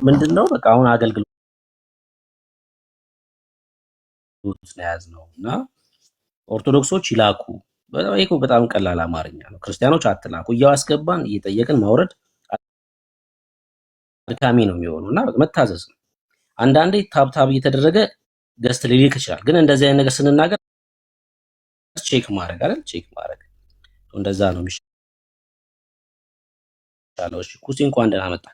ምንድነው በቃ አሁን አገልግሎት ስለያዝነውና ኦርቶዶክሶች ይላኩ በጣም ቀላል አማርኛ ነው። ክርስቲያኖች አትላኩ እያስገባን እየጠየቅን ማውረድ አድካሚ ነው የሚሆነውና መታዘዝ ነው። አንዳንዴ ታብታብ እየተደረገ ገስት ሊልክ ይችላል። ግን እንደዚህ አይነት ነገር ስንናገር ቼክ ማድረግ አይደል? ቼክ ማድረግ እንደዛ ነው የሚሻለው። እሺ ኩሲ እንኳን ደህና መጣ።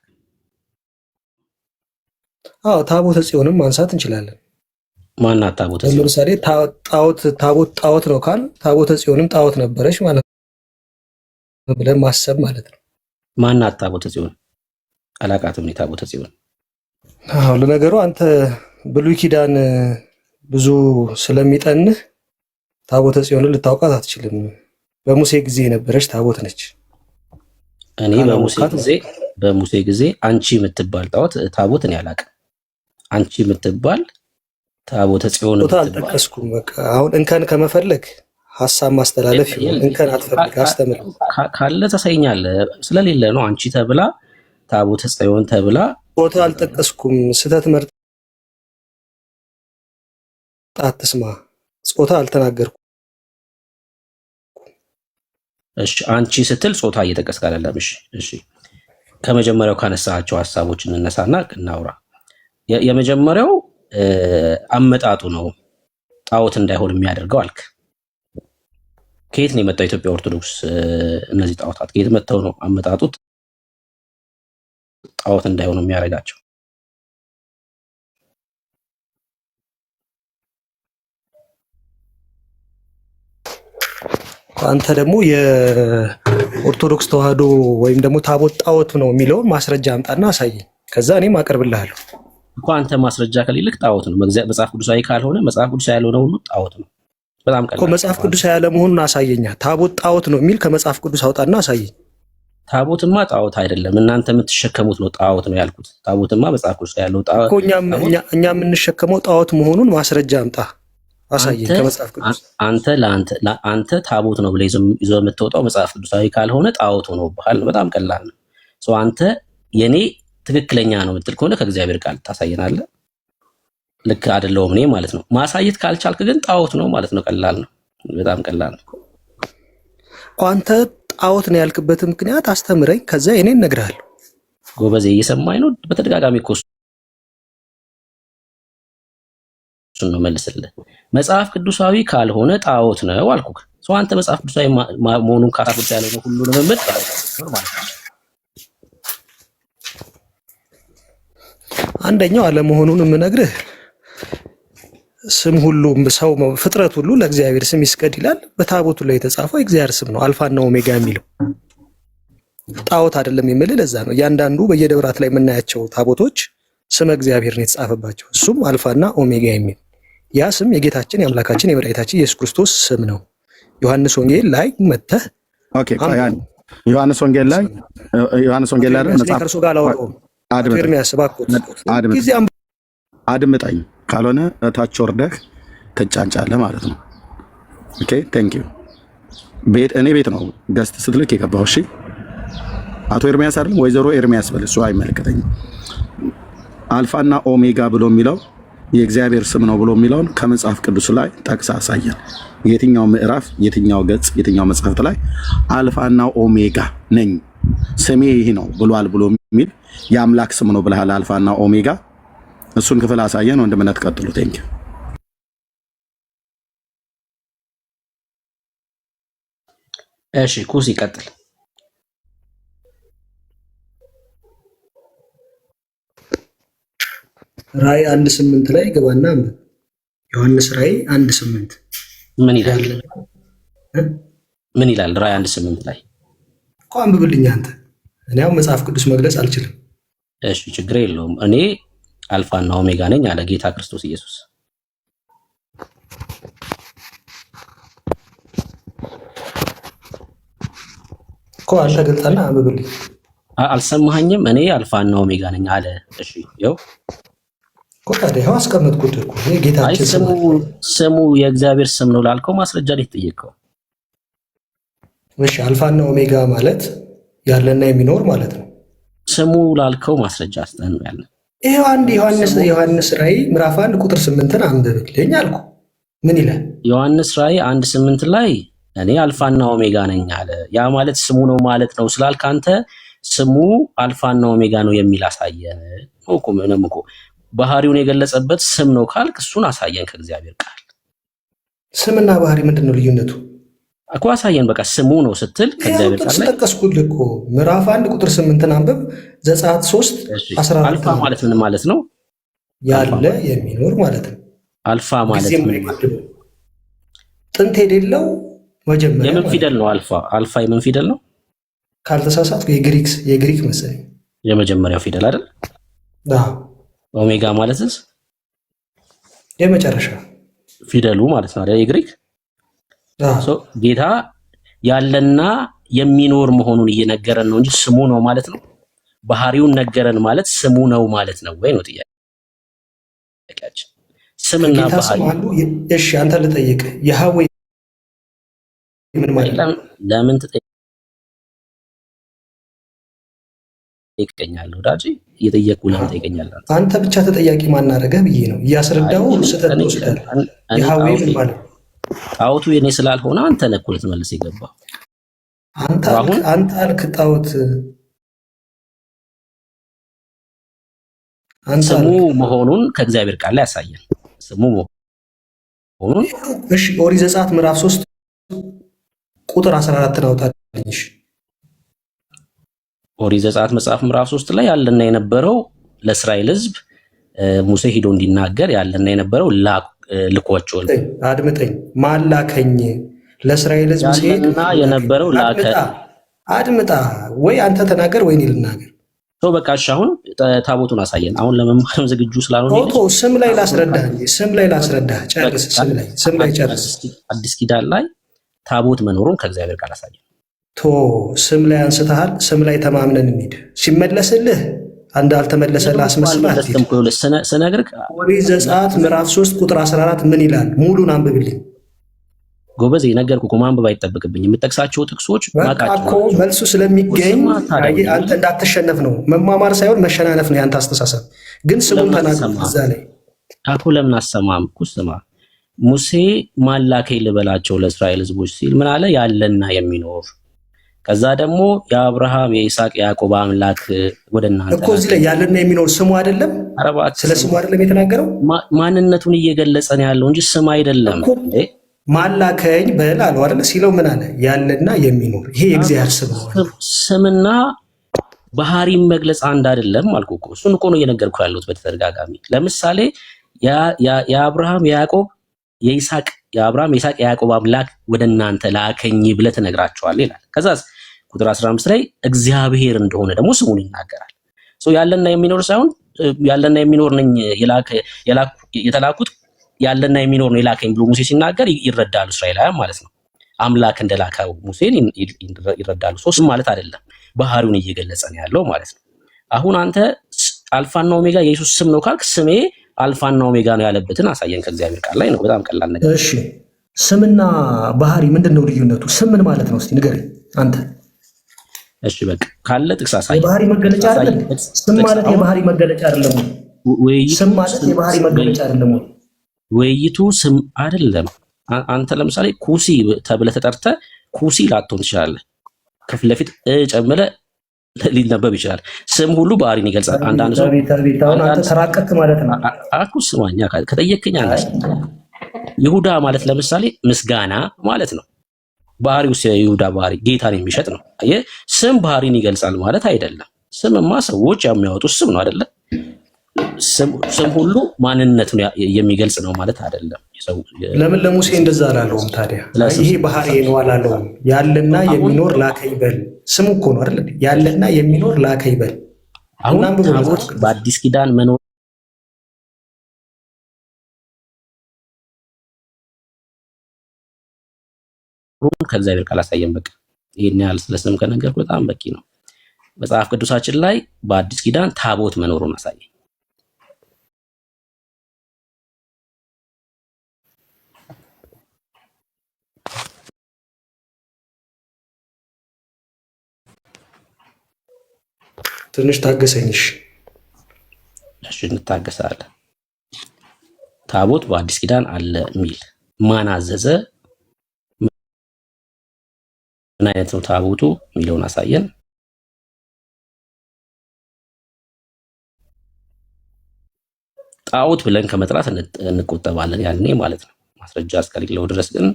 ታቦተ ጽዮንም ማንሳት እንችላለን። ማናት ታቦተ ጽዮን? ለምሳሌ ጣዖት ነው ካል ታቦተ ጽዮንም ጣዖት ነበረች ማለት ነው ብለን ማሰብ ማለት ነው። ማናት ታቦተ ጽዮን? አላቃትም ነው ታቦተ ጽዮን። ለነገሩ አንተ ብሉይ ኪዳን ብዙ ስለሚጠንህ ታቦተ ጽዮንን ልታውቃት አትችልም። በሙሴ ጊዜ የነበረች ታቦት ነች። እኔ በሙሴ ጊዜ አንቺ የምትባል ታቦት እኔ አላውቅም። አንቺ የምትባል ታቦተ ጽዮን አልጠቀስኩም። በቃ አሁን እንከን ከመፈለግ ሐሳብ ማስተላለፍ ይሁን። እንከን አትፈልግ፣ አስተምር ካለ ተሰኛለህ። ስለሌለ ነው አንቺ ተብላ ታቦተ ጽዮን ተብላ። ቦታ አልጠቀስኩም። ስተት መርጥ አትስማ። ጾታ አልተናገርኩም። እሺ አንቺ ስትል ጾታ እየጠቀስክ አይደለም። እሺ ከመጀመሪያው ካነሳቸው ሐሳቦች እንነሳና እናውራ። የመጀመሪያው አመጣጡ ነው ጣዖት እንዳይሆን የሚያደርገው አልክ። ከየት ነው የመጣው? ኢትዮጵያ ኦርቶዶክስ እነዚህ ጣዖታት ከየት መጥተው ነው አመጣጡ ጣዖት እንዳይሆኑ የሚያደርጋቸው? አንተ ደግሞ የኦርቶዶክስ ተዋህዶ ወይም ደግሞ ታቦት ጣዖት ነው የሚለውን ማስረጃ አምጣና አሳየኝ። ከዛ እኔም አቀርብልሃለሁ እኮ። አንተ ማስረጃ ከሌለክ ጣዖት ነው። መጽሐፍ ቅዱሳዊ ካልሆነ መጽሐፍ ቅዱሳዊ ያልሆነ ሁሉ ጣዖት ነው። በጣም ቀላል እኮ። መጽሐፍ ቅዱሳዊ ያለ መሆኑን አሳየኛ። ታቦት ጣዖት ነው የሚል ከመጽሐፍ ቅዱስ አውጣና አሳየኝ። ታቦትማ ጣዖት አይደለም፣ እናንተ የምትሸከሙት ነው ጣዖት ነው ያልኩት። ታቦትማ መጽሐፍ ቅዱስ ላይ ያለው ጣዖት እኮ እኛ የምንሸከመው ጣዖት መሆኑን ማስረጃ አምጣ አሳየኝ ከመጽሐፍ ቅዱስ። አንተ ታቦት ነው ብለህ ይዞ የምትወጣው መጽሐፍ ቅዱሳዊ ካልሆነ ጣዖት ነው ባህል። በጣም ቀላል ነው። አንተ የኔ ትክክለኛ ነው የምትል ከሆነ ከእግዚአብሔር ቃል ታሳየናለህ። ልክ አይደለሁም እኔ ማለት ነው። ማሳየት ካልቻልክ ግን ጣዖት ነው ማለት ነው። ቀላል ነው፣ በጣም ቀላል ነው። አንተ ጣዖት ነው ያልክበት ምክንያት አስተምረኝ፣ ከዛ እኔ እነግርሃለሁ። ጎበዜ እየሰማኝ ነው። በተደጋጋሚ እኮ እሱን ነው መልስልህ። መጽሐፍ ቅዱሳዊ ካልሆነ ጣዖት ነው አልኩህ። አንተ መጽሐፍ ቅዱሳዊ መሆኑን ካራቁት ያለው ነው ሁሉ ለመመድ ማለት ነው። አንደኛው አለመሆኑን የምነግርህ ስም ሁሉ ሰው ፍጥረት ሁሉ ለእግዚአብሔር ስም ይስገድ ይላል። በታቦቱ ላይ የተጻፈው የእግዚአብሔር ስም ነው፣ አልፋና ኦሜጋ የሚለው ጣዖት አይደለም የምልህ ለዛ ነው። እያንዳንዱ በየደብራት ላይ የምናያቸው ታቦቶች ስመ እግዚአብሔር ነው የተጻፈባቸው፣ እሱም አልፋና ኦሜጋ የሚል ያ ስም የጌታችን የአምላካችን የመድኃኒታችን ኢየሱስ ክርስቶስ ስም ነው። ዮሐንስ ወንጌል ላይ መተህ ዮሐንስ ወንጌል ላይ ከእርሱ ጋር አላወራሁም። አድምጠኝ፣ ካልሆነ እታች ወርደህ ትጫንጫለህ ማለት ነው። ኦኬ ቴንክ ዩ። እኔ ቤት ነው ገስት ስትልክ የገባው። እሺ አቶ ኤርሚያስ አይደለም ወይዘሮ ኤርሚያስ በል፣ እሱ አይመለከተኝም። አልፋና ኦሜጋ ብሎ የሚለው የእግዚአብሔር ስም ነው ብሎ የሚለውን ከመጽሐፍ ቅዱስ ላይ ጠቅሳ አሳየን። የትኛው ምዕራፍ፣ የትኛው ገጽ፣ የትኛው መጽሐፍት ላይ አልፋና ኦሜጋ ነኝ ስሜ ይህ ነው ብሏል ብሎ የሚል የአምላክ ስም ነው ብለሃል። አልፋና ኦሜጋ እሱን ክፍል አሳየን። ወንድምነት ቀጥሉ። ቴንክ ዩ። እሺ ኩስ ይቀጥል። ራእይ 1:8 ላይ ገባና ዮሐንስ ራእይ 1:8 ምን ይላል? ምን ይላል? ራእይ 1:8 ላይ እኮ አንብብልኝ አንተ። እኔ ያው መጽሐፍ ቅዱስ መግለጽ አልችልም። እሺ ችግር የለውም። እኔ አልፋና ኦሜጋ ነኝ አለ ጌታ ክርስቶስ ኢየሱስ። እኮ አንተ ገልጣና አንብብልኝ። አልሰማኸኝም? እኔ አልፋና ኦሜጋ ነኝ አለ። እሺ ይኸው እኮ ታዲያ ይኸው አስቀመጥኩት እኮ የጌታችን ስሙ የእግዚአብሔር ስም ነው ላልከው ማስረጃ ላይ ተጠየቀው። እሺ አልፋና ኦሜጋ ማለት ያለና የሚኖር ማለት ነው። ስሙ ላልከው ማስረጃ አስተን ነው ያለ። ይሄው አንድ ዮሐንስ ራእይ ምዕራፍ 1 ቁጥር 8ን አንብብልኝ አልኩ። ምን ይላል? ዮሐንስ ራእይ 1:8 ላይ እኔ አልፋና ኦሜጋ ነኝ አለ። ያ ማለት ስሙ ነው ማለት ነው ስላልክ አንተ ስሙ አልፋና ኦሜጋ ነው የሚል አሳየን እኮ። ምንም እኮ ባህሪውን የገለጸበት ስም ነው ካልክ እሱን አሳየን ከእግዚአብሔር ቃል። ስምና ባህሪ ምንድን ነው ልዩነቱ እኮ አሳየን። በቃ ስሙ ነው ስትል ከእግዚአብሔር ቃል ላይ ተጠቀስኩልህ እኮ። ምዕራፍ 1 ቁጥር 8ን አንብብ። ዘጸአት 3:14 አልፋ ማለት ምን ማለት ነው? ያለ የሚኖር ማለት ነው። አልፋ ማለት ምን ማለት ነው? ጥንት የሌለው መጀመሪያ። የምን ፊደል ነው አልፋ? አልፋ የምን ፊደል ነው? ካልተሳሳትኩ የግሪክ መሰለኝ የመጀመሪያው ፊደል አይደል? አዎ። ኦሜጋ ማለትስ የመጨረሻ ፊደሉ ማለት ነው አይደል? የግሪክ ጌታ ያለና የሚኖር መሆኑን እየነገረን ነው እንጂ ስሙ ነው ማለት ነው። ባህሪውን ነገረን ማለት ስሙ ነው ማለት ነው ወይ ነው ጥያቄያችን። ስምና ባህሪ እሺ፣ አንተ ልጠይቅ የሃዌ ምን ማለት ነው? ለምን ትጠይቀኛለህ? ወዳጄ እየጠየቁ ለምን ትጠይቀኛለህ? አንተ ብቻ ተጠያቂ ማናረገህ ብዬ ነው እያስረዳው። ስህተት ነው ስላል የሃዌ ምን ማለት ነው? ጣዖቱ የኔ ስላልሆነ አንተ ነህ እኮ ልትመልስ የገባው። አንተ አልክ ጣዖት ስሙ መሆኑን ከእግዚአብሔር ቃል ላይ ያሳየን። ስሙ መሆኑን እሺ፣ ኦሪት ዘጸአት ምዕራፍ 3 ቁጥር 14 አውጣልኝ። እሺ፣ ኦሪት ዘጸአት መጽሐፍ ምዕራፍ 3 ላይ ያለና የነበረው ለእስራኤል ሕዝብ ሙሴ ሂዶ እንዲናገር ያለና የነበረው ልኮቸው። አድምጠኝ። ማን ላከኝ? ለእስራኤል ሕዝብ ሲሄድ ያለና የነበረው ላከ። አድምጣ። ወይ አንተ ተናገር ወይ እኔ ልናገር። በቃ እሺ፣ አሁን ታቦቱን አሳየን። አሁን ለመማርም ዝግጁ ስላልሆነ ስም ላይ ላስረዳህ። ጨርስ። ስም ላይ ጨርስ። አዲስ ኪዳን ላይ ታቦት መኖሩን ከእግዚአብሔር ቃል አሳየን። ስም ላይ አንስተሃል። ስም ላይ ተማምነን እንሂድ። ሲመለስልህ እንዳልተመለሰልህ አስመስለህ ስነግርህ ኦሪት ዘጸአት ምዕራፍ 3 ቁጥር 14 ምን ይላል? ሙሉን አንብብልኝ ጎበዝ። የነገርኩህ እኮ ማንበብ አይጠበቅብኝ። የምጠቅሳቸው ጥቅሶች እኮ መልሱ ስለሚገኝ አንተ እንዳትሸነፍ ነው። መማማር ሳይሆን መሸናነፍ ነው ያንተ አስተሳሰብ። ግን ስሙን ተናገር እዛ ላይ አኮ። ለምን አሰማም? ስማ፣ ሙሴ ማን ላከኝ ልበላቸው ለእስራኤል ሕዝቦች ሲል ምን አለ? ያለና የሚኖር። ከዛ ደግሞ የአብርሃም የይስሐቅ የያዕቆብ አምላክ ወደ እናንተ እኮ። እዚህ ላይ ያለና የሚኖር ስሙ አይደለም፣ ስለ ስሙ አይደለም የተናገረው። ማንነቱን እየገለጸ ነው ያለው እንጂ ስም አይደለም። ማን ላከኝ በል አለው አይደል? ሲለው ምን አለ? ያለና የሚኖር። ይሄ የእግዚአብሔር ስም ነው። ስምና ባህሪን መግለጽ አንድ አይደለም አልኩህ እኮ። እሱን እኮ ነው እየነገርኩ ያለሁት በተደጋጋሚ። ለምሳሌ የአብርሃም የያዕቆብ የይስሐቅ የያዕቆብ አምላክ ወደ እናንተ ላከኝ ብለህ ትነግራቸዋለህ ይላል። ከዛስ ቁጥር 15 ላይ እግዚአብሔር እንደሆነ ደግሞ ስሙን ይናገራል። ያለና የሚኖር ሳይሆን ያለና የሚኖር ነኝ የተላኩት ያለና የሚኖር ነው የላከኝ ብሎ ሙሴ ሲናገር ይረዳሉ እስራኤላውያን ማለት ነው። አምላክ እንደላከው ሙሴን ይረዳሉ። ስም ማለት አይደለም፣ ባህሪውን እየገለጸ ነው ያለው ማለት ነው። አሁን አንተ አልፋና ኦሜጋ የኢየሱስ ስም ነው ካልክ ስሜ አልፋና ኦሜጋ ነው ያለበትን አሳየን ከእግዚአብሔር ቃል ላይ ነው። በጣም ቀላል ነገር። እሺ፣ ስምና ባህሪ ምንድን ነው ልዩነቱ? ስም ምን ማለት ነው? እስቲ ንገረኝ አንተ። እሺ፣ በቃ ካለ ጥቅስ አሳየን። የባህሪ መገለጫ አይደለም ስም ማለት? የባህሪ መገለጫ አይደለም? ስም ማለት የባህሪ መገለጫ አይደለም? ውይይቱ ስም አይደለም። አንተ ለምሳሌ ኩሲ ተብለህ ተጠርተህ ኩሲ ላትሆን ትችላለህ። ከፊት ለፊት ጨምረህ ሊነበብ ይችላል። ስም ሁሉ ባህሪን ይገልጻል። አንዳንድ ሰው አንተ ተራቀቅ ማለት ነው። አኩ ስማኛ ከጠየቅከኝ ይሁዳ ማለት ለምሳሌ ምስጋና ማለት ነው። ባህሪው የይሁዳ ባህሪ ጌታን የሚሸጥ ነው። ስም ባህሪን ይገልጻል ማለት አይደለም። ስምማ ሰዎች የሚያወጡት ስም ነው አይደለ? ስም ሁሉ ማንነቱን የሚገልጽ ነው ማለት አይደለም። ለምን ለሙሴ እንደዛ አላለውም ታዲያ? ይሄ ባህሪ ነው አላለውም? ያለና የሚኖር ላከኝ በል። ስሙ እኮ ነው አይደል? ያለና የሚኖር ላከኝ በል። አሁን ታቦት በአዲስ ኪዳን መኖር ከእግዚአብሔር ቃል አሳየን። በቃ ይሄን ያህል ስለ ስም ከነገርኩ በጣም በቂ ነው። መጽሐፍ ቅዱሳችን ላይ በአዲስ ኪዳን ታቦት መኖሩን አሳየን። ትንሽ ታገሰኝሽ። እሺ እንታገሳለን። ታቦት በአዲስ ኪዳን አለ የሚል ማን አዘዘ? ምን አይነት ነው ታቦቱ የሚለውን አሳየን። ጣዖት ብለን ከመጥራት እንቆጠባለን ያኔ ማለት ነው። ማስረጃ እስከሌለው ድረስ ግን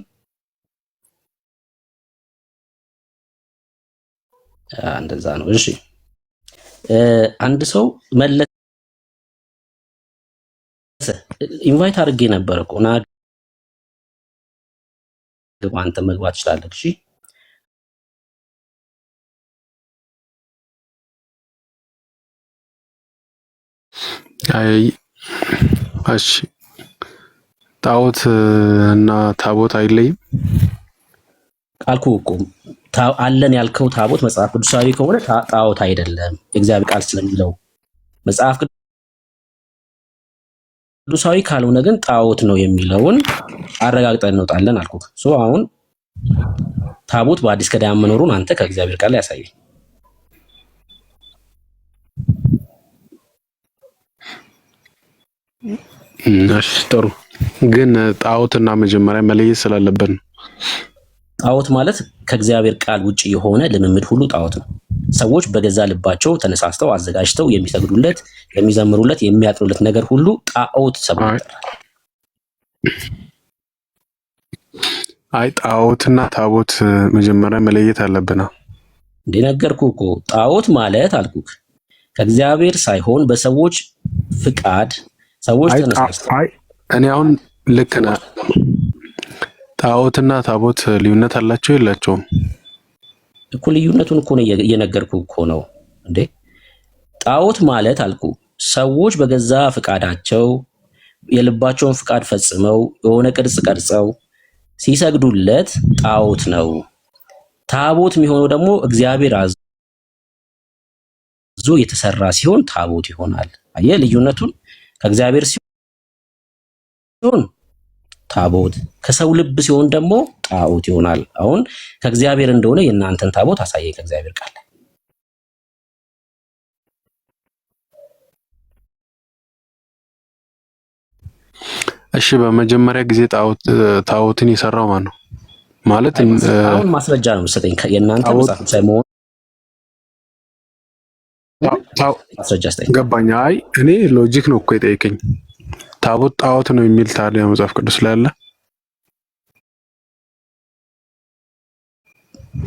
እንደዛ ነው። እሺ አንድ ሰው መለሰ ኢንቫይት አድርጌ ነበር እኮ ና ግባ አንተ መግባት ትችላለህ። እሺ አይ እሺ ጣዖት እና ታቦት አይለይም አልኩህ እኮ አለን ያልከው ታቦት መጽሐፍ ቅዱሳዊ ከሆነ ጣዖት አይደለም የእግዚአብሔር ቃል ስለሚለው። መጽሐፍ ቅዱሳዊ ካልሆነ ግን ጣዖት ነው የሚለውን አረጋግጠን እንወጣለን አልኩህ። አሁን ታቦት በአዲስ ኪዳን መኖሩን አንተ ከእግዚአብሔር ቃል ያሳየኝ። እሺ ጥሩ። ግን ጣዖትና መጀመሪያ መለየት ስላለበት ነው። ጣዖት ማለት ከእግዚአብሔር ቃል ውጪ የሆነ ልምምድ ሁሉ ጣዖት ነው። ሰዎች በገዛ ልባቸው ተነሳስተው አዘጋጅተው የሚሰግዱለት፣ የሚዘምሩለት፣ የሚያጥኑለት ነገር ሁሉ ጣዖት ተብሎ ይጠራል። አይ ጣዖትና ታቦት መጀመሪያ መለየት አለብን። እንደነገርኩህ እኮ ጣዖት ማለት አልኩህ ከእግዚአብሔር ሳይሆን በሰዎች ፍቃድ ሰዎች ተነሳስተው። አይ እኔ አሁን ልክ ነህ። ጣዖትና ታቦት ልዩነት አላቸው የላቸውም? እኮ ልዩነቱን እኮ ነው እየነገርኩህ እኮ ነው እንዴ። ጣዖት ማለት አልኩህ ሰዎች በገዛ ፍቃዳቸው የልባቸውን ፍቃድ ፈጽመው የሆነ ቅርጽ ቀርጸው ሲሰግዱለት ጣዖት ነው። ታቦት የሚሆነው ደግሞ እግዚአብሔር አዞ የተሰራ ሲሆን ታቦት ይሆናል። አየህ ልዩነቱን? ከእግዚአብሔር ሲሆን ታቦት፣ ከሰው ልብ ሲሆን ደግሞ ጣዖት ይሆናል። አሁን ከእግዚአብሔር እንደሆነ የእናንተን ታቦት አሳየኝ ከእግዚአብሔር ቃል። እሺ በመጀመሪያ ጊዜ ታቦትን የሰራው ማን ነው? ማለት አሁን ማስረጃ ነው የምትሰጠኝ የእናንተ መጽሐፍ ሳይሆን ማስረጃ ስጠኝ። ገባኝ። አይ እኔ ሎጂክ ነው እኮ የጠየቀኝ። ታቦት ጣዖት ነው የሚል ታዲያ መጽሐፍ ቅዱስ ላይ አለ?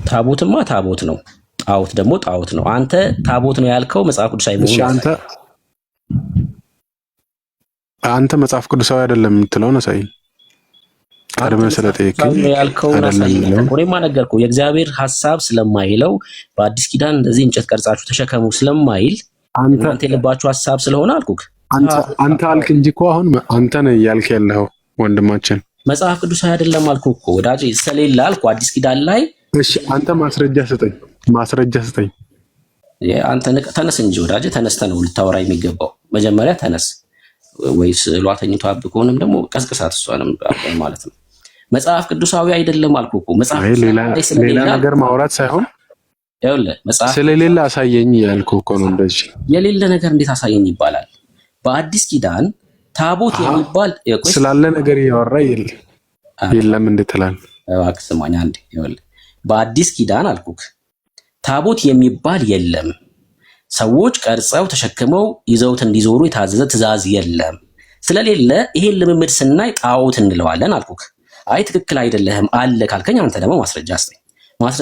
ታቦትማ ታቦት ነው፣ ጣዖት ደግሞ ጣዖት ነው። አንተ ታቦት ነው ያልከው መጽሐፍ ቅዱሳዊ መሆኑ አንተ መጽሐፍ ቅዱሳዊ አይደለም የምትለውን አሳይ። ቀድመህ ስለጠየቀኝ ያልከውን አሳይ። እኔማ ነገርኩህ የእግዚአብሔር ሐሳብ ስለማይለው በአዲስ ኪዳን እንደዚህ እንጨት ቀርጻችሁ ተሸከሙ ስለማይል አንተ የልባችሁ ሐሳብ ስለሆነ አልኩህ። አንተ አልክ እንጂ እኮ አሁን አንተ ነህ እያልክ ያለኸው ወንድማችን። መጽሐፍ ቅዱሳዊ አይደለም አልኩህ እኮ ወዳጄ፣ ስለሌለ አልኩህ አዲስ ኪዳን ላይ። እሺ አንተ ማስረጃ ስጠኝ። አንተ ተነስ እንጂ ወዳጄ፣ ተነስተህ ነው ልታወራ የሚገባው። መጀመሪያ ተነስ፣ ወይስ ሏተኝቷ ከሆነም ደግሞ ቀስቅሳት እሷንም ማለት ነው። መጽሐፍ ቅዱሳዊ አይደለም አልኩህ እኮ። መጽሐፍ ሌላ ነገር ማውራት ሳይሆን ይኸውልህ መጽሐፍ ስለሌለ አሳየኝ ያልኩህ እኮ ነው። እንደዚህ የሌለ ነገር እንዴት አሳየኝ ይባላል? በአዲስ ኪዳን ታቦት የሚባል ስላለ ነገር እያወራ የለም እንድትላል። እባክህ ስማኝ አንዴ። ይኸውልህ በአዲስ ኪዳን አልኩህ ታቦት የሚባል የለም። ሰዎች ቀርጸው ተሸክመው ይዘውት እንዲዞሩ የታዘዘ ትእዛዝ የለም። ስለሌለ ይሄን ልምምድ ስናይ ጣዖት እንለዋለን አልኩህ። አይ ትክክል አይደለህም አለ ካልከኝ አንተ ደግሞ ማስረጃ ስጠኝ።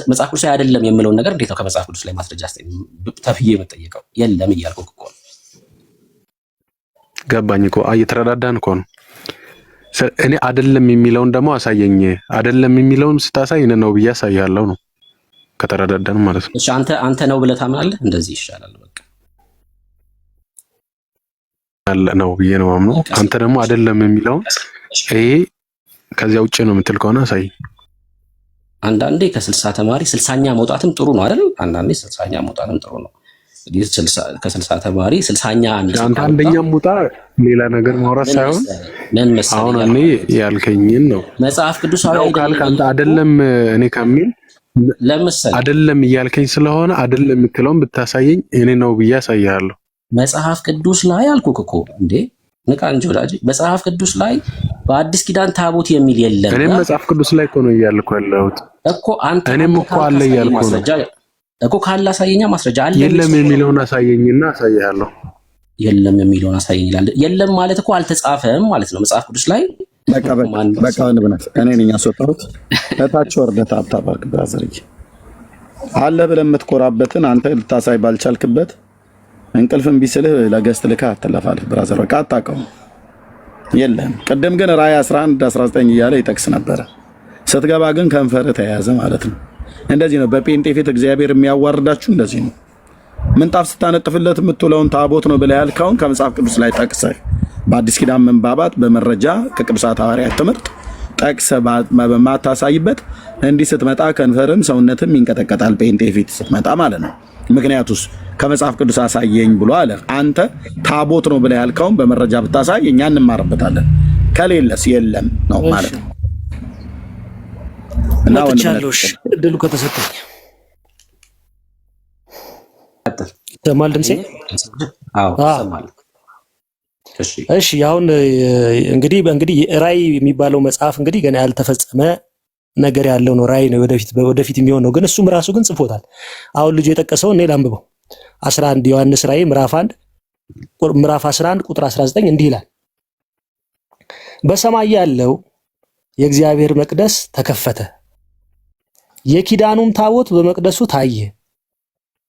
መጽሐፍ ቅዱስ ላይ አይደለም የምለውን ነገር እንዴት ነው ከመጽሐፍ ቅዱስ ላይ ማስረጃ ስጠኝ ተብዬ የምጠይቀው? የለም እያልኩህ እኮ ነው። ገባኝ እኮ እየተረዳዳን እኮ ነው። እኔ አይደለም የሚለውን ደግሞ አሳየኝ። አይደለም የሚለውን ስታሳይ ነው ብዬ አሳያለሁ ነው ከተረዳዳን ማለት ነው። እሺ አንተ ነው ብለህ ታምናለህ? እንደዚህ ይሻላል በቃ ነው ብዬ ነው ማምነው። አንተ ደግሞ አይደለም የሚለውን ይሄ ከዚያ ውጭ ነው የምትል ከሆነ አሳይ። አንዳንዴ ከ60 ተማሪ 60ኛ መውጣትም ጥሩ ነው አይደል? አንዳንዴ 60ኛ መውጣትም ጥሩ ነው። እንግዲህ ከ60 ተማሪ 60ኛ አንተ አንደኛም ውጣ ሌላ ነገር ማውራት ሳይሆን አሁን እኔ ያልከኝን ነው መጽሐፍ ቅዱሳዊ አይደለም አንተ አይደለም እኔ ከሚል ለምሳሌ አይደለም እያልከኝ ስለሆነ አይደለም የምትለውን ብታሳየኝ እኔ ነው ብዬ አሳያለሁ። መጽሐፍ ቅዱስ ላይ አልኩህ እኮ እንዴ ንቃ እንጂ ወዳጅ። መጽሐፍ ቅዱስ ላይ በአዲስ ኪዳን ታቦት የሚል የለም። እኔም መጽሐፍ ቅዱስ ላይ እኮ ነው እያልኩ ያለሁት እኮ አንተ እኔም እኮ አለ እያልኩ ነው ማስረጃ እኮ ካለ አሳየኛ ማስረጃ አለ። የለም የሚለውን አሳየኝና አሳያለሁ። የለም የሚለውን አሳየኝ ይላል። የለም ማለት እኮ አልተጻፈም ማለት ነው መጽሐፍ ቅዱስ ላይ። በቃ ወንድምነት እኔ ነኝ ያስወጣሁት። ከታች ወርደህ ታብታብ አድርግ ብራዘርዬ። አለ ብለህ የምትኮራበትን አንተ ልታሳይ ባልቻልክበት እንቅልፍም ቢስልህ ለገስት ልካ አትለፋለህ ብራዘር። በቃ አታውቀውም። የለም ቅድም ግን ራእይ 11 19 እያለ ይጠቅስ ነበረ። ስትገባ ግን ከንፈርህ ተያያዘ ማለት ነው። እንደዚህ ነው በጴንጤ ፊት እግዚአብሔር የሚያዋርዳችሁ። እንደዚህ ነው ምንጣፍ ስታነጥፍለት የምትውለውን ታቦት ነው ብለህ ያልከውን ከመጽሐፍ ቅዱስ ላይ ጠቅሰህ በአዲስ ኪዳን መንባባት በመረጃ ከቅዱሳት ሐዋርያት ትምህርት ጠቅሰህ በማታሳይበት እንዲህ ስትመጣ ከንፈርም ሰውነትም ይንቀጠቀጣል። ጴንጤ ፊት ስትመጣ ማለት ነው። ምክንያቱስ ከመጽሐፍ ቅዱስ አሳየኝ ብሎ አለ። አንተ ታቦት ነው ብለህ ያልከውን በመረጃ ብታሳይ እኛ እንማርበታለን። ከሌለስ የለም ነው ማለት ነው። እና ወጥቻለሽ እድሉ ከተሰጠኝ ተማል ድምጼ አዎ ተሰማል። እሺ አሁን እንግዲህ ራእይ የሚባለው መጽሐፍ እንግዲህ ገና ያልተፈጸመ ነገር ያለው ነው። ራእይ ነው ወደፊት የሚሆን ነው። ግን እሱም ራሱ ግን ጽፎታል። አሁን ልጁ የጠቀሰው እኔ ላንብበው 11 ዮሐንስ ራእይ ምዕራፍ 11 ቁጥር 19 እንዲህ ይላል። በሰማይ ያለው የእግዚአብሔር መቅደስ ተከፈተ፣ የኪዳኑም ታቦት በመቅደሱ ታየ፣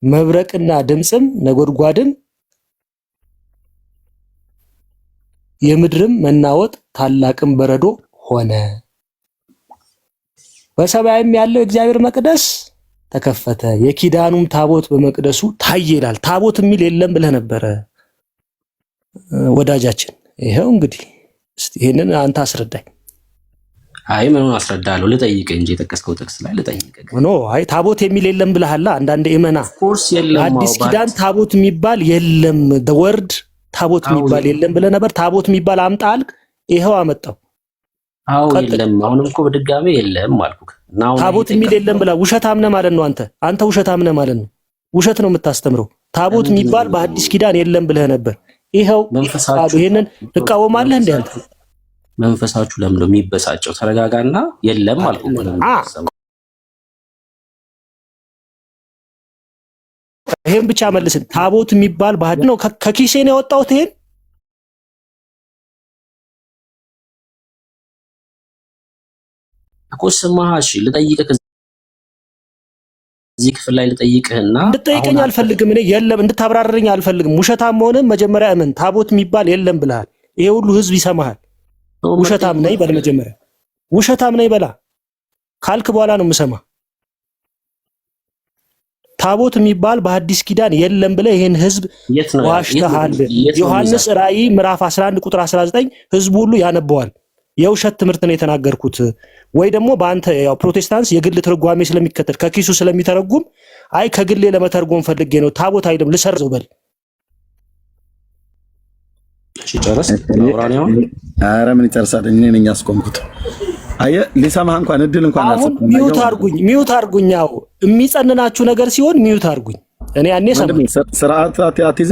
መብረቅና ድምጽም ነጎድጓድም የምድርም መናወጥ ታላቅም በረዶ ሆነ። በሰማይም ያለው የእግዚአብሔር መቅደስ ተከፈተ፣ የኪዳኑም ታቦት በመቅደሱ ታየ ይላል። ታቦት የሚል የለም ብለህ ነበረ ወዳጃችን። ይሄው እንግዲህ እስቲ ይሄንን አንተ አስረዳኝ። አይ ምኑን አስረዳለሁ? ልጠይቅህ እንጂ የጠቀስከው ጥቅስ ላይ ልጠይቅህ። ኖ አይ ታቦት የሚል የለም ብለሃላ። አንዳንድ እመና ኦፍኮርስ የለም። አዲስ ኪዳን ታቦት የሚባል የለም። the word ታቦት የሚባል የለም ብለህ ነበር። ታቦት የሚባል አምጣ አልክ፣ ይሄው አመጣው። አዎ የለም። አሁንም እኮ በድጋሚ የለም አልኩህ። ታቦት የሚል የለም ብላ ውሸታም ነህ ማለት ነው። አንተ ውሸታም ነህ ማለት ነው። ውሸት ነው የምታስተምረው። ታቦት የሚባል በአዲስ ኪዳን የለም ብለህ ነበር። ይሄው ይሄንን ትቃወማለህ እንዴ አንተ? መንፈሳችሁ ለምን ነው የሚበሳጨው? ተረጋጋና የለም አልኩህ። ይሄን ብቻ መልስን። ታቦት የሚባል ባህል ነው ከኪሴ ነው ያወጣሁት። ይሄን እኮ ስማህ። እሺ ልጠይቅህ፣ እዚህ ክፍል ላይ ልጠይቅህና እንድጠይቀኝ አልፈልግም። እኔ የለም እንድታብራርልኝ አልፈልግም። ውሸታም መሆንም መጀመሪያ እመን። ታቦት የሚባል የለም ብለሃል። ይሄ ሁሉ ህዝብ ይሰማሃል። ውሸታም ነኝ በል መጀመሪያ። ውሸታም ነኝ በላ ካልክ በኋላ ነው የምሰማ። ታቦት የሚባል በአዲስ ኪዳን የለም ብለህ ይሄን ህዝብ ዋሽተሃል። ዮሐንስ ራእይ ምዕራፍ 11 ቁጥር 19 ህዝቡ ሁሉ ያነበዋል። የውሸት ትምህርት ነው የተናገርኩት። ወይ ደግሞ በአንተ ያው ፕሮቴስታንትስ የግል ትርጓሜ ስለሚከተል ከኪሱ ስለሚተረጉም አይ ከግሌ ለመተርጎም ፈልጌ ነው ታቦት አይደለም ልሰርዘው በል። እሺ ጨረስ አውራኒው። ኧረ ምን ይጨርሳል? እኔ ነኝ ያስቆምኩት። አየህ ሊሰማህ እንኳን እድል እንኳን አሁን ሚዩት አርጉኝ። ያው የሚጸንናችሁ ነገር ሲሆን ሚዩት አርጉኝ። እኔ ያኔ ሰማኝ። ስርዓት አትይዝ።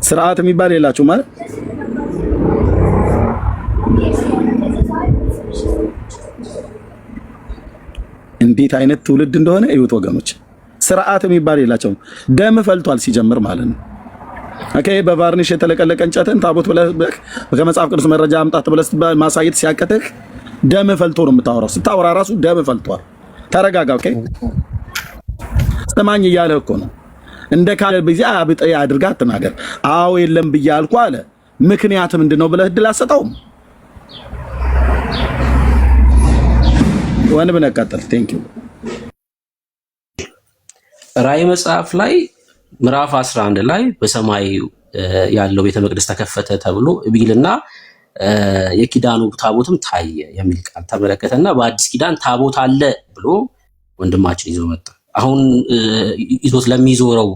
ስርዓት የሚባል የላችሁ ማለት እንዴት አይነት ትውልድ እንደሆነ እዩት ወገኖች። ስርዓት የሚባል የላቸውም። ደም ፈልቷል ሲጀምር ማለት ነው። ኦኬ በቫርኒሽ የተለቀለቀ እንጨትን ታቦት ብለህ ከመጽሐፍ ቅዱስ መረጃ አምጣት ብለህ ማሳየት ሲያቀትህ ደም ፈልቶ ነው የምታወራው። ስታወራ ራሱ ደም ፈልቷል። ተረጋጋ። ኦኬ ሰማኝ እያለህ እኮ ነው። እንደ ካለ ቢዛ አብጠ አድርጋ አትናገር። አዎ የለም ብያልኩ አለ። ምክንያት ምንድነው ብለህ እድል አሰጣውም። ወንድ ብነቀጥል ቴንክ ዩ። ራእይ መጽሐፍ ላይ ምዕራፍ 11 ላይ በሰማይ ያለው ቤተ መቅደስ ተከፈተ ተብሎ ቢልና የኪዳኑ ታቦትም ታየ የሚል ቃል ተመለከተና በአዲስ ኪዳን ታቦት አለ ብሎ ወንድማችን ይዞ መጣ። አሁን ይዞት ለሚዞረው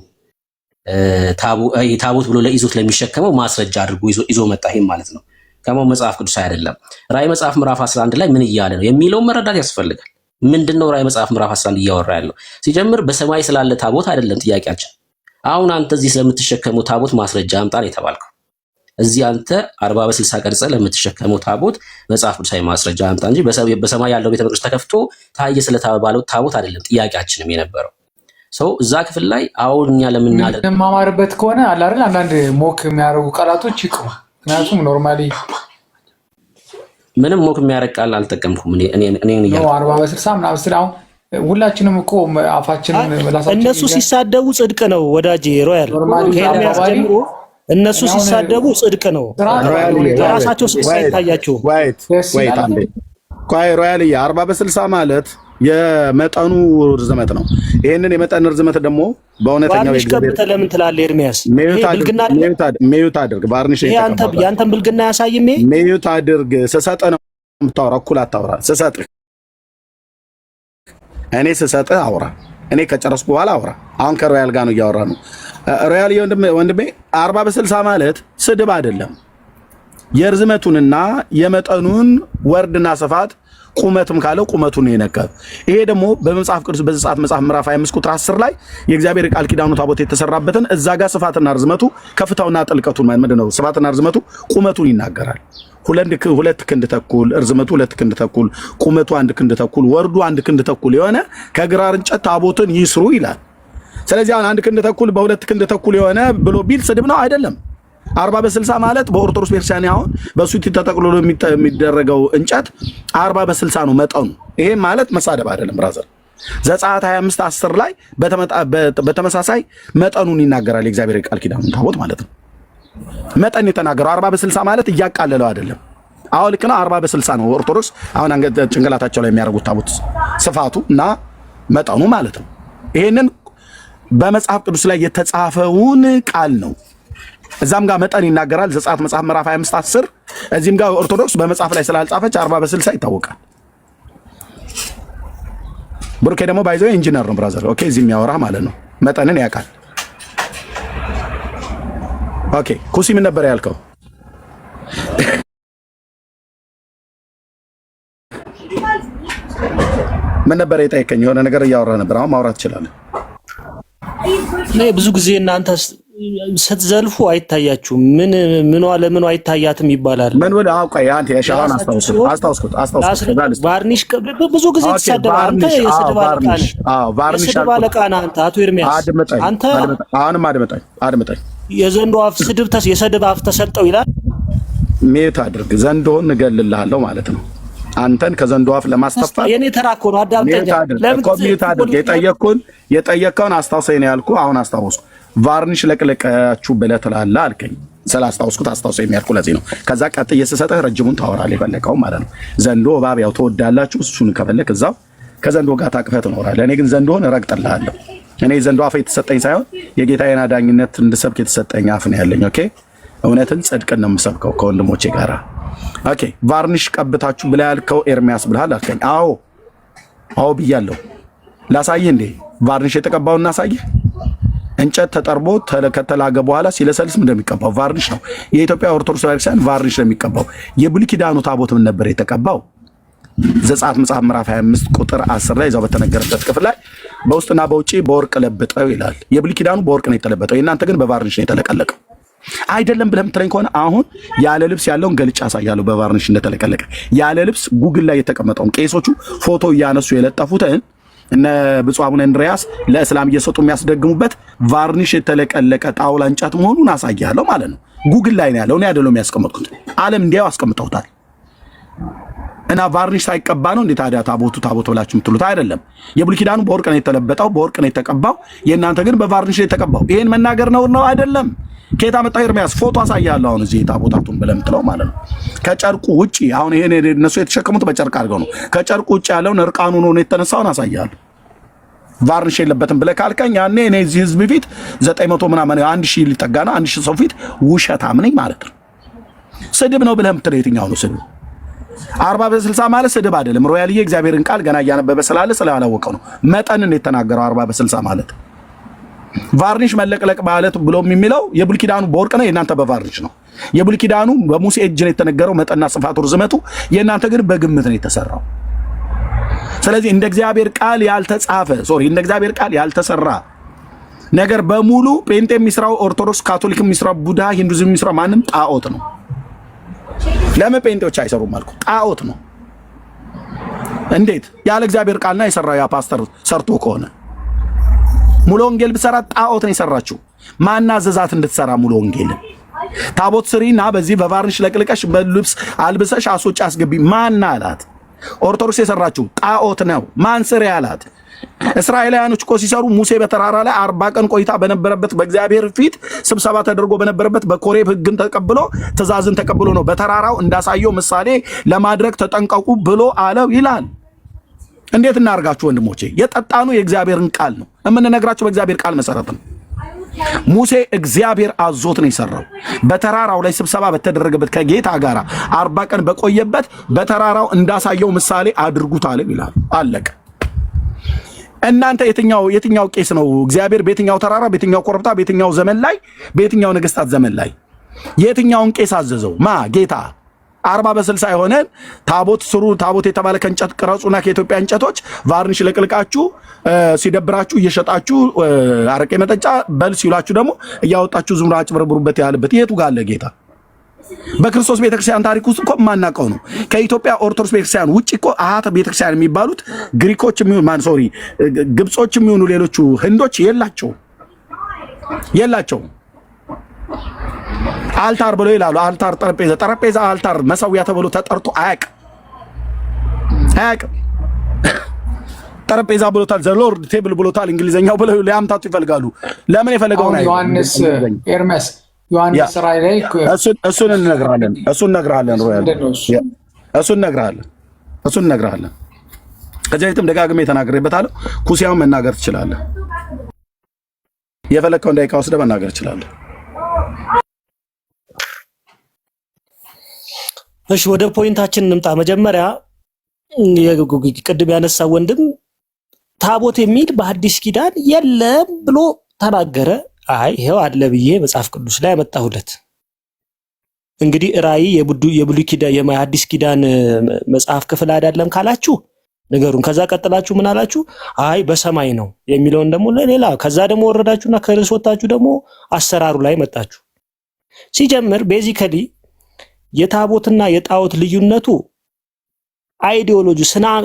ታቦት ብሎ ለይዞት ለሚሸከመው ማስረጃ አድርጎ ይዞ መጣ። ይሄም ማለት ነው ከመው መጽሐፍ ቅዱስ አይደለም። ራእይ መጽሐፍ ምዕራፍ 11 ላይ ምን እያለ ነው የሚለው መረዳት ያስፈልጋል። ምንድነው ራዕይ መጽሐፍ ምዕራፍ 11 እያወራ ያለው? ሲጀምር በሰማይ ስላለ ታቦት አይደለም ጥያቄያችን። አሁን አንተ እዚህ ስለምትሸከመው ታቦት ማስረጃ አምጣን የተባልከው። እዚህ አንተ 40 በ60 ቀርጸ ለምትሸከመው ታቦት መጽሐፍ ቅዱሳዊ ማስረጃ አምጣ እንጂ በሰማይ ያለው ቤተ መቅደስ ተከፍቶ ታየ ስለተባለው ታቦት አይደለም ጥያቄያችንም የነበረው። ሰው እዛ ክፍል ላይ አሁን እኛ ለምናደርግ ማማርበት ከሆነ አለ አይደል አንዳንድ ሞክ የሚያደርጉ ቃላቶች ይቅሩ። ምክንያቱም ኖርማሊ ምንም ሞክ የሚያደርግ ቃል አልጠቀምኩም እኔ ነው 40 በ60 ምናምን ስላው ሁላችንም እኮ አፋችንን መላሳችን እነሱ ሲሳደቡ ጽድቅ ነው ወዳጄ ሮያል ከኤርሚያስ ጀምሮ እነሱ ሲሳደቡ ጽድቅ ነው። ራሳቸው ሳይታያቸው ወይት አንዴ ቆይ ሮያል 40 በ60 ማለት የመጠኑ ርዝመት ነው። ይሄንን የመጠን ርዝመት ደግሞ በእውነተኛው እግዚአብሔር ለምን ትላለህ ኤርሚያስ? ሜዩት አድርግ ባርኒሽ ያንተን ብልግና ያሳይም። ሜዩት አድርግ ስሰጥ ነው የምታወራው። እኩል አታውራ። ስሰጥ እኔ ስሰጥ አውራ። እኔ ከጨረስኩ በኋላ አውራ። አሁን ከሮያል ጋር ነው እያወራ ነው። ሮያል ወንድሜ 40 በ60 ማለት ስድብ አይደለም። የርዝመቱንና የመጠኑን ወርድና ስፋት ቁመትም ካለው ቁመቱን የነካው ይሄ ደግሞ በመጽሐፍ ቅዱስ በዘጸአት መጽሐፍ ምዕራፍ 25 ቁጥር 10 ላይ የእግዚአብሔር ቃል ኪዳኑ ታቦት የተሰራበትን እዛ ጋር ስፋትና ርዝመቱ ከፍታውና ጥልቀቱን ምንድነው ስፋትና ርዝመቱ ቁመቱን ይናገራል። ሁለት ክንድ ተኩል ርዝመቱ 2 ክንድ ተኩል ቁመቱ 1 ክንድ ተኩል ወርዱ 1 ክንድ ተኩል የሆነ ከግራር እንጨት ታቦትን ይስሩ ይላል። ስለዚህ አሁን 1 ክንድ ተኩል በ2 ክንድ ተኩል የሆነ ብሎ ቢል ስድብ ነው አይደለም። 40 በ60 ማለት በኦርቶዶክስ ቤተክርስቲያን አሁን በሱቲ ተጠቅልሎ የሚደረገው እንጨት 40 በ60 ነው መጠኑ። ይሄ ማለት መሳደብ አይደለም ብራዘር። ዘጸአት 25 10 ላይ በተመሳሳይ መጠኑን ይናገራል የእግዚአብሔር ቃል ኪዳኑ ታቦት ማለት ነው። መጠን የተናገረው 40 በ60 ማለት እያቃለለው አይደለም። አሁን ልክ ነው 40 በ60 ነው ኦርቶዶክስ አሁን ጭንቅላታቸው ላይ የሚያደርጉት ታቦት ስፋቱ እና መጠኑ ማለት ነው። ይሄንን በመጽሐፍ ቅዱስ ላይ የተጻፈውን ቃል ነው። እዛም ጋር መጠን ይናገራል ዘጸአት መጽሐፍ ምዕራፍ 25 10 እዚህም ጋር ኦርቶዶክስ በመጽሐፍ ላይ ስላልጻፈች 40 በ60 ይታወቃል። ብሩኬ ደግሞ ባይዘው ኢንጂነር ነው ብራዘር። ኦኬ እዚህ የሚያወራ ማለት ነው መጠንን ያውቃል። ኦኬ ኩሲ ምን ነበር ያልከው? ምን ነበር የጠየቀኝ? የሆነ ነገር እያወራ ነበር። አሁን ማውራት ትችላለህ። ብዙ ጊዜ እናንተ ስትዘልፉ አይታያችሁም። ምኗ ለምኗ አይታያትም ይባላል። ምን ወደ አውቃይ አንተ የሻዋን አስታውስኩት ቫርኒሽ ብዙ ጊዜ ተሳደበ። አንተ የስድብ አለቃ ነህ። ቫርኒሽ የስድብ አለቃ ነህ አንተ አቶ ኤርሚያስ። አንተ አሁንም አድምጠኝ። የዘንዶ አፍ የስድብ አፍ ተሰጠው ይላል። ሜት አድርግ ዘንዶን እገልልሃለሁ ማለት ነው። አንተን ከዘንዶ አፍ ለማስተፋት የኔ ተራ እኮ ነው። አዳምጠኝ። ለምን ኮሚኒቲ አድርግ የጠየቅከውን አስታውሰኝ ነው ያልኩህ። አሁን አስታውስኩ። ቫርኒሽ ለቅለቃችሁ ብለህ ትላለህ አልከኝ። ስላስታውስኩት አስታውሰኝ ያልኩህ ለዚህ ነው። ከዛ ቀጥዬ ስሰጥህ ረጅሙን ታወራለህ የፈለከው ማለት ነው። ዘንዶ እባብ ያው ትወዳላችሁ። እሱን ከፈለክ እዛው ከዘንዶ ጋር ታቅፈህ ትኖራለህ። እኔ ግን ዘንዶን እረግጥልሃለሁ። እኔ ዘንዶ አፍ የተሰጠኝ ሳይሆን የጌታዬን አዳኝነት እንድሰብክ የተሰጠኝ አፍ ነው ያለኝ። ኦኬ እውነትን ጽድቅን ነው የምሰብከው ከወንድሞቼ ጋር። ኦኬ ቫርኒሽ ቀብታችሁ ብለህ ያልከው ኤርሚያስ ብለሃል አልከኝ። አዎ ብያለሁ። ላሳይህ እንዴ ቫርኒሽ የተቀባውን እናሳይህ። እንጨት ተጠርቦ ከተላገ በኋላ ሲለሰልስ ምን እንደሚቀባው ቫርኒሽ ነው። የኢትዮጵያ ኦርቶዶክስ ቤተክርስቲያን ቫርኒሽ ነው የሚቀባው። የብሉይ ኪዳኑ ታቦት ምን ነበር የተቀባው? ዘጸአት መጽሐፍ ምዕራፍ 25 ቁጥር 10 ላይ እዛው በተነገረበት ክፍል ላይ በውስጥና በውጪ በወርቅ ለብጠው ይላል። የብሉይ ኪዳኑ በወርቅ ነው የተለበጠው፣ የእናንተ ግን በቫርኒሽ ነው የተለቀለቀው። አይደለም ብለህ የምትለኝ ከሆነ አሁን ያለ ልብስ ያለውን ገልጫ አሳያለሁ። በቫርኒሽ እንደተለቀለቀ ያለ ልብስ ጉግል ላይ የተቀመጠውን ቄሶቹ ፎቶ እያነሱ የለጠፉትን እነ ብፁዕ አቡነ እንድርያስ ለእስላም እየሰጡ የሚያስደግሙበት ቫርኒሽ የተለቀለቀ ጣውላ እንጨት መሆኑን አሳያለሁ ማለት ነው። ጉግል ላይ ነው ያለው። እኔ አይደለም ያስቀመጥኩት፣ ዓለም እንዲያው አስቀምጠውታል። እና ቫርኒሽ ሳይቀባ ነው እንዴ ታዲያ ታቦት ብላችሁ የምትሉት? አይደለም። የብሉይ ኪዳኑ በወርቅ ነው የተለበጠው፣ በወርቅ ነው የተቀባው። የእናንተ ግን በቫርኒሽ ነው የተቀባው። ይሄን መናገር ነው አይደለም? ከየት አመጣው ኤርሚያስ? ፎቶ አሳያለሁ አሁን እዚህ ታቦታቱን ብለህ የምትለው ማለት ነው። ከጨርቁ ውጪ አሁን ይሄን እነሱ የተሸከሙት በጨርቅ አድርገው ነው። ከጨርቁ ውጪ ያለውን እርቃኑን ነው የተነሳውን አሳያለሁ። ቫርኒሽ የለበትም ብለህ ካልከኝ ያኔ እኔ እዚህ ህዝብ ፊት 900 ምናምን 1000 ሊጠጋና 1000 ሰው ፊት ውሸታም ነኝ ማለት ነው። ስድብ ነው ብለህ የምትለው የትኛው ነው ስድብ? 40 በ60 ማለት ስድብ አይደለም። ሮያልዬ እግዚአብሔርን ቃል ገና እያነበበ ስላላወቀው ነው መጠንን የተናገረው 40 በ60 ማለት። ቫርኒሽ መለቅለቅ ማለት ብሎ የሚለው የብሉይ ኪዳኑ በወርቅ ነው፣ የእናንተ በቫርኒሽ ነው። የብሉይ ኪዳኑ በሙሴ እጅ ነው የተነገረው መጠንና ስፋቱ ርዝመቱ፣ የእናንተ ግን በግምት ነው የተሰራው። ስለዚህ እንደ እግዚአብሔር ቃል ያልተጻፈ እንደ እግዚአብሔር ቃል ያልተሰራ ነገር በሙሉ ጴንጤ የሚስራው፣ ኦርቶዶክስ ካቶሊክ የሚስራው፣ ቡድሃ ሂንዱዝም የሚስራው ማንም ጣዖት ነው። ለምን ጴንጤዎች አይሰሩም አልኩ? ጣዖት ነው። እንዴት ያለ እግዚአብሔር ቃልና የሰራው ያ ፓስተር ሰርቶ ከሆነ ሙሉ ወንጌል ብሰራ ጣዖት ነው የሰራችው። ማን አዘዛት እንድትሰራ ሙሉ ወንጌልን? ታቦት ስሪና በዚህ በቫርኒሽ ለቅልቀሽ በልብስ አልብሰሽ አስወጪ አስገቢ ማን አላት? ኦርቶዶክስ የሰራችው ጣዖት ነው። ማን ስሪ አላት? እስራኤላውያኖች እኮ ሲሰሩ ሙሴ በተራራ ላይ 40 ቀን ቆይታ በነበረበት በእግዚአብሔር ፊት ስብሰባ ተደርጎ በነበረበት በኮሬብ ሕግን ተቀብሎ ትእዛዝን ተቀብሎ ነው በተራራው እንዳሳየው ምሳሌ ለማድረግ ተጠንቀቁ ብሎ አለው ይላል። እንዴት እናርጋችሁ ወንድሞቼ? የጠጣኑ የእግዚአብሔርን ቃል ነው የምንነግራችሁ፣ በእግዚአብሔር ቃል መሰረት ነው። ሙሴ እግዚአብሔር አዞት ነው የሰራው። በተራራው ላይ ስብሰባ በተደረገበት ከጌታ ጋር 40 ቀን በቆየበት በተራራው እንዳሳየው ምሳሌ አድርጉት አለ ይላል። አለቀ። እናንተ የትኛው ቄስ ነው እግዚአብሔር በየትኛው ተራራ፣ በየትኛው ኮረብታ፣ በየትኛው ዘመን ላይ፣ በየትኛው ነገስታት ዘመን ላይ የትኛውን ቄስ አዘዘው? ጌታ 40 በ60 የሆነ ታቦት ስሩ። ታቦት የተባለ ከእንጨት ቅረጹና ከኢትዮጵያ እንጨቶች ቫርኒሽ ለቅልቃችሁ ሲደብራችሁ እየሸጣችሁ አረቄ መጠጫ በል ሲሏችሁ ደግሞ እያወጣችሁ ዝም ብላችሁ አጭበርብሩበት ያለበት የቱ ጋር አለ ጌታ? በክርስቶስ ቤተክርስቲያን ታሪክ ውስጥ እኮ የማናውቀው ነው። ከኢትዮጵያ ኦርቶዶክስ ቤተክርስቲያን ውጭ እኮ አሃተ ቤተክርስቲያን የሚባሉት ግሪኮች ግብጾች የሚሆኑ ሌሎቹ ህንዶች የላቸውም። አልታር ብለው ይላሉ። አልታር ጠረጴዛ አልታር መሰዊያ ተብሎ ተጠርቶ አያውቅም። ጠረጴዛ ብሎታል፣ ዘ ሎርድ ቴብል ብሎታል። እንግሊዘኛው ብለው ሊያምታቱ ይፈልጋሉ። ለምን የፈለገው ነው? ዮሐንስ ኤርሜስ ዮሐንስ ራእይ ላይ እሱን እንነግርሃለን። ከዚህ በፊትም ደጋግሜ ተናግሬበታለሁ። ኩሲያውን መናገር ትችላለህ። የፈለግከውን ደቂቃ ወስደህ መናገር ትችላለህ። እሺ ወደ ፖይንታችን እንምጣ። መጀመሪያ ቅድም ያነሳው ወንድም ታቦት የሚል በሐዲስ ኪዳን የለም ብሎ ተናገረ። አይ ይሄው አለ ብዬ መጽሐፍ ቅዱስ ላይ አመጣሁለት። እንግዲህ ራእይ የብሉይ ኪዳን የሐዲስ ኪዳን መጽሐፍ ክፍል አይደለም ካላችሁ ነገሩን ከዛ ቀጥላችሁ ምን አላችሁ? አይ በሰማይ ነው የሚለውን ደግሞ ሌላ ከዛ ደግሞ ወረዳችሁና ከርዕስ ወጣችሁ ደግሞ አሰራሩ ላይ መጣችሁ። ሲጀምር ቤዚካሊ የታቦትና የጣዖት ልዩነቱ አይዲዮሎጂ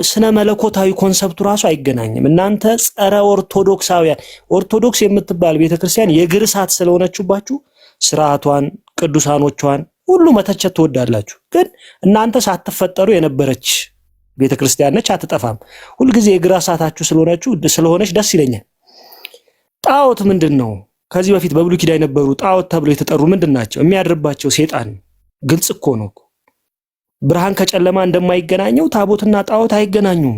ስነ መለኮታዊ ኮንሰፕቱ ራሱ አይገናኝም። እናንተ ጸረ ኦርቶዶክሳውያን ኦርቶዶክስ የምትባል ቤተክርስቲያን የእግር እሳት ስለሆነችባችሁ ስርዓቷን፣ ቅዱሳኖቿን ሁሉ መተቸት ትወዳላችሁ። ግን እናንተ ሳትፈጠሩ የነበረች ቤተክርስቲያን ነች፣ አትጠፋም። ሁልጊዜ የእግር እሳታችሁ ስለሆነች ደስ ይለኛል። ጣዖት ምንድነው? ከዚህ በፊት በብሉይ ኪዳን የነበሩ ጣዖት ተብለው የተጠሩ ምንድናቸው? የሚያድርባቸው ሴጣን። ግልጽ እኮ ነው። ብርሃን ከጨለማ እንደማይገናኘው ታቦትና ጣዖት አይገናኙም።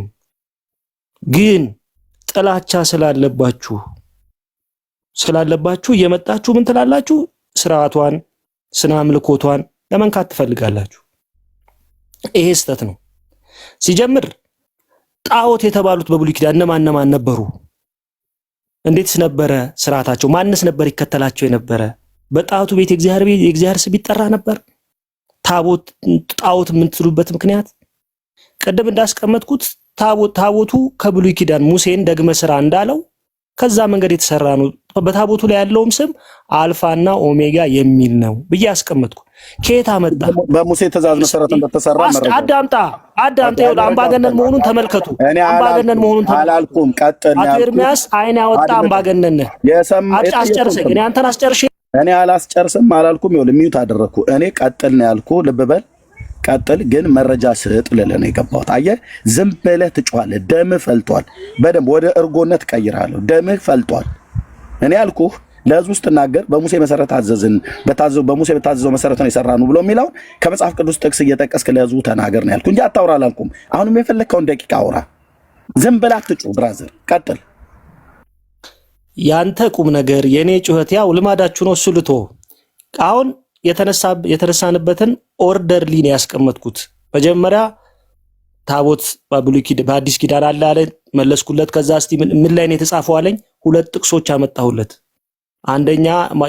ግን ጥላቻ ስላለባችሁ እየመጣችሁ ምን ትላላችሁ? ስርዓቷን፣ ስነ አምልኮቷን ለመንካት ትፈልጋላችሁ። ይሄ ስህተት ነው። ሲጀምር ጣዖት የተባሉት በብሉይ ኪዳን እነማን ነበሩ? እንዴትስ ነበረ ስርዓታቸው? ማንስ ነበር ይከተላቸው የነበረ? በጣዖቱ ቤት የእግዚአብሔር ስም ይጠራ ነበር? ጣዖት የምትሉበት ምክንያት ቀደም እንዳስቀመጥኩት ታቦቱ ከብሉይ ኪዳን ሙሴን ደግመ ስራ እንዳለው ከዛ መንገድ የተሰራ ነው። በታቦቱ ላይ ያለውም ስም አልፋና ኦሜጋ የሚል ነው ብዬ አስቀመጥኩ። ከየት አመጣ? በሙሴ ትእዛዝ መሰረት እንደተሰራ መረጃ አዳምጣ ይኸውልህ፣ አምባገነን መሆኑን ተመልከቱ። አምባገነን መሆኑን አላልኩም። ቀጥል። አቶ ኤርሚያስ አይን ያወጣ አምባገነን ነህ። አስጨርሰኝ። እኔ አንተን አስጨርሼ እኔ አላስጨርስም አላልኩም። ይኸውልህ ሚዩት አደረግኩ። እኔ ቀጥል ነው ያልኩህ። ልብ በል ቀጥል፣ ግን መረጃ ስጥ ልልህ ነው የገባሁት። አየህ፣ ዝም ብለህ ትጮኻለህ። ደምህ ፈልቷል። በደንብ ወደ እርጎነት ቀይራለሁ። ደምህ ፈልቷል። እኔ ያልኩህ ለህዝቡ ስትናገር በሙሴ መሰረት አዘዝን፣ በሙሴ በታዘዘው መሰረት ነው የሰራነው ብሎ የሚለውን ከመጽሐፍ ቅዱስ ጥቅስ እየጠቀስክ ለህዝቡ ተናገር ነው ያልኩህ እንጂ አታውራ አላልኩም። አሁንም የፈለግከውን ደቂቃ አውራ። ዝም ብለህ አትጩህ ብራዘር። ቀጥል። ያንተ ቁም ነገር የኔ ጩኸት ያው ልማዳችሁ ነው። እሱ ልቶ አሁን የተነሳንበትን ኦርደር ሊን ያስቀመጥኩት መጀመሪያ ታቦት በአዲስ ኪዳን አለ አለ መለስኩለት። ከዛ እስቲ ምን ላይ ነው የተጻፈው አለኝ። ሁለት ጥቅሶች አመጣሁለት። አንደኛ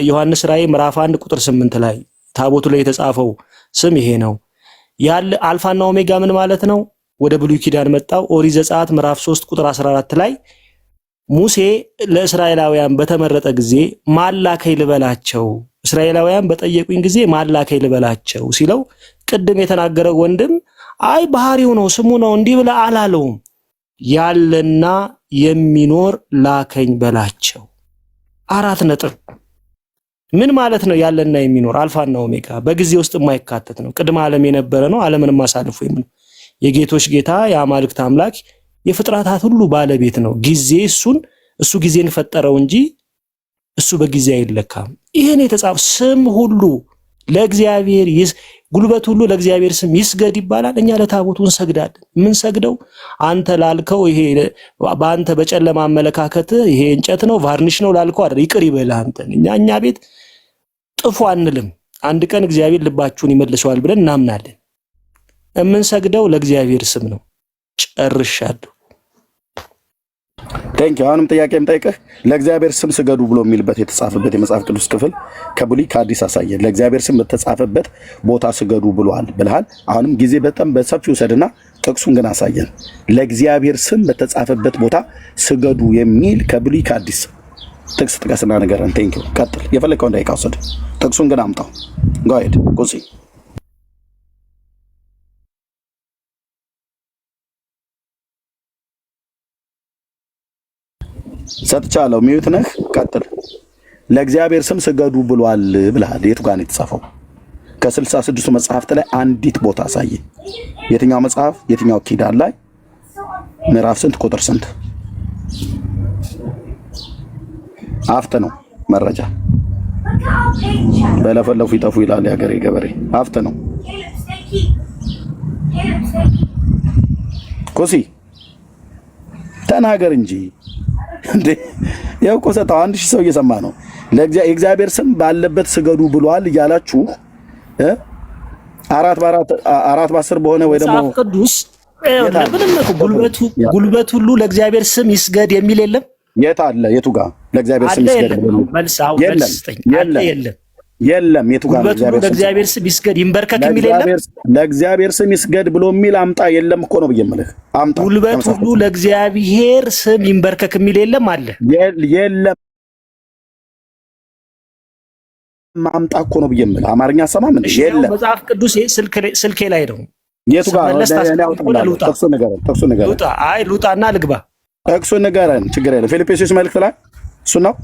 ዮሐንስ ራእይ ምዕራፍ 1 ቁጥር 8 ላይ ታቦቱ ላይ የተጻፈው ስም ይሄ ነው ያለ። አልፋና ኦሜጋ ምን ማለት ነው? ወደ ብሉይ ኪዳን መጣው። ኦሪት ዘጸአት ምዕራፍ 3 ቁጥር 14 ላይ ሙሴ ለእስራኤላውያን በተመረጠ ጊዜ ማላከይ ልበላቸው፣ እስራኤላውያን በጠየቁኝ ጊዜ ማላከይ ልበላቸው ሲለው ቅድም የተናገረው ወንድም አይ ባህሪው ነው ስሙ ነው እንዲህ ብለ አላለውም። ያለና የሚኖር ላከኝ በላቸው። 4 ነጥብ። ምን ማለት ነው? ያለና የሚኖር አልፋና ኦሜጋ በጊዜ ውስጥ የማይካተት ነው። ቅድመ ዓለም የነበረ ነው። ዓለምን ማሳልፎ የምን የጌቶች ጌታ የአማልክት አምላክ የፍጥረታት ሁሉ ባለቤት ነው። ጊዜ እሱ ጊዜን ፈጠረው እንጂ እሱ በጊዜ አይለካም። ይሄን የተጻፈ ስም ሁሉ ለእግዚአብሔር ጉልበት ሁሉ ለእግዚአብሔር ስም ይስገድ ይባላል። እኛ ለታቦቱ እንሰግዳለን። ምን ሰግደው አንተ ላልከው ይሄ በአንተ በጨለማ አመለካከት ይሄ እንጨት ነው ቫርኒሽ ነው ላልከው አይደል ይቅር ይበል አንተን። እኛ ቤት ጥፉ አንልም። አንድ ቀን እግዚአብሔር ልባችሁን ይመልሰዋል ብለን እናምናለን። የምንሰግደው ለእግዚአብሔር ስም ነው። ጨርሻለሁ። ቴንኪው። አሁንም ጥያቄ የምጠይቅህ ለእግዚአብሔር ስም ስገዱ ብሎ የሚልበት የተጻፈበት የመጽሐፍ ቅዱስ ክፍል ከብሉይ ከአዲስ አሳየን። ለእግዚአብሔር ስም በተጻፈበት ቦታ ስገዱ ብሏል ብለሃል። አሁንም ጊዜ በጣም በሰፊው ሰድና ጥቅሱን ግን አሳየን። ለእግዚአብሔር ስም በተጻፈበት ቦታ ስገዱ የሚል ከብሉይ ከአዲስ ጥቅስ ጥቀስና ነገርን። ቴንኪው። ቀጥል። የፈለከውን ደቂቃ ውሰድ። ጥቅሱን ግን አምጣው። ጎሄድ ቁሲ ሰጥቻለሁ። ሚዩት ነህ። ቀጥል። ለእግዚአብሔር ስም ስገዱ ብሏል ብለሃል። የቱ ጋር ነው የተጻፈው? ከ66ቱ መጽሐፍት ላይ አንዲት ቦታ አሳይ። የትኛው መጽሐፍ የትኛው ኪዳን ላይ ምዕራፍ ስንት ቁጥር ስንት? አፍት ነው መረጃ በለፈለፉ ይጠፉ ይላል የሀገሬ ገበሬ። አፍት ነው ኩሲ ተናገር እንጂ እንዴ! ያው እኮ ሰጣው 1000 ሰው እየሰማ ነው። የእግዚአብሔር ስም ባለበት ስገዱ ብሏል እያላችሁ አራት በአስር በሆነ ወይ ደግሞ መጽሐፍ ቅዱስ ለምንም ጉልበት ሁሉ ለእግዚአብሔር ስም ይስገድ የሚል የለም። የት አለ? የቱ ጋር ለእግዚአብሔር ስም ይስገድ ብሎ የለም። የቱ ጋር ለእግዚአብሔር ስም ይስገድ ይንበርከክ የሚል የለም። ለእግዚአብሔር ስም ይስገድ ብሎ የሚል አምጣ። የለም እኮ ነው ብየምልህ። አምጣ። ጉልበት ሁሉ ለእግዚአብሔር ስም ይንበርከክ የሚል የለም አለ። የለም ማምጣ እኮ ነው ብየምልህ። አማርኛ አሰማም እንዴ? የለም። መጽሐፍ ቅዱስ ስልኬ ላይ ነው። የቱ ጋር ጥቅሱ ንገረን። ልውጣና ልግባ። ጥቅሱ ንገረን። ችግር የለም። ፊልጵስዩስ መልእክት ላይ እሱ ነው።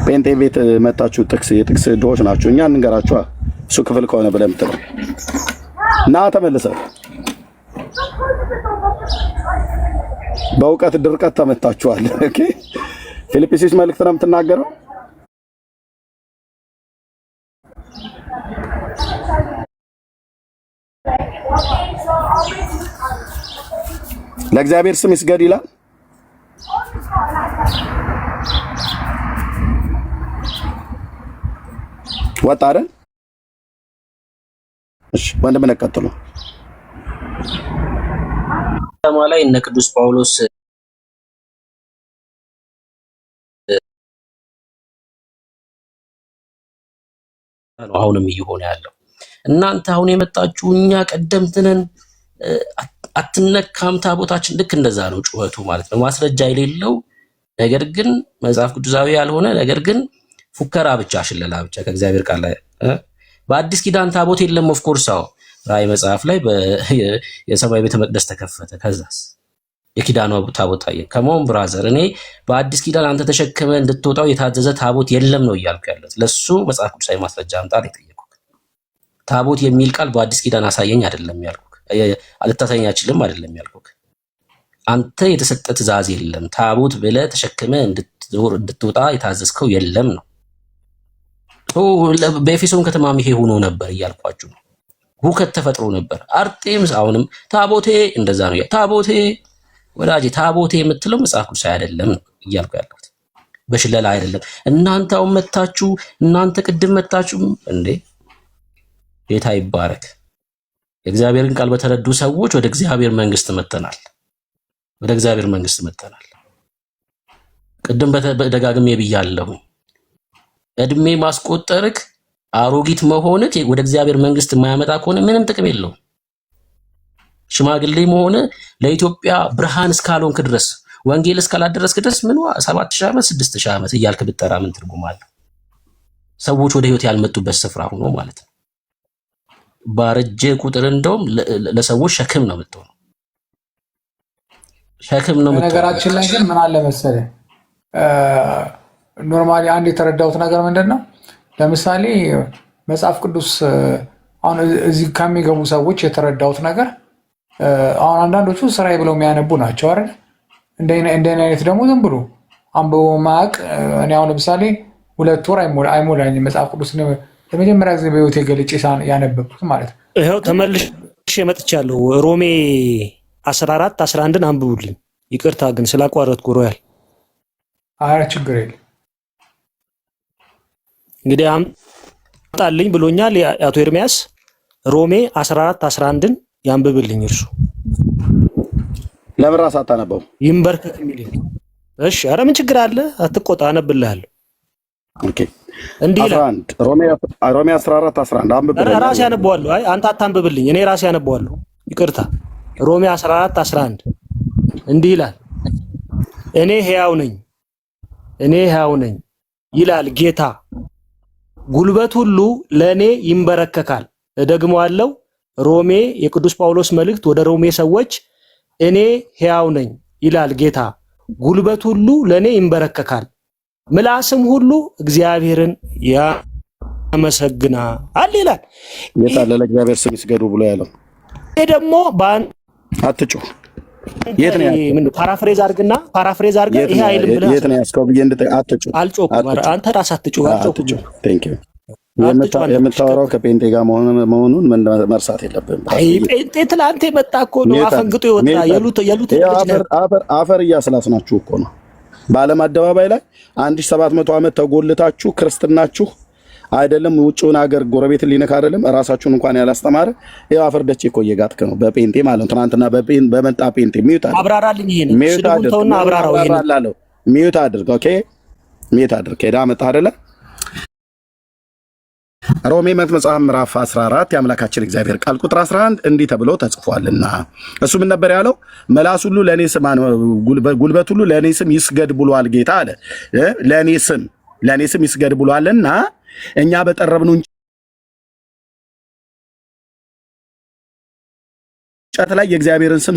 ጴንጤ ቤት መጣችሁ የጥቅስ ድሆች ናችሁ። እኛ እንንገራችኋ እሱ ክፍል ከሆነ ብለህ የምትለው እና ተመልሰህ በእውቀት ድርቀት ተመታችኋል። ኦኬ ፊልጵስዩስ መልእክት ነው የምትናገረው። ለእግዚአብሔር ስም ይስገድ ይላል። ወጣ አይደል? እሺ ወንድም ነቀጥሉ። ከተማ ላይ እነ ቅዱስ ጳውሎስ አሁንም እየሆነ ያለው እናንተ አሁን የመጣችሁ እኛ ቀደምት ነን አትነካም ታቦታችን። ልክ እንደዛ ነው ጩኸቱ ማለት ነው። ማስረጃ የሌለው ነገር ግን መጽሐፍ ቅዱሳዊ ያልሆነ ነገር ግን ፉከራ ብቻ ሽለላ ብቻ ከእግዚአብሔር ቃል ላይ በአዲስ ኪዳን ታቦት የለም። ኦፍ ኮርስ አዎ ራእይ መጽሐፍ ላይ የሰማይ ቤተ መቅደስ ተከፈተ። ከዛስ የኪዳኑ ታቦት ታየ። ከሞን ብራዘር እኔ በአዲስ ኪዳን አንተ ተሸክመ እንድትወጣው የታዘዘ ታቦት የለም ነው እያልኩ ያለሁት። ለሱ መጽሐፍ ቅዱሳዊ ማስረጃ አምጣ ነው የጠየኩህ። ታቦት የሚል ቃል በአዲስ ኪዳን አሳየኝ አይደለም ያልኩህ። አልታሳየኝ አችልም አይደለም ያልኩህ። አንተ የተሰጠ ትእዛዝ የለም። ታቦት ብለህ ተሸክመ እንድትወጣ የታዘዝከው የለም ነው። በኤፌሶን ከተማም ይሄ ሆኖ ነበር እያልኳችሁ ነው። ሁከት ተፈጥሮ ነበር። አርጤምስ አሁንም ታቦቴ እንደዛ ነው። ታቦቴ ወዳጄ ታቦቴ የምትለው መጽሐፍ ቅዱስ አይደለም ነው እያልኩ ያለሁት። በሽለላ አይደለም። እናንተው መታችሁ እናንተ ቅድም መታችሁ እንዴ! ጌታ ይባረክ። የእግዚአብሔርን ቃል በተረዱ ሰዎች ወደ እግዚአብሔር መንግስት መተናል። ወደ እግዚአብሔር መንግስት መተናል። ቅድም በደጋግሜ ብያለሁ። እድሜ ማስቆጠርክ አሮጊት መሆንክ ወደ እግዚአብሔር መንግስት የማያመጣ ከሆነ ምንም ጥቅም የለውም። ሽማግሌ መሆን ለኢትዮጵያ ብርሃን እስካልሆንክ ድረስ ወንጌል እስካላደረስክ ድረስ ምን 7000 ዓመት 6000 ዓመት እያልክ ብትጠራ ምን ትርጉም አለው? ሰዎች ወደ ህይወት ያልመጡበት ስፍራ ሆኖ ማለት ነው። ባረጀ ቁጥር እንደውም ለሰዎች ሸክም ነው የምትሆነው። ሸክም ነው የምትሆነው። ነገራችን ላይ ግን ምን አለ መሰለህ ኖርማሊ አንድ የተረዳሁት ነገር ምንድነው? ለምሳሌ መጽሐፍ ቅዱስ አሁን እዚህ ከሚገቡ ሰዎች የተረዳሁት ነገር አሁን አንዳንዶቹ ስራዬ ብለው የሚያነቡ ናቸው አይደል? እንደኔ አይነት ደግሞ ዝም ብሎ አንብቦ ማቅ እኔ አሁን ለምሳሌ 2 ወር አይሞላኝም መጽሐፍ ቅዱስ ለመጀመሪያ ጊዜ በህይወቴ ገልጬ ያነበብኩት ማለት ነው። ይኸው ተመልሼ መጥቻለሁ። ሮሜ 14 11ን አንብቡልኝ። ይቅርታ ግን ስላቋረጥኩ ሮያል። አረ ችግር የለም እንግዲህ አምጣልኝ ብሎኛል አቶ ኤርሚያስ። ሮሜ 14 11ን ያንብብልኝ እርሱ። ለምን ራስህ አታነበው? ይንበርከክ የሚል እሺ። ኧረ ምን ችግር አለ? አትቆጣ፣ አነብልሃለሁ። ኦኬ እንዲህ ይላል 11 ሮሜ 14 11 አንብብልኝ። ራሴ ያነበዋለሁ። አይ አንተ አታንብብልኝ፣ እኔ ራሴ ያነበዋለሁ። ይቅርታ። ሮሜ 14 11 እንዲህ ይላል እኔ ሕያው ነኝ ይላል ጌታ፣ ጉልበት ሁሉ ለእኔ ይንበረከካል። እደግመዋለሁ። ሮሜ የቅዱስ ጳውሎስ መልእክት ወደ ሮሜ ሰዎች እኔ ሕያው ነኝ ይላል ጌታ፣ ጉልበት ሁሉ ለእኔ ይንበረከካል፣ ምላስም ሁሉ እግዚአብሔርን ያመሰግናል ይላል። ጌታ ለእግዚአብሔር ስም ይስገዱ ብሎ ያለው ይሄ ደግሞ አትጩህ። የት ነው ያለው? ፓራፍሬዝ አድርግና ይሄ አይልም ብለህ የት ነው ያስከው ብዬ አትጩህ። አልጮኩም። አንተ ራስህ አትጩህ። አልጮኩም። ቴንክ ዩ። የምታወራው ከጴንጤ ጋር መሆኑን መርሳት የለብህም። ጴንጤ ትላንት የመጣ እኮ ነው፣ አፈንግጦ የወጣ የሉት አፈር እያስላስናችሁ እኮ ነው። በዓለም አደባባይ ላይ 1700 ዓመት ተጎልታችሁ ክርስትናችሁ አይደለም ውጭውን ሀገር ጎረቤትን ሊነካ አይደለም ራሳችሁን እንኳን ያላስተማረ ይሄ አፈር ደቼ እኮ እየጋጥክ ነው በጴንጤ ማለት ነው። ትናንትና በመጣ ጴንጤ ሚውት አድርግ፣ አብራራልኝ። ይሄን ስልኩን ተውና አብራራው። ይሄን ሚውት አድርግ። ኦኬ ሚውት አድርግ። ሄዳ መጣ አይደለ? ሮሜ መጽሐፍ ምዕራፍ 14 የአምላካችን እግዚአብሔር ቃል ቁጥር 11 እንዲህ ተብሎ ተጽፏልና እሱ ምን ነበር ያለው? መላስ ሁሉ ለኔ ስም ጉልበት ሁሉ ለኔ ስም ይስገድ ብሏል ጌታ አለ። ለኔ ስም ይስገድ ብሏልና እኛ በጠረብነው እንጨት ላይ የእግዚአብሔርን ስም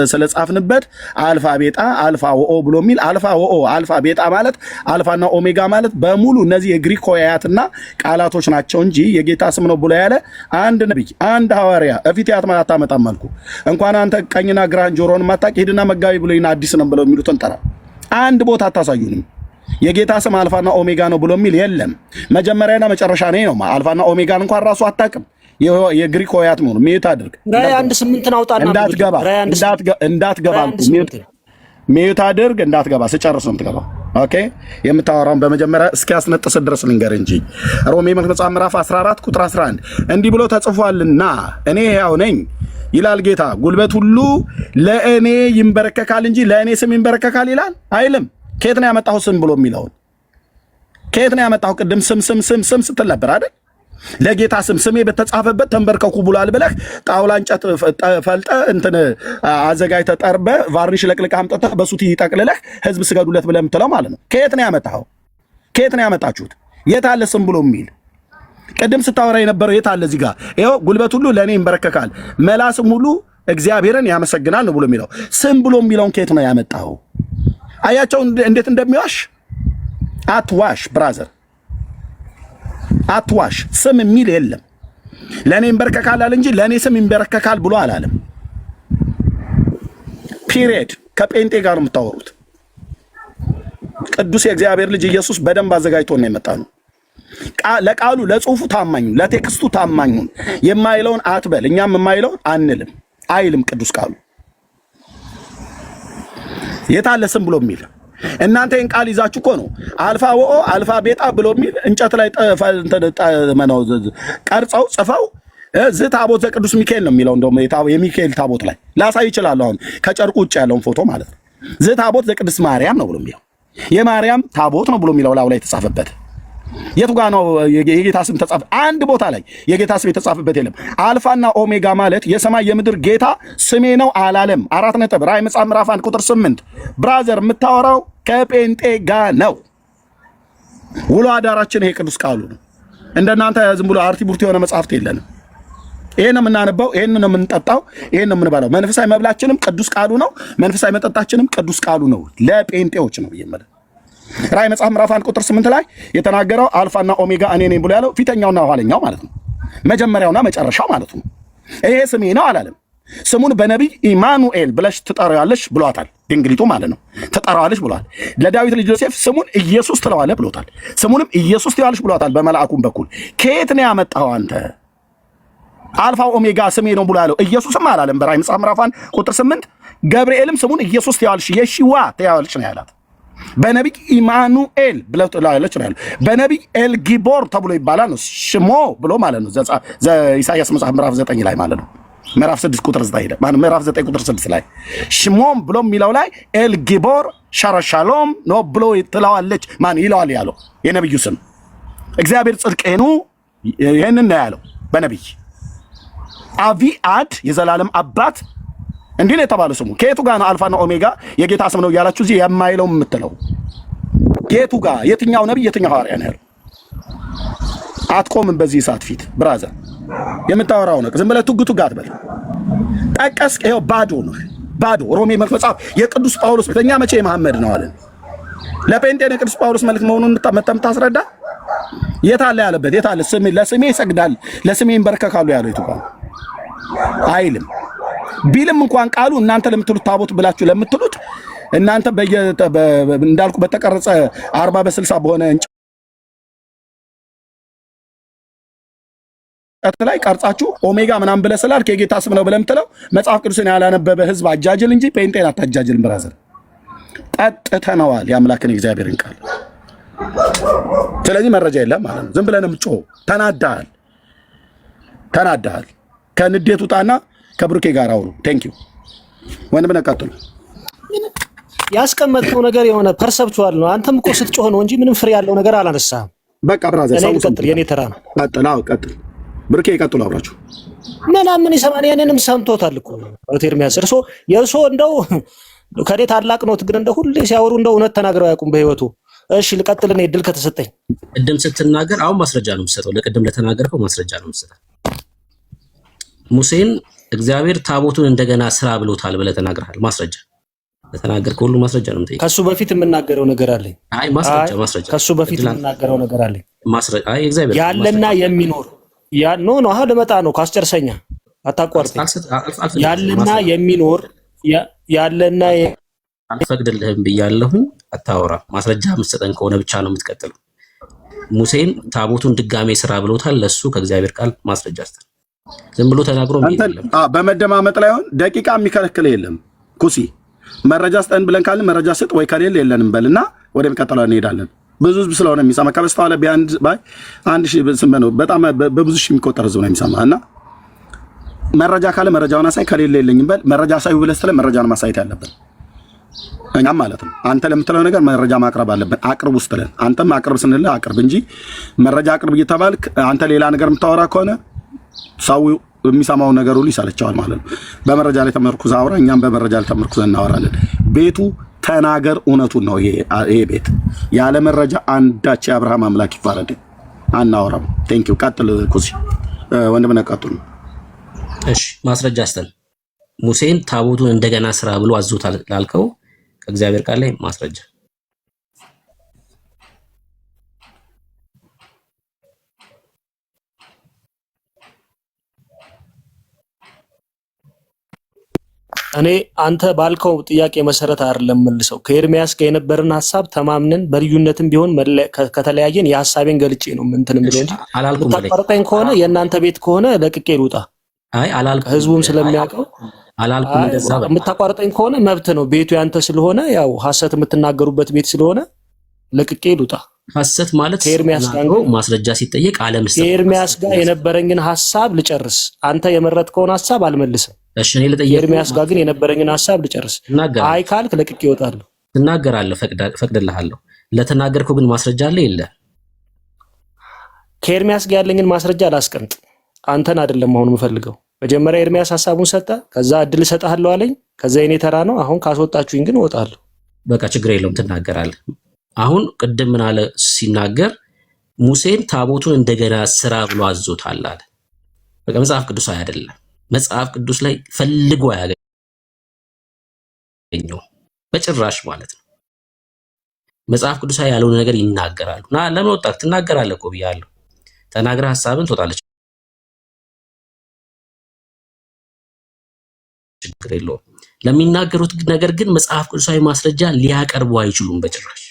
ስለጻፍንበት አልፋ ቤጣ አልፋ ወኦ ብሎ የሚል አልፋ ወኦ አልፋ ቤጣ ማለት አልፋና ኦሜጋ ማለት በሙሉ እነዚህ የግሪክ ሆሄያትና ቃላቶች ናቸው እንጂ የጌታ ስም ነው ብሎ ያለ አንድ ነብይ አንድ ሐዋርያ እፊት ያትማት አታመጣም አልኩ። እንኳን አንተ ቀኝና ግራን ጆሮን ማጣቅ ሄድና መጋቢ ብሎና አዲስ ነው ብለው የሚሉትን ጠራ። አንድ ቦታ አታሳዩንም። የጌታ ስም አልፋና ኦሜጋ ነው ብሎ የሚል የለም። መጀመሪያና መጨረሻ ነው። አልፋና ኦሜጋን እንኳን ራሱ አታውቅም። የግሪክ ሆሄያት ነው። ሚዩት አድርግ። ራይ 1:8 አውጣና እንዳትገባ ሚዩት አድርግ። እንዳትገባ ስጨርስ ነው የምትገባው። ኦኬ የምታወራውን በመጀመሪያ እስኪያስነጥስ ድረስ ልንገር እንጂ ሮሜ መጽሐፍ ምዕራፍ 14 ቁጥር 11 እንዲህ ብሎ ተጽፏልና እኔ ሕያው ነኝ ይላል ጌታ፣ ጉልበት ሁሉ ለእኔ ይንበረከካል እንጂ ለእኔ ስም ይንበረከካል ይላል አይልም። ከየት ነው ያመጣው ስም ብሎ የሚለውን? ከየት ነው ያመጣው? ቅድም ስም ስትል ነበር አይደል? ለጌታ ስሜ በተጻፈበት ተንበርከኩ ብሏል ብለህ ጣውላ እንጨት ፈልጠ እንትን አዘጋጅተህ ጠርበህ ቫርኒሽ ለቅልቀህ አምጥተህ በሱቲ ይጠቅልለህ ህዝብ ስገዱለት ብለህ የምትለው ማለት ነው። ከየት ነው ያመጣው? ከየት ነው ያመጣችሁት? የት አለ ስም ብሎ የሚል? ቅድም ስታወራ የነበረው የት አለ? እዚህ ጋር ይኸው ጉልበት ሁሉ ለእኔ ይንበረከካል መላስም ሁሉ እግዚአብሔርን ያመሰግናል ነው ብሎ የሚለው። ስም ብሎ የሚለውን ከየት ነው ያመጣው? አያቸው እንዴት እንደሚዋሽ። አትዋሽ ብራዘር፣ አትዋሽ። ስም የሚል የለም። ለእኔ ይንበረከካል አለ እንጂ ለእኔ ስም ይንበረከካል ብሎ አላለም። ፒሪየድ። ከጴንጤ ጋር ነው የምታወሩት። ቅዱስ የእግዚአብሔር ልጅ ኢየሱስ በደንብ አዘጋጅቶ ነው የመጣ ነው። ለቃሉ ለጽሁፉ ታማኙ ለቴክስቱ ታማኙ የማይለውን አትበል። እኛም የማይለውን አንልም አይልም ቅዱስ ቃሉ። የታለ ስም ብሎ የሚል? እናንተ ይህን ቃል ይዛችሁ እኮ ነው አልፋ ወኦ አልፋ ቤጣ ብሎ የሚል እንጨት ላይ ቀርጸው ጽፈው ዝ ታቦት ዘቅዱስ ሚካኤል ነው የሚለው። እንደውም የሚካኤል ታቦት ላይ ላሳይ ይችላል። አሁን ከጨርቁ ውጭ ያለውን ፎቶ ማለት ነው። ዝ ታቦት ዘቅዱስ ማርያም ነው ብሎ የሚለው የማርያም ታቦት ነው ብሎ የሚለው ላው ላይ የተጻፈበት የቱ ጋር ነው የጌታ ስም ተጻፈ? አንድ ቦታ ላይ የጌታ ስም የተጻፈበት የለም። አልፋና ኦሜጋ ማለት የሰማይ የምድር ጌታ ስሜ ነው አላለም። 4 ነጥብ። ራዕይ መጽሐፍ ምዕራፍ 1 ቁጥር 8። ብራዘር የምታወራው ከጴንጤ ጋር ነው። ውሎ አዳራችን ይሄ ቅዱስ ቃሉ ነው። እንደናንተ ዝም ብሎ አርቲ ቡርቲ የሆነ መጽሐፍት የለንም። ይሄን ነው የምናነበው፣ ይሄን ነው የምንጠጣው፣ ይሄን ነው የምንበላው። መንፈሳዊ መብላችንም ቅዱስ ቃሉ ነው፣ መንፈሳዊ መጠጣችንም ቅዱስ ቃሉ ነው። ለጴንጤዎች ነው ይመለ ራዕይ መጽሐፍ ምዕራፍ 1 ቁጥር 8 ላይ የተናገረው አልፋና ኦሜጋ እኔ ነኝ ብሎ ያለው ፊተኛውና ኋለኛው ማለት ነው፣ መጀመሪያውና መጨረሻው ማለት ነው። ይሄ ስሜ ነው አላለም። ስሙን በነቢይ ኢማኑኤል ብለሽ ትጠራዋለሽ ብሏታል። ድንግሊቱ ማለት ነው ትጠራዋለሽ ብሏል። ለዳዊት ልጅ ዮሴፍ ስሙን ኢየሱስ ትለዋለህ ብሎታል። ስሙንም ኢየሱስ ትለዋለሽ ብሏታል በመልአኩም በኩል። ከየት ነው ያመጣው አንተ? አልፋ ኦሜጋ ስሜ ነው ብሎ ያለው ኢየሱስም አላለም። በራዕይ መጽሐፍ ምዕራፍ 1 ቁጥር 8 ገብርኤልም ስሙን ኢየሱስ ትለዋለሽ የሺዋ ትለዋለሽ ነው ያላት። በነቢይ ኢማኑኤል ብለው ትላለች ነው ያለው። በነቢይ ኤልጊቦር ተብሎ ይባላል ነው ሽሞ ብሎ ማለት ነው። ኢሳይያስ መጽሐፍ ምዕራፍ 9 ላይ ማለት ነው። ምዕራፍ 6 ቁጥር 9 ማለት ምዕራፍ 9 ቁጥር 6 ላይ ሽሞም ብሎ የሚለው ላይ ኤልጊቦር ሻረሻሎም ነው ብሎ ትለዋለች። ማን ይለዋል ያለው የነብዩ ስም እግዚአብሔር ጽድቄኑ ይሄንን ነው ያለው በነቢይ አቪአድ የዘላለም አባት እንዲህ ነው የተባለው ስሙ። ከየቱ ጋር ነው አልፋና ኦሜጋ የጌታ ስም ነው እያላችሁ እዚህ የማይለው የምትለው? ከየቱ ጋር የትኛው ነብይ የትኛው ሐዋርያ ነው ያለው? አትቆምም በዚህ ሰዓት ፊት ብራዘር። የምታወራው ነው ዝም ብለህ ቱግ ቱግ አትበል። ጠቀስክ ይኸው ባዶ ነው ባዶ። ሮሜ መጽሐፍ የቅዱስ ጳውሎስ ቤተኛ መቼ መሐመድ ነው አለን። ለጴንጤ ነው ቅዱስ ጳውሎስ መልእክት መሆኑን ታስረዳ። የት አለ ያለበት? የት አለ ስሜ ለስሜ ይሰግዳል ለስሜ ይንበረከካሉ ያለው የቱ ጋር አይልም። ቢልም እንኳን ቃሉ እናንተ ለምትሉት ታቦት ብላችሁ ለምትሉት እናንተ እንዳልኩ በተቀረጸ 40 በ60 በሆነ እንጨት ላይ ቀርጻችሁ ኦሜጋ ምናምን ብለህ ስላልክ የጌታ ስም ነው ብለህ የምትለው መጽሐፍ ቅዱስን ያላነበበ ህዝብ አጃጅል እንጂ ጴንጤን አታጃጅልም ብራዘር። ጠጥተነዋል የአምላክን እግዚአብሔርን ቃል። ስለዚህ መረጃ የለም ማለት ነው። ዝም ብለህ ነው የምትጮኸው። ተናዳሃል። ከንዴት ውጣና ከብሩኬ ጋር አውሩ። ቴንክ ዩ ወንድም ነቀጥሉ። ያስቀመጥከው ነገር የሆነ ፐርሰፕቹዋል ነው። አንተም እኮ ስትጮህ ነው እንጂ ምንም ፍሬ ያለው ነገር አላነሳህም። በቃ ብራዘር እኔ ልቀጥል፣ የኔ ተራ ነው። ቀጥል ብሩኬ ይቀጥሉ አብራችሁ ምናምን ይሰማል። የኔንም ሰምቶታል እኮ ኤርሚያስ። የእርሶ እንደው ከኔ ታላቅ ነው ግን እንደው ሁሌ ሲያወሩ እንደው እውነት ተናግረው ያውቁም በህይወቱ። እሺ ልቀጥል እኔ እድል ከተሰጠኝ። ቅድም ስትናገር አሁን ማስረጃ ነው የምትሰጠው። ለቅድም ለተናገርከው ማስረጃ ነው የምትሰጠው። ሙሴን እግዚአብሔር ታቦቱን እንደገና ስራ ብሎታል ብለህ ተናግረሃል። ማስረጃ ለተናገርከው ሁሉ ማስረጃ ነው የምጠይቀው። ከሱ በፊት የምናገረው ነገር አለኝ። አይ ማስረጃ ከሱ በፊት የምናገረው ነገር አለኝ። ማስረጃ አይ እግዚአብሔር ያለና የሚኖር ኖ አሁን ልመጣ ነው። ካስጨርሰኛ አታቋርጥ። ያለና የሚኖር ያለና አልፈቅድልህም ብያለሁ። አታወራ። ማስረጃ የምትሰጠን ከሆነ ብቻ ነው የምትቀጥለው። ሙሴን ታቦቱን ድጋሜ ስራ ብሎታል። ለሱ ከእግዚአብሔር ቃል ማስረጃ አስተን ዝም ብሎ ተናግሮ በመደማመጥ ላይ ሆን ደቂቃ የሚከለክል የለም። ኩሲ መረጃ ስጠን ብለን ካልን መረጃ ስጥ፣ ወይ ከሌለ የለንም በልና ወደሚቀጥለው እንሄዳለን። ብዙ ህዝብ ስለሆነ የሚሰማ ከበስተኋላ ቢያንድ ባይ 1000 ስም ነው። በጣም በብዙ ሺህ የሚቆጠር ህዝብ ነው የሚሰማ እና መረጃ ካለ መረጃውን አሳይ፣ ከሌለ የለኝም በል። መረጃ አሳዩ ብለህ ስለ መረጃን ማሳየት ያለብን እኛም ማለት ነው። አንተ ለምትለው ነገር መረጃ ማቅረብ አለብን። አቅርብ ውስጥ ለን አንተም አቅርብ ስንልህ አቅርብ እንጂ መረጃ አቅርብ እየተባልክ አንተ ሌላ ነገር የምታወራ ከሆነ ሰው የሚሰማው ነገር ሁሉ ይሰለቸዋል ማለት ነው። በመረጃ ላይ ተመርኩዘህ አውራ፣ እኛም በመረጃ ላይ ተመርኩዘን እናወራለን። ቤቱ ተናገር፣ እውነቱን ነው። ይሄ ቤት ያለ መረጃ አንዳች የአብርሃም አምላክ ይፋረድ አናወራም። ቴንክ ዩ። ቀጥል ኩሲ ወንድም ነቀጥሉ። እሺ ማስረጃ አስተን ሙሴን ታቦቱን እንደገና ስራ ብሎ አዞታል ላልከው ከእግዚአብሔር ቃል ላይ ማስረጃ እኔ አንተ ባልከው ጥያቄ መሰረት አይደለም መልሰው። ከኤርሚያስ ጋር የነበረን ሐሳብ ተማምነን በልዩነትም ቢሆን ከተለያየን የሐሳቤን ገልጬ ነው እንትን ብሎ እንጂ ተጣጣረቀኝ ከሆነ የእናንተ ቤት ከሆነ ለቅቄ ልውጣ። አይ አላልኩም። ህዝቡም ስለሚያውቀው አላልኩም። እንደዛ የምታቋርጠኝ ከሆነ መብት ነው። ቤቱ ያንተ ስለሆነ ያው ሐሰት የምትናገሩበት ቤት ስለሆነ ለቅቄ ልውጣ። ሐሰት ማለት ከኤርሚያስ ጋር ማስረጃ ሲጠየቅ አለምስጥ ከኤርሚያስ ጋር የነበረኝን ሐሳብ ልጨርስ። አንተ የመረጥከውን ሐሳብ አልመልስም። እሺ እኔ ልጠየቅ። ኤርሚያስ ጋር ግን የነበረኝን ሐሳብ ልጨርስ። አይ ካልክ ለቅቄ እወጣለሁ። ትናገራለህ፣ ፈቅድልሃለሁ። ለተናገርከው ግን ማስረጃ አለ የለ? ከኤርሚያስ ጋር ያለኝን ማስረጃ አላስቀምጥ። አንተን አይደለም አሁን የምፈልገው። መጀመሪያ ኤርሚያስ ሐሳቡን ሰጠ፣ ከዛ እድል እሰጥሃለሁ አለኝ። ከዛ የኔ ተራ ነው። አሁን ካስወጣችሁኝ ግን እወጣለሁ። በቃ ችግር የለውም ትናገራለህ። አሁን ቅድም ምን አለ ሲናገር ሙሴን ታቦቱን እንደገና ስራ ብሎ አዞታል አለ። በቃ መጽሐፍ ቅዱሳዊ አይደለም። መጽሐፍ ቅዱስ ላይ ፈልጎ አያገኘው በጭራሽ ማለት ነው። መጽሐፍ ቅዱሳዊ ያልሆነ ነገር ይናገራሉ። ና ለምን ወጣህ ትናገራለህ እኮ ብያለሁ። ተናግረህ ሐሳብን ትወጣለች፣ ችግር የለውም። ለሚናገሩት ነገር ግን መጽሐፍ ቅዱሳዊ ማስረጃ ሊያቀርቡ አይችሉም በጭራሽ።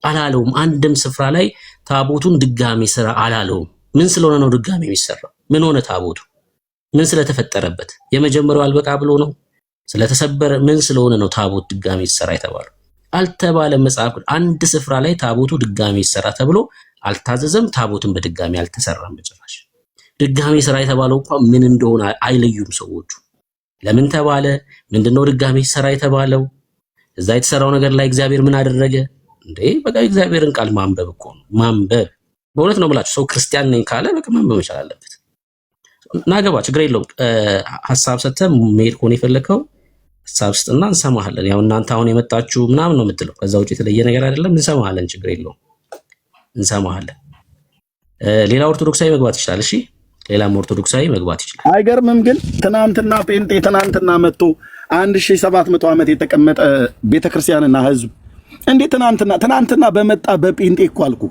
አላለውም። አንድም ስፍራ ላይ ታቦቱን ድጋሚ ስራ አላለውም። ምን ስለሆነ ነው ድጋሚ የሚሰራው? ምን ሆነ ታቦቱ? ምን ስለተፈጠረበት? የመጀመሪያው አልበቃ ብሎ ነው ስለተሰበረ? ምን ስለሆነ ነው ታቦት ድጋሚ ይሰራ የተባለው? አልተባለም። መጽሐፍ አንድ ስፍራ ላይ ታቦቱ ድጋሚ ይሰራ ተብሎ አልታዘዘም። ታቦቱን በድጋሚ አልተሰራም በጭራሽ። ድጋሚ ስራ የተባለው እንኳን ምን እንደሆነ አይለዩም ሰዎቹ። ለምን ተባለ? ምንድነው ድጋሚ ይሰራ የተባለው? እዛ የተሰራው ነገር ላይ እግዚአብሔር ምን አደረገ እንዴ? በቃ እግዚአብሔርን ቃል ማንበብ እኮ ነው። ማንበብ በእውነት ነው ብላችሁ ሰው ክርስቲያን ነኝ ካለ በቃ ማንበብ መቻል አለበት። ናገባ ችግር የለውም። ሐሳብ ሰጥተህ መሄድ ከሆነ የፈለከው ሐሳብ ስጥና እንሰማሃለን። ያው እናንተ አሁን የመጣችሁ ምናምን ነው የምትለው። ከዛ ውጭ የተለየ ነገር አይደለም። እንሰማሃለን፣ ችግር የለውም እንሰማሃለን። ሌላ ኦርቶዶክሳዊ መግባት ይችላል። እሺ ሌላም ኦርቶዶክሳዊ መግባት ይችላል። አይገርምም? ግን ትናንትና ጴንጤ ትናንትና መጥቶ 1700 ዓመት የተቀመጠ ቤተክርስቲያንና ህዝብ እንዴት ትናንትና በመጣ በጴንጤ እኮ አልኩ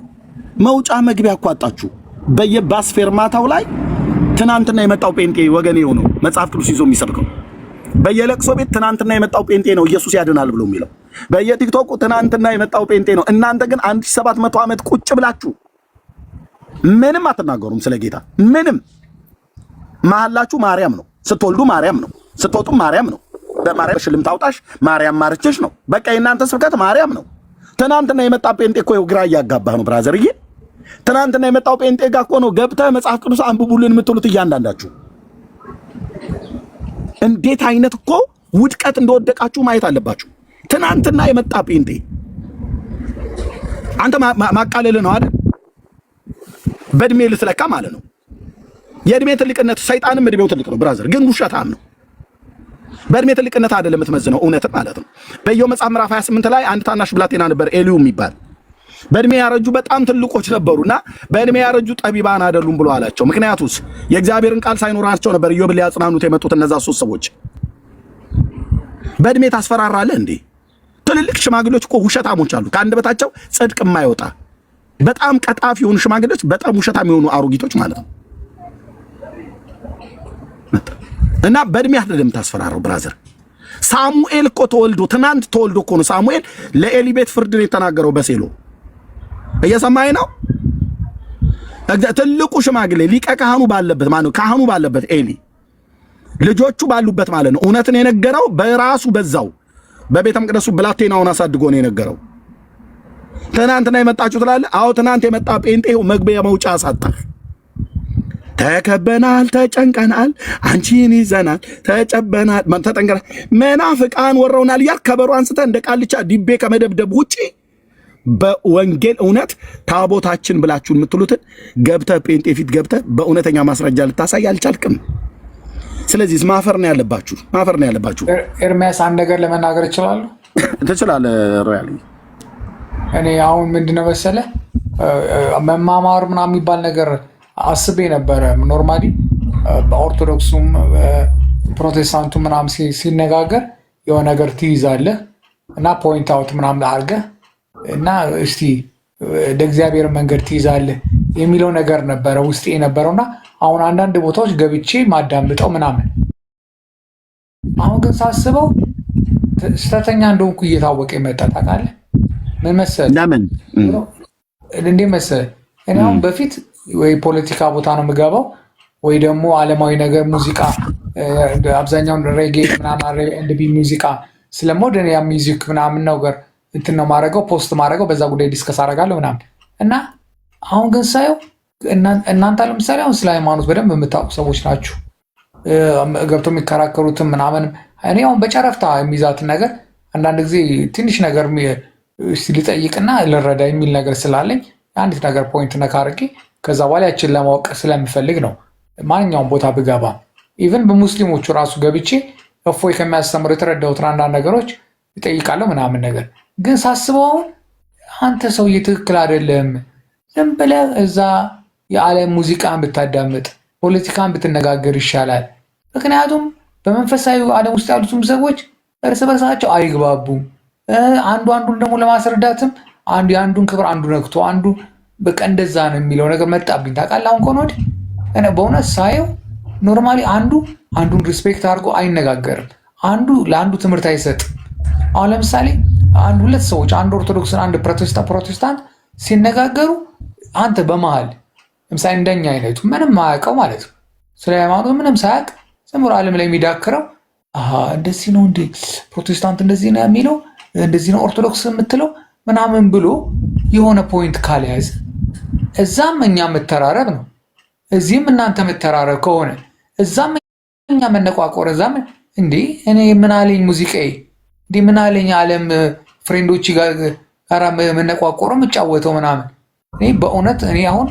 መውጫ መግቢያ እኮ አጣችሁ። በየባስ ፌርማታው ላይ ትናንትና የመጣው ጴንጤ ወገኔ ነው መጽሐፍ ቅዱስ ይዞ የሚሰብከው። በየለቅሶ ቤት ትናንትና የመጣው ጴንጤ ነው ኢየሱስ ያድናል ብሎ የሚለው። በየቲክቶክ ትናንትና የመጣው ጴንጤ ነው። እናንተ ግን 1700 ዓመት ቁጭ ብላችሁ ምንም አትናገሩም ስለ ጌታ። ምንም መሐላችሁ ማርያም ነው። ስትወልዱ ማርያም ነው። ስትወጡ ማርያም ነው። በማርያም ሽልም ታውጣሽ ማርያም ማርችሽ ነው። በቃ የእናንተ ስብከት ማርያም ነው። ትናንትና የመጣ ጴንጤ እኮ ግራ እያጋባህ ነው ብራዘርዬ። ትናንትና የመጣው ጴንጤ ጋር እኮ ነው ገብተህ መጽሐፍ ቅዱስ አንብቡልን የምትሉት እያንዳንዳችሁ። እንዴት አይነት እኮ ውድቀት እንደወደቃችሁ ማየት አለባችሁ። ትናንትና የመጣ ጴንጤ አንተ ማቃለል ነው አይደል? በእድሜ ልትለካ ማለት ነው። የእድሜ ትልቅነት ሰይጣንም እድሜው ትልቅ ነው ብራዘር፣ ግን ውሸታም ነው። በእድሜ ትልቅነት አይደለም የምትመዝነው እውነት ማለት ነው። በኢዮብ መጽሐፍ ምዕራፍ 28 ላይ አንድ ታናሽ ብላቴና ነበር ኤልዩ የሚባል። በእድሜ ያረጁ በጣም ትልቆች ነበሩና በእድሜ ያረጁ ጠቢባን አይደሉም ብሎ አላቸው። ምክንያቱስ የእግዚአብሔርን ቃል ሳይኖራቸው ነበር ኢዮብ ሊያጽናኑት የመጡት እነዛ 3 ሰዎች። በእድሜ ታስፈራራለህ እንዴ? ትልልቅ ሽማግሌዎች እኮ ውሸታሞች አሉ፣ ከአንደበታቸው ጽድቅ የማይወጣ በጣም ቀጣፊ የሆኑ ሽማግሌዎች፣ በጣም ውሸታም የሆኑ አሮጊቶች ማለት ነው። እና በእድሜ አይደለም ታስፈራራው ብራዘር። ሳሙኤል እኮ ትናንት ተወልዶ እኮ ነው ሳሙኤል ለኤሊ ቤት ፍርድን የተናገረው በሴሎ። እየሰማኸኝ ነው? ትልቁ ሽማግሌ ሊቀ ካህኑ ባለበት ማለት ነው፣ ካህኑ ባለበት ኤሊ ልጆቹ ባሉበት ማለት ነው። እውነትን የነገረው በራሱ በዛው በቤተ መቅደሱ ብላቴናውን አሳድጎ ነው የነገረው። ትናንትና የመጣችሁ ትላለህ። አዎ ትናንት የመጣ ጴንጤው መግቢያ መውጫ አሳጣህ። ተከበናል፣ ተጨንቀናል፣ አንቺን ይዘናል፣ ተጨበናል፣ ተጠንቀናል፣ መናፍቃን ወረውናል እያልክ ከበሮ አንስተህ እንደ ቃልቻ ዲቤ ከመደብደብ ውጪ በወንጌል እውነት ታቦታችን ብላችሁ የምትሉትን ገብተህ ጴንጤ ፊት ገብተህ በእውነተኛ ማስረጃ ልታሳይ አልቻልክም። ስለዚህ ማፈር ነው ያለባችሁ። ኤርሚያስ አንድ ነገር ለመናገር እችላለሁ? ትችላለህ ሮያል። እኔ አሁን ምንድነው መሰለህ መማማር ምናምን የሚባል ነገር አስቤ ነበረ። ኖርማሊ በኦርቶዶክሱም ፕሮቴስታንቱ ምናምን ሲነጋገር የሆነ ነገር ትይዛለህ እና ፖይንት አውት ምናምን አድርገህ እና እስቲ ለእግዚአብሔር መንገድ ትይዛለህ የሚለው ነገር ነበረ ውስጤ የነበረውና አሁን አንዳንድ ቦታዎች ገብቼ ማዳምጠው ምናምን። አሁን ግን ሳስበው ስተተኛ እንደሆንኩ እየታወቀ ይመጣ። ታውቃለህ ምን መሰለህ? ለምን እንዴ መሰለህ እኔ አሁን በፊት ወይ ፖለቲካ ቦታ ነው የምገባው ወይ ደግሞ ዓለማዊ ነገር ሙዚቃ፣ አብዛኛውን ሬጌ ምናምን ኤንድቢ ሙዚቃ ስለሞደርን ያ ሚውዚክ ምናምን ነገር እንትን ነው ማድረገው፣ ፖስት ማድረገው፣ በዛ ጉዳይ ዲስከስ አደርጋለሁ ምናምን እና አሁን ግን ሳየው እናንተ ለምሳሌ አሁን ስለ ሃይማኖት በደንብ የምታውቁ ሰዎች ናችሁ፣ ገብቶ የሚከራከሩትም ምናምን። እኔ አሁን በጨረፍታ የሚይዛትን ነገር አንዳንድ ጊዜ ትንሽ ነገር ልጠይቅና ልረዳ የሚል ነገር ስላለኝ አንዲት ነገር ፖይንት ነካ አድርጌ ከዛ በኋላ ያችን ለማወቅ ስለምፈልግ ነው። ማንኛውም ቦታ ብገባ ኢቨን በሙስሊሞቹ ራሱ ገብቼ እፎይ ከሚያስተምሩ የተረዳሁትን አንዳንድ ነገሮች ይጠይቃለሁ ምናምን ነገር ግን ሳስበው አሁን አንተ ሰውዬ ትክክል አይደለም። ዝም ብለህ እዛ የዓለም ሙዚቃን ብታዳምጥ ፖለቲካን ብትነጋገር ይሻላል። ምክንያቱም በመንፈሳዊ ዓለም ውስጥ ያሉትም ሰዎች እርስ በርሳቸው አይግባቡም። አንዱ አንዱን ደግሞ ለማስረዳትም አንዱ የአንዱን ክብር አንዱ ነክቶ አንዱ በቃ እንደዛ ነው የሚለው ነገር መጣብኝ። ታውቃለህ አሁን ከሆነ ወዲህ በእውነት ሳየው ኖርማሊ አንዱ አንዱን ሪስፔክት አድርጎ አይነጋገርም። አንዱ ለአንዱ ትምህርት አይሰጥም። አሁን ለምሳሌ አንድ ሁለት ሰዎች አንድ ኦርቶዶክስን አንድ ፕሮቴስታንት ሲነጋገሩ አንተ በመሃል ለምሳሌ እንደኛ አይነቱ ምንም ማያውቀው ማለት ነው ስለ ሃይማኖት ምንም ሳያውቅ ዝም ብሎ ዓለም ላይ የሚዳክረው እንደዚህ ነው እንዴ ፕሮቴስታንት እንደዚህ ነው የሚለው እንደዚህ ነው ኦርቶዶክስ የምትለው ምናምን ብሎ የሆነ ፖይንት ካልያዘ እዛም እኛ መተራረብ ነው፣ እዚህም እናንተ መተራረብ ከሆነ እዛም እኛ መነቋቆር እዛም እንዴ እኔ ምን አለኝ ሙዚቃዬ እንዴ ምን አለኝ ዓለም ፍሬንዶች ጋር መነቋቆር የምጫወተው ምናምን። እኔ በእውነት እኔ አሁን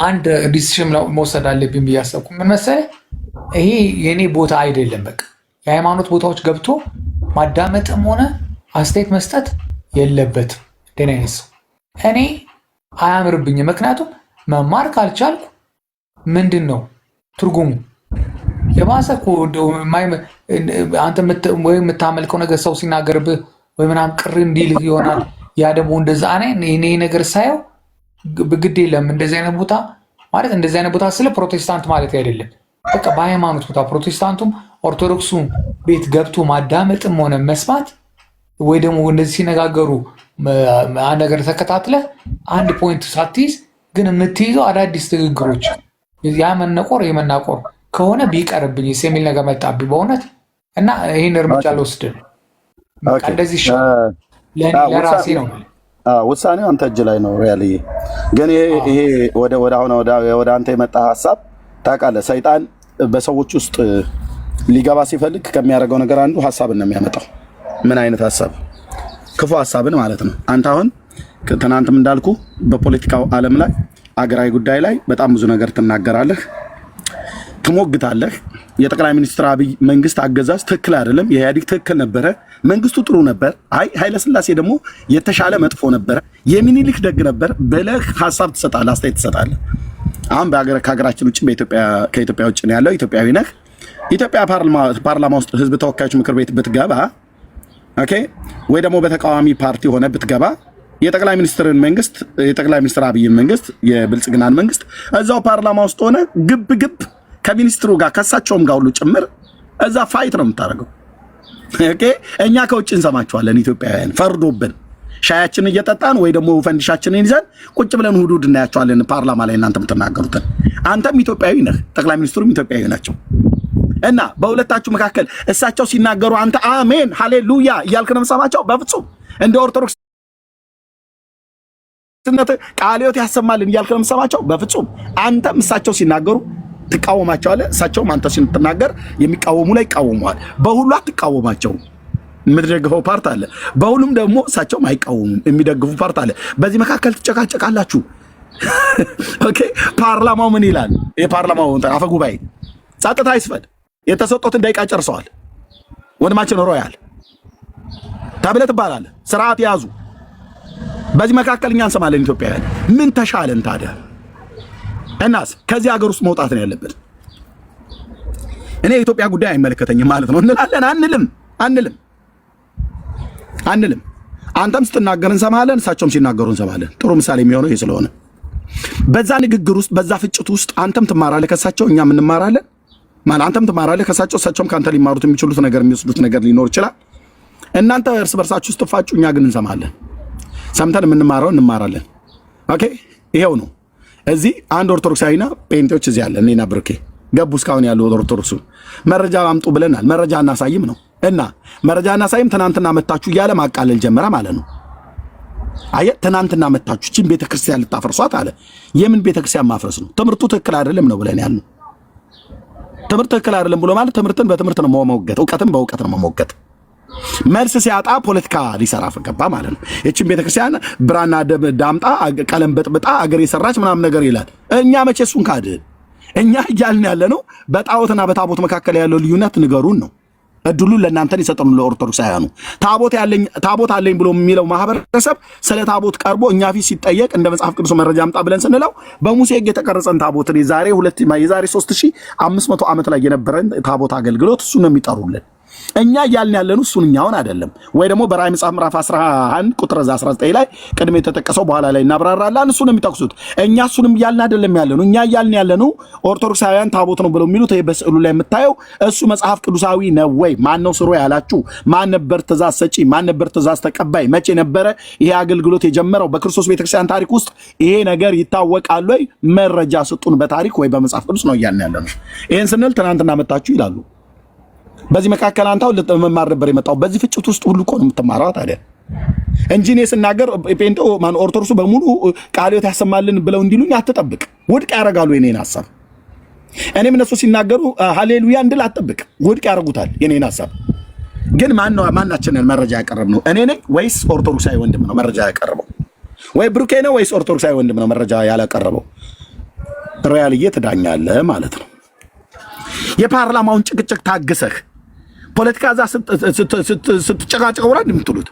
አንድ ዲሲሽን መውሰድ አለብኝ ብዬ አሰብኩ። ምን መሰለህ ይሄ የኔ ቦታ አይደለም። በቃ የሃይማኖት ቦታዎች ገብቶ ማዳመጥም ሆነ አስተያየት መስጠት የለበትም። ደህና አይነት ሰው እኔ አያምርብኝም። ምክንያቱም መማር ካልቻልኩ ምንድን ነው ትርጉሙ? የባሰ አንተ ወይ የምታመልከው ነገር ሰው ሲናገርብህ ወይ ምናምን ቅር እንዲል ይሆናል። ያ ደግሞ እንደዛ እኔ ነገር ሳየው ግድ የለም እንደዚህ አይነት ቦታ ማለት እንደዚህ አይነት ቦታ ስለ ፕሮቴስታንት ማለት አይደለም። በቃ በሃይማኖት ቦታ ፕሮቴስታንቱም ኦርቶዶክሱም ቤት ገብቶ ማዳመጥም ሆነ መስማት ወይ ደግሞ እንደዚህ ሲነጋገሩ አንድ ነገር ተከታትለህ አንድ ፖይንት ሳትይዝ ግን የምትይዘው አዳዲስ ንግግሮች ያ መነቆር የመናቆር ከሆነ ቢቀርብኝ የሚል ነገር መጣብኝ በእውነት እና ይህን እርምጃ ልወስድ ነው። እንደዚህ ለራሴ ነው። ውሳኔው አንተ እጅ ላይ ነው። ሪያሊ ግን ይሄ ወደ አንተ የመጣ ሀሳብ ታውቃለህ፣ ሰይጣን በሰዎች ውስጥ ሊገባ ሲፈልግ ከሚያደርገው ነገር አንዱ ሀሳብን ነው የሚያመጣው። ምን አይነት ሀሳብ? ክፉ ሀሳብን ማለት ነው። አንተ አሁን ትናንትም እንዳልኩ በፖለቲካው ዓለም ላይ አገራዊ ጉዳይ ላይ በጣም ብዙ ነገር ትናገራለህ፣ ትሞግታለህ። የጠቅላይ ሚኒስትር አብይ መንግስት አገዛዝ ትክክል አይደለም፣ የኢህአዴግ ትክክል ነበረ፣ መንግስቱ ጥሩ ነበር፣ ኃይለስላሴ ደግሞ የተሻለ መጥፎ ነበረ፣ የሚኒሊክ ደግ ነበር ብለህ ሀሳብ ትሰጣለህ፣ አስተያየት ትሰጣለህ። አሁን ከሀገራችን ውጭ ከኢትዮጵያ ውጭ ነው ያለው፣ ኢትዮጵያዊ ነህ። ኢትዮጵያ ፓርላማ ውስጥ ህዝብ ተወካዮች ምክር ቤት ብትገባ ኦኬ፣ ወይ ደግሞ በተቃዋሚ ፓርቲ ሆነ ብትገባ የጠቅላይ ሚኒስትር አብይን መንግስት የብልጽግናን መንግስት እዛው ፓርላማ ውስጥ ሆነ ግብ ከሚኒስትሩ ጋር ከሳቸውም ጋር ሁሉ ጭምር እዛ ፋይት ነው የምታደርገው። ኦኬ፣ እኛ ከውጭ እንሰማቸዋለን። ኢትዮጵያውያን ፈርዶብን ሻያችን እየጠጣን ወይ ደግሞ ፈንዲሻችንን ይዘን ቁጭ ብለን ሁዱድ እናያቸዋለን ፓርላማ ላይ እናንተ የምትናገሩትን። አንተም ኢትዮጵያዊ ነህ፣ ጠቅላይ ሚኒስትሩም ኢትዮጵያዊ ናቸው። እና በሁለታችሁ መካከል እሳቸው ሲናገሩ አንተ አሜን ሃሌሉያ እያልክ ነው የምትሰማቸው። በፍጹም እንደ ኦርቶዶክስ ቃልዮት ያሰማልን እያልክ ነው የምትሰማቸው። በፍጹም አንተም እሳቸው ሲናገሩ ትቃወማቸዋለህ፣ እሳቸውም አንተ ሲናገር የሚቃወሙ ላይ ይቃወሙዋል። በሁሉ አትቃወማቸው፣ የምትደግፈው ፓርት አለ። በሁሉም ደግሞ እሳቸውም አይቃወሙም፣ የሚደግፉ ፓርት አለ። በዚህ መካከል ትጨቃጨቃላችሁ። ኦኬ፣ ፓርላማው ምን ይላል? የፓርላማው አፈ ጉባኤ ጸጥታ ይስፈን፣ የተሰጡትን ደቂቃ ጨርሰዋል። ወንድማችን ሮያል ተብለህ ትባላለህ። ስርዓት ያዙ። በዚህ መካከል እኛ እንሰማለን። ኢትዮጵያውያን ምን ተሻለን ታዲያ? እናስ ከዚህ ሀገር ውስጥ መውጣት ነው ያለበት። እኔ የኢትዮጵያ ጉዳይ አይመለከተኝም ማለት ነው እንላለን? አንልም። አንተም ስትናገር እንሰማለን፣ እሳቸውም ሲናገሩ እንሰማለን። ጥሩ ምሳሌ የሚሆነው ይሄ ስለሆነ በዛ ንግግር ውስጥ በዛ ፍጭት ውስጥ አንተም ትማራለህ ከእሳቸው፣ እኛም እንማራለን። ማለት አንተም ትማራለህ ከእሳቸው፣ እሳቸውም ከአንተ ሊማሩት የሚችሉት ነገር የሚወስዱት ነገር ሊኖር ይችላል። እናንተ እርስ በርሳችሁ ስትፋጩ፣ እኛ ግን እንሰማለን። ሰምተን የምንማረው እንማራለን። ኦኬ፣ ይሄው ነው። እዚህ አንድ ኦርቶዶክሳዊና ጴንጤዎች እዚህ አለ። እኔና ብርኬ ገቡ። እስካሁን ያለው ኦርቶዶክሱ መረጃ አምጡ ብለናል። መረጃ እናሳይም ነው እና መረጃ እናሳይም ትናንትና መታችሁ እያለ ማቃለል ጀመረ ማለት ነው። አየህ፣ ትናንትና መታችሁ እቺን ቤተክርስቲያን ልታፈርሷት አለ። የምን ቤተክርስቲያን ማፍረስ ነው? ትምህርቱ ትክክል አይደለም ነው ብለን ያለው። ትምህርት ትክክል አይደለም ብሎ ማለት ትምህርትን በትምህርት ነው መሞገት፣ እውቀትን በእውቀት ነው መሞገት። መልስ ሲያጣ ፖለቲካ ሊሰራ ገባ ማለት ነው። እቺን ቤተክርስቲያን ብራና ዳምጣ ቀለም በጥብጣ አገር የሰራች ምናምን ነገር ይላል። እኛ መቼ እሱን ካድ? እኛ እያልን ያለ ነው በጣዖትና በታቦት መካከል ያለው ልዩነት ንገሩን ነው። እድሉን ለእናንተን ይሰጠኑ ለኦርቶዶክሳውያኑ። ታቦት አለኝ ብሎ የሚለው ማህበረሰብ ስለ ታቦት ቀርቦ እኛ ፊት ሲጠየቅ እንደ መጽሐፍ ቅዱስ መረጃ አምጣ ብለን ስንለው በሙሴ ሕግ የተቀረጸን ታቦትን የዛሬ 3500 ዓመት ላይ የነበረን ታቦት አገልግሎት እሱ ነው የሚጠሩልን። እኛ እያልን ያለነው እሱንኛውን አይደለም። ወይ ደግሞ በራዕይ መጽሐፍ ምዕራፍ 11 ቁጥር 19 ላይ ቅድም የተጠቀሰው በኋላ ላይ እናብራራለን። እሱን የሚጠቅሱት እኛ እሱንም እያልን አይደለም ያለነው። እኛ እያልን ያለነው ኦርቶዶክሳውያን ታቦት ነው ብለው የሚሉት ይሄ በስዕሉ ላይ የምታየው እሱ መጽሐፍ ቅዱሳዊ ነው ወይ? ማን ነው ስሩ ያላችሁ? ማን ነበር ትእዛዝ ሰጪ? ማን ነበር ትእዛዝ ተቀባይ? መቼ ነበረ ይሄ አገልግሎት የጀመረው? በክርስቶስ ቤተክርስቲያን ታሪክ ውስጥ ይሄ ነገር ይታወቃል ወይ? መረጃ ስጡን፣ በታሪክ ወይ በመጽሐፍ ቅዱስ ነው እያልን ያለነው። ይሄን ስንል ትናንትና መጣችሁ ይላሉ። በዚህ መካከል አንተው ለመማር ነበር የመጣው። በዚህ ፍጭት ውስጥ ሁሉ እኮ ነው የምትማራው ታዲያ እንጂ እኔ ስናገር ጴንጤው ማን ኦርቶዶክሱ በሙሉ ቃልዮት ያሰማልን ብለው እንዲሉኝ አትጠብቅ። ውድቅ ያደርጋሉ የኔን ሐሳብ። እኔም እነሱ ሲናገሩ ሃሌሉያ እንድል አትጠብቅ። ውድቅ ያደርጉታል የኔን ሐሳብ። ግን ማናችንን መረጃ ያቀረብነው? እኔ ነኝ ወይስ ኦርቶዶክሳዊ ወንድም ነው መረጃ ያቀረበው? ወይ ብሩኬ ነው ወይስ ኦርቶዶክሳዊ ወንድም ነው መረጃ ያላቀረበው? ሮያልዬ ትዳኛለህ ማለት ነው። የፓርላማውን ጭቅጭቅ ታግሰህ ፖለቲካ ዛ ስትጨቃጨቀው ወራድ የምትሉት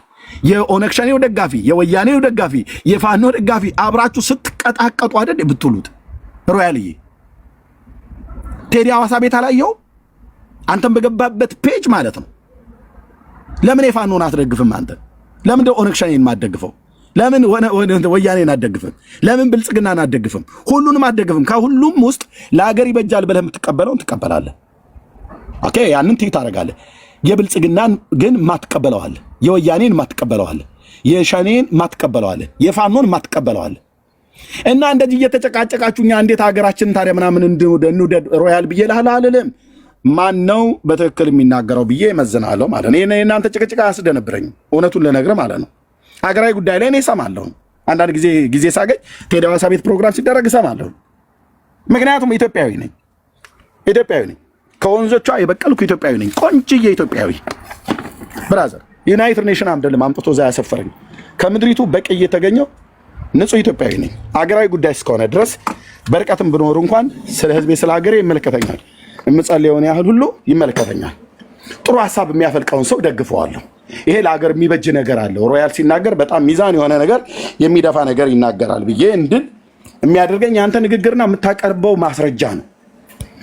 የኦነግ ሸኔው ደጋፊ፣ የወያኔው ደጋፊ፣ የፋኖ ደጋፊ አብራችሁ ስትቀጣቀጡ አይደል የምትሉት? ሮያልዬ ቴዲ ሐዋሳ ቤት አላየው? አንተም በገባበት ፔጅ ማለት ነው። ለምን የፋኖን አትደግፍም? አንተ ለምን እንደ ኦነግ ሸኔን ማትደግፈው? ለምን ወያኔን አትደግፍም? ለምን ብልጽግናን አትደግፍም? ሁሉንም አትደግፍም። ከሁሉም ውስጥ ለሀገር ይበጃል ብለህ የምትቀበለውን ትቀበላለህ። ኦኬ፣ ያንን ትይት ታደርጋለህ። የብልጽግናን ግን ማትቀበለዋለህ፣ የወያኔን ማትቀበለዋለህ፣ የሸኔን ማትቀበለዋለህ፣ የፋኖን ማትቀበለዋለህ። እና እንደዚህ እየተጨቃጨቃችሁ እኛ እንዴት ሀገራችንን ታዲያ ምናምን እንውደድ ሮያል ብዬ አልልም። ማን ነው በትክክል የሚናገረው ብዬ መዝናለሁ ማለት ነው። የእናንተ ጭቅጭቅ አያስደነብረኝም፣ እውነቱን ልነግርህ ማለት ነው። ሀገራዊ ጉዳይ ላይ እኔ እሰማለሁ። አንዳንድ ጊዜ ሳገኝ ቴዲ ሐዋሳ ቤት ፕሮግራም ሲደረግ እሰማለሁ። ምክንያቱም ኢትዮጵያዊ ነኝ። ከወንዞቿ የበቀልኩ ኢትዮጵያዊ ነኝ። ቆንጅዬ ኢትዮጵያዊ ብራዘር። ዩናይትድ ኔሽን አምደልም አምጥቶ እዛ ያሰፈረኝ ከምድሪቱ በቀይ የተገኘው ንጹህ ኢትዮጵያዊ ነኝ። አገራዊ ጉዳይ እስከሆነ ድረስ በርቀትም ብኖር እንኳን ስለ ህዝቤ ስለ ሀገሬ ይመለከተኛል። የምጸልየውን ያህል ሁሉ ይመለከተኛል። ጥሩ ሀሳብ የሚያፈልቀውን ሰው ደግፈዋለሁ። ይሄ ለሀገር የሚበጅ ነገር አለው። ሮያል ሲናገር በጣም ሚዛን የሆነ ነገር የሚደፋ ነገር ይናገራል ብዬ እንድል የሚያደርገኝ የአንተ ንግግርና የምታቀርበው ማስረጃ ነው።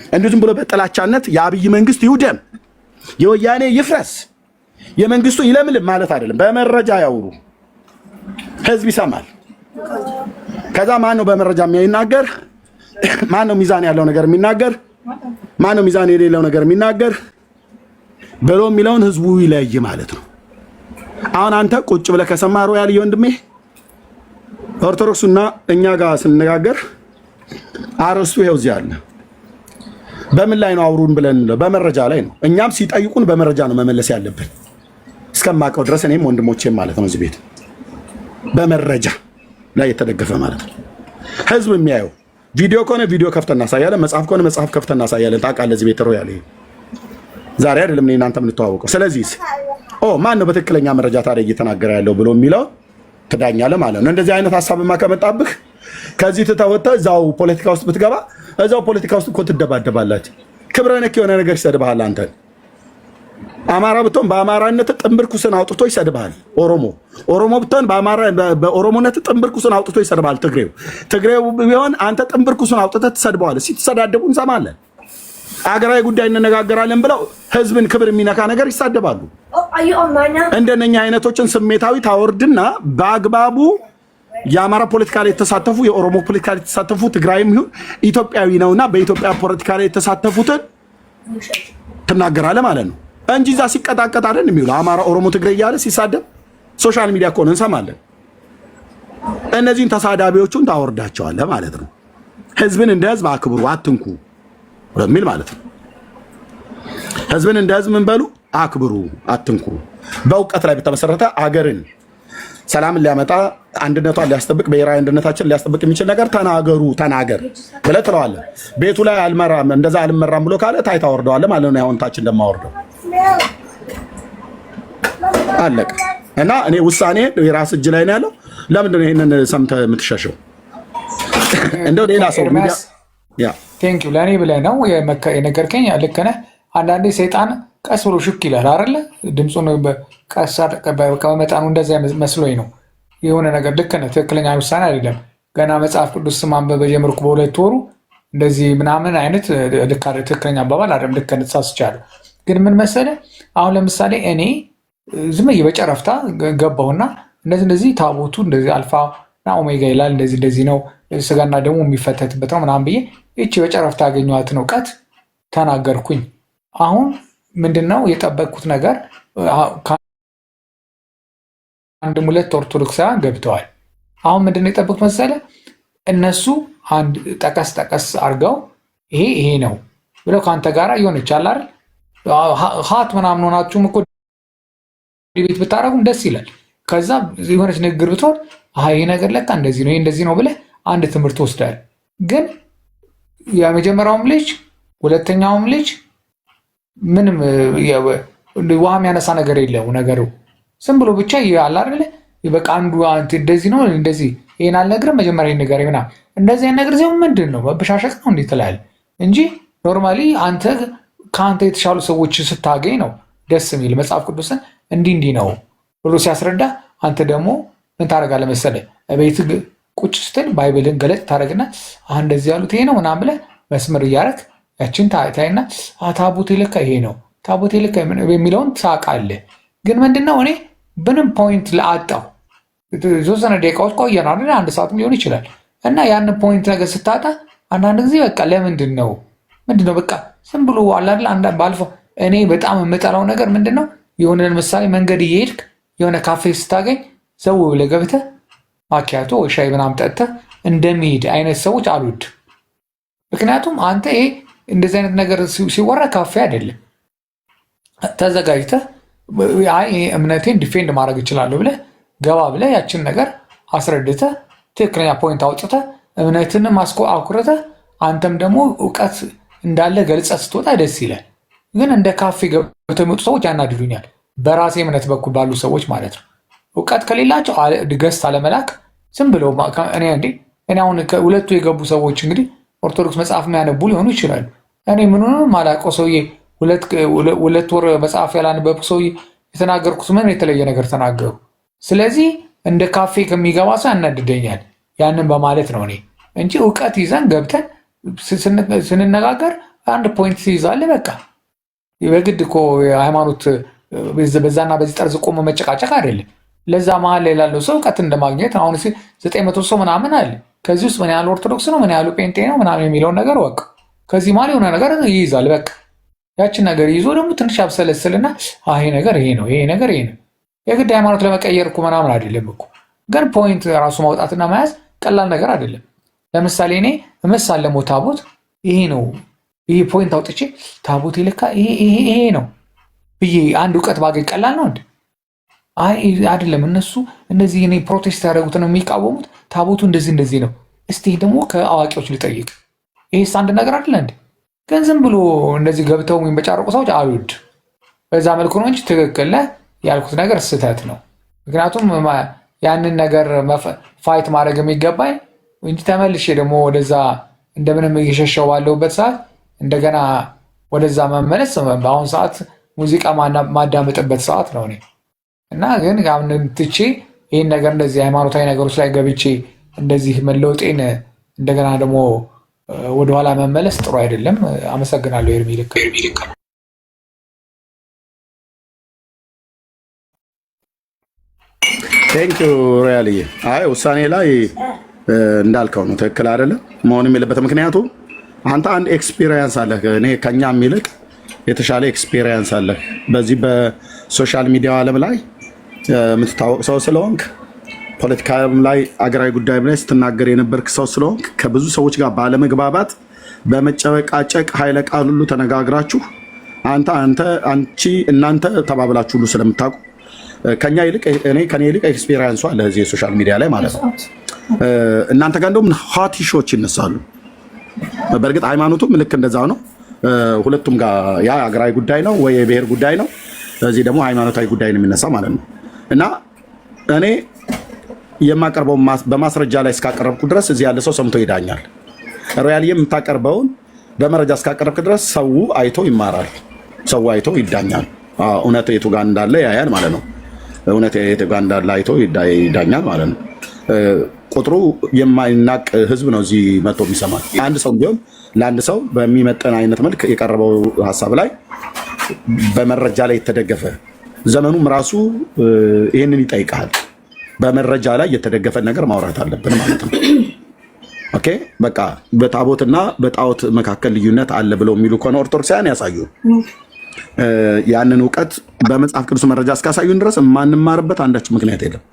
እንዲሁ ዝም ብሎ በጥላቻነት የአብይ መንግስት ይውደም፣ የወያኔ ይፍረስ፣ የመንግስቱ ይለምልም ማለት አይደለም። በመረጃ ያውሩ፣ ህዝብ ይሰማል። ከዛ ማን ነው በመረጃ የሚናገር? ማን ነው ሚዛን ያለው ነገር የሚናገር? ማን ነው ሚዛን የሌለው ነገር የሚናገር ብሎ የሚለውን ህዝቡ ይለይ ማለት ነው። አሁን አንተ ቁጭ ብለህ ከሰማ ሮያል ወንድሜ ኦርቶዶክሱና እኛ ጋር ስንነጋገር አረስቱ ይኸው እዚህ አለ። በምን ላይ ነው አውሩን ብለን? በመረጃ ላይ ነው። እኛም ሲጠይቁን በመረጃ ነው መመለስ ያለብን እስከማውቀው ድረስ እኔም ወንድሞቼም ማለት ነው። እዚህ ቤት በመረጃ ላይ የተደገፈ ማለት ነው። ህዝብ የሚያየው ቪዲዮ ከሆነ ቪዲዮ ከፍተን እናሳያለን፣ መጽሐፍ ከሆነ መጽሐፍ ከፍተን እናሳያለን። ታውቃለህ፣ እዚህ ቤት ሮያል ዛሬ አይደለም እኔ እናንተ የምንተዋወቀው። ስለዚህ ማን ነው በትክክለኛ መረጃ ታዲያ እየተናገረ ያለው ብሎ የሚለው ትዳኛለህ ማለት ነው። እንደዚህ አይነት ሀሳብማ ከመጣብህ ከዚህ ትተወጥተህ እዛው ፖለቲካ ውስጥ ብትገባ እዛው ፖለቲካ ውስጥ እኮ ትደባደባላችሁ። ክብረ ነክ የሆነ ነገር ይሰድብሃል። አንተ አማራ ብትሆን በአማራነት ጥንብርኩስን አውጥቶ ይሰድብሃል። ኦሮሞ ብትሆን በኦሮሞነት ጥንብርኩስን አውጥቶ ይሰድብሃል። ትግሬው ቢሆን አንተ ጥንብርኩስን አውጥተህ ትሰድበዋለህ። ሲተሰዳደቡ እንሰማለን። አገራዊ ጉዳይ እንነጋገራለን ብለው ህዝብን ክብር የሚነካ ነገር ይሳደባሉ። እንደነኛ አይነቶችን ስሜታዊ ታወርድና በአግባቡ የአማራ ፖለቲካ ላይ የተሳተፉ የኦሮሞ ፖለቲካ ላይ የተሳተፉ ትግራይም ይሁን ኢትዮጵያዊ ነውና በኢትዮጵያ ፖለቲካ ላይ የተሳተፉትን ትናገራለህ ማለት ነው እንጂ እዛ ሲቀጣቀጥ አይደል የሚውለው። አማራ፣ ኦሮሞ፣ ትግራይ እያለ ሲሳደብ ሶሻል ሚዲያ እኮ ነው እንሰማለን። እነዚህን ተሳዳቢዎቹን ታወርዳቸዋለህ ማለት ነው። ህዝብን እንደ ህዝብ አክብሩ፣ አትንኩ በሚል ማለት ነው። ህዝብን እንደ ህዝብ ምን በሉ? አክብሩ፣ አትንኩ። በእውቀት ላይ በተመሰረተ አገርን ሰላምን ሊያመጣ አንድነቷን ሊያስጠብቅ ብሔራዊ አንድነታችን ሊያስጠብቅ የሚችል ነገር ተናገር ብለህ ትለዋለህ። ቤቱ ላይ አልመራም እንደዛ አልመራም ብሎ ካለ ታይታ ወርደዋለህ ማለት ነው። አሁን ታች እንደማወርደው አለቀ። እና እኔ ውሳኔ የራስ እጅ ላይ ነው ያለው። ለምንድን ነው ይሄንን ሰምተህ የምትሸሸው? እንደው ሌላ ሰው ኤርሚያስ ቴንክ ዩ ለእኔ ብለህ ነው የነገርከኝ። ልክ ነህ። አንዳንዴ ሰይጣን ቀስ ብሎ ሽክ ይላል አይደለ? ድምፁን ቀስ በመጠኑ እንደዚያ መስሎኝ ነው የሆነ ነገር። ልክ ነህ። ትክክለኛ ውሳኔ አይደለም። ገና መጽሐፍ ቅዱስ ማንበብ በጀመርኩ በ2 ወሩ እንደዚህ ምናምን አይነት ትክክለኛ አባባል አይደለም። ልክ ነህ፣ ተሳስቻለሁ። ግን ምን መሰለህ፣ አሁን ለምሳሌ እኔ ዝም ብዬ በጨረፍታ ገባሁና እንደዚህ ታቦቱ እንደዚህ አልፋ እና ኦሜጋ ይላል እንደዚህ ነው ስጋና ደግሞ የሚፈተትበት ነው ምናምን ብዬ ይቺ በጨረፍታ ያገኘኋትን እውቀት ተናገርኩኝ። አሁን ምንድነው የጠበቅኩት ነገር? አንድ 2 ኦርቶዶክሳውያን ገብተዋል። አሁን ምንድነው የጠበቅኩት መሰለህ? እነሱ አንድ ጠቀስ አድርገው ይሄ ነው ብለው ከአንተ ጋር የሆነ ይቻላል ሀት ምናምን ሆናችሁም እኮ ቤት ብታረጉም ደስ ይላል። ከዛ የሆነች ንግግር ብትሆን ይሄ ነገር ለካ እንደዚህ ነው እንደዚህ ነው ብለህ አንድ ትምህርት ወስዳል። ግን የመጀመሪያውም ልጅ ሁለተኛውም ልጅ ምንም ውሃ የሚያነሳ ነገር የለው ነገሩ። ዝም ብሎ ብቻ ያለ አይደለ በቃ አንዱ እንደዚህ ነው እንደዚህ ይሄን አልነግርም መጀመሪያ ነገር ይሆናል እንደዚህ ነገር ሲሆን ምንድን ነው በበሻሸቅ ነው እንዴ ትላለህ እንጂ ኖርማሊ አንተ ከአንተ የተሻሉ ሰዎች ስታገኝ ነው ደስ የሚል። መጽሐፍ ቅዱስን እንዲህ ነው ብሎ ሲያስረዳ አንተ ደግሞ ምን ታደርጋለህ መሰለህ? ቤት ቁጭ ስትል ባይብልን ገለጥ ታደርግና እንደዚህ ያሉት ይሄ ነው ምናምን ብለህ መስመር እያደረግ ያችን ታይና ታቦቴ ልካ ይሄ ነው ታቦቴ ልካ የሚለውን ታውቃለህ። ግን ምንድነው እኔ ምንም ፖይንት ለአጣው የተወሰነ ደቂቃዎች ቆየን አይደል? 1 ሰዓትም ሊሆን ይችላል። እና ያን ፖይንት ነገር ስታጣ አንዳንድ ጊዜ በቃ ለምንድን ነው በቃ ዝም ብሎ አላል ባልፈው። እኔ በጣም የምጠላው ነገር ምንድነው የሆነ ለምሳሌ መንገድ እየሄድክ የሆነ ካፌ ስታገኝ ዘው ብለህ ገብተህ ማኪያቶ ወይ ሻይ ምናምን ጠጥተህ እንደሚሄድ አይነት ሰዎች አልወድ። ምክንያቱም አንተ ይሄ እንደዚህ አይነት ነገር ሲወራ ካፌ አይደለም። ተዘጋጅተህ እምነቴን ዲፌንድ ማድረግ እችላለሁ ብለህ ገባ ብለህ ያችን ነገር አስረድተህ ትክክለኛ ፖይንት አውጥተህ እምነትንም አኩርተህ አንተም ደግሞ እውቀት እንዳለ ገልጸህ ስትወጣ ደስ ይላል። ግን እንደ ካፌ ገብተው የሚወጡ ሰዎች ያናድዱኛል። በራሴ እምነት በኩል ባሉ ሰዎች ማለት ነው። እውቀት ከሌላቸው ገዝት አለመላክ ዝም ብለው እኔ አሁን ሁለቱ የገቡ ሰዎች እንግዲህ ኦርቶዶክስ መጽሐፍ የሚያነቡ ሊሆኑ ይችላሉ። እኔ ምኑንም ማላውቀው ሰውዬ 2 ወር መጽሐፍ ያላነበብኩ ሰውዬ የተናገርኩት ምን የተለየ ነገር ተናገሩ። ስለዚህ እንደ ካፌ ከሚገባ ሰው ያናድደኛል። ያንን በማለት ነው እኔ እንጂ እውቀት ይዘን ገብተን ስንነጋገር አንድ ፖይንት ትይዛለህ። በቃ በግድ እኮ የሃይማኖት በዛና በዚህ ጠርዝ ቆሞ መጨቃጨቅ አይደለም። ለዛ መሀል ላይ ላለው ሰው እውቀት እንደማግኘት አሁን 900 ሰው ምናምን አለ። ከዚህ ውስጥ ምን ያህል ኦርቶዶክስ ነው ምን ያህሉ ጴንጤ ነው ምናምን የሚለውን ነገር ወቅ ከዚህ መሀል የሆነ ነገር ይይዛል። በቃ ያችን ነገር ይዞ ደግሞ ትንሽ ያብሰለስልና ይሄ ነገር ይሄ ነው ይሄ ነገር ይሄ ነው። የግድ ሃይማኖት ለመቀየር እኮ ምናምን አይደለም እኮ። ግን ፖይንት ራሱ ማውጣትና መያዝ ቀላል ነገር አይደለም። ለምሳሌ እኔ እመሳለሞ ታቦት ይሄ ነው ይሄ ፖይንት አውጥቼ ታቦት ይልካ ይሄ ነው ብዬ አንድ እውቀት ባገኝ ቀላል ነው እንዴ? አይደለም። እነሱ እነዚህ እኔ ፕሮቴስት ያደረጉትን የሚቃወሙት ታቦቱ እንደዚህ ነው። እስቲ ደግሞ ከአዋቂዎች ልጠይቅ። ይሄስ አንድ ነገር አይደለ እንዴ? ግን ዝም ብሎ እንደዚህ ገብተው በጫረቁ ሰዎች አልወድ። በዛ መልኩ ነው እንጂ ትክክል ያልኩት ነገር ስህተት ነው። ምክንያቱም ያንን ነገር ፋይት ማድረግ የሚገባኝ እንጂ ተመልሼ ደግሞ ወደዛ እንደምንም እየሸሸው ባለሁበት ሰዓት እንደገና ወደዛ መመለስ በአሁኑ ሰዓት ሙዚቃ ማዳመጥበት ሰዓት ነው እኔ እና ግን ያንን ትቼ ይህን ነገር እንደዚህ ሃይማኖታዊ ነገሮች ላይ ገብቼ እንደዚህ መለወጤን እንደገና ደግሞ ወደኋላ መመለስ ጥሩ አይደለም። አመሰግናለሁ። ኤርሚ ልክ ቴንክ ዩ ሪያልዬ። ውሳኔ ላይ እንዳልከው ነው፣ ትክክል አይደለም መሆንም የለበትም። ምክንያቱም አንተ አንድ ኤክስፒሪየንስ አለህ፣ እኔ ከኛ የሚልቅ የተሻለ ኤክስፒሪየንስ አለህ። በዚህ በሶሻል ሚዲያ ዓለም ላይ የምትታወቅ ሰው ስለሆንክ፣ ፖለቲካም ላይ አገራዊ ጉዳይ ላይ ስትናገር የነበርክ ሰው ስለሆንክ ከብዙ ሰዎች ጋር ባለመግባባት በመጨበቃጨቅ ኃይለ ቃል ሁሉ ተነጋግራችሁ አንቺ እናንተ ተባብላችሁ ሁሉ ስለምታውቁ ከኛ ይልቅ ከኔ ይልቅ ኤክስፒሪየንሱ አለ እዚህ የሶሻል ሚዲያ ላይ ማለት ነው። እናንተ ጋር እንደውም ሆት ኢሹዎች ይነሳሉ። በእርግጥ ሃይማኖቱም ልክ እንደዛው ነው። ሁለቱም ጋር ያ አገራዊ ጉዳይ ነው ወይ የብሔር ጉዳይ ነው። ስለዚህ ደግሞ ሃይማኖታዊ ጉዳይ ነው የሚነሳ ማለት ነው። እና እኔ የማቀርበው በማስረጃ ላይ እስካቀረብኩ ድረስ እዚህ ያለ ሰው ሰምቶ ይዳኛል። ሮያል የምታቀርበውን በመረጃ እስካቀረብክ ድረስ ሰው አይቶ ይማራል፣ ሰው አይቶ ይዳኛል። እውነት የቱ ጋር እንዳለ ያያል ማለት ነው። እውነት የቱ ጋር እንዳለ አይቶ ይዳኛል ማለት ነው። ቁጥሩ የማይናቅ ህዝብ ነው እዚህ መጥቶ የሚሰማል። አንድ ሰው ቢሆን ለአንድ ሰው በሚመጠን አይነት መልክ የቀረበው ሀሳብ ላይ በመረጃ ላይ የተደገፈ ዘመኑም ራሱ ይህንን ይጠይቃል። በመረጃ ላይ የተደገፈ ነገር ማውራት አለብን ማለት ነው። ኦኬ በቃ በታቦትና በጣዖት መካከል ልዩነት አለ ብለው የሚሉ ከሆነ ኦርቶዶክሳውያን ያሳዩ። ያንን እውቀት በመጽሐፍ ቅዱስ መረጃ እስካሳዩን ድረስ የማንማርበት አንዳች ምክንያት የለም።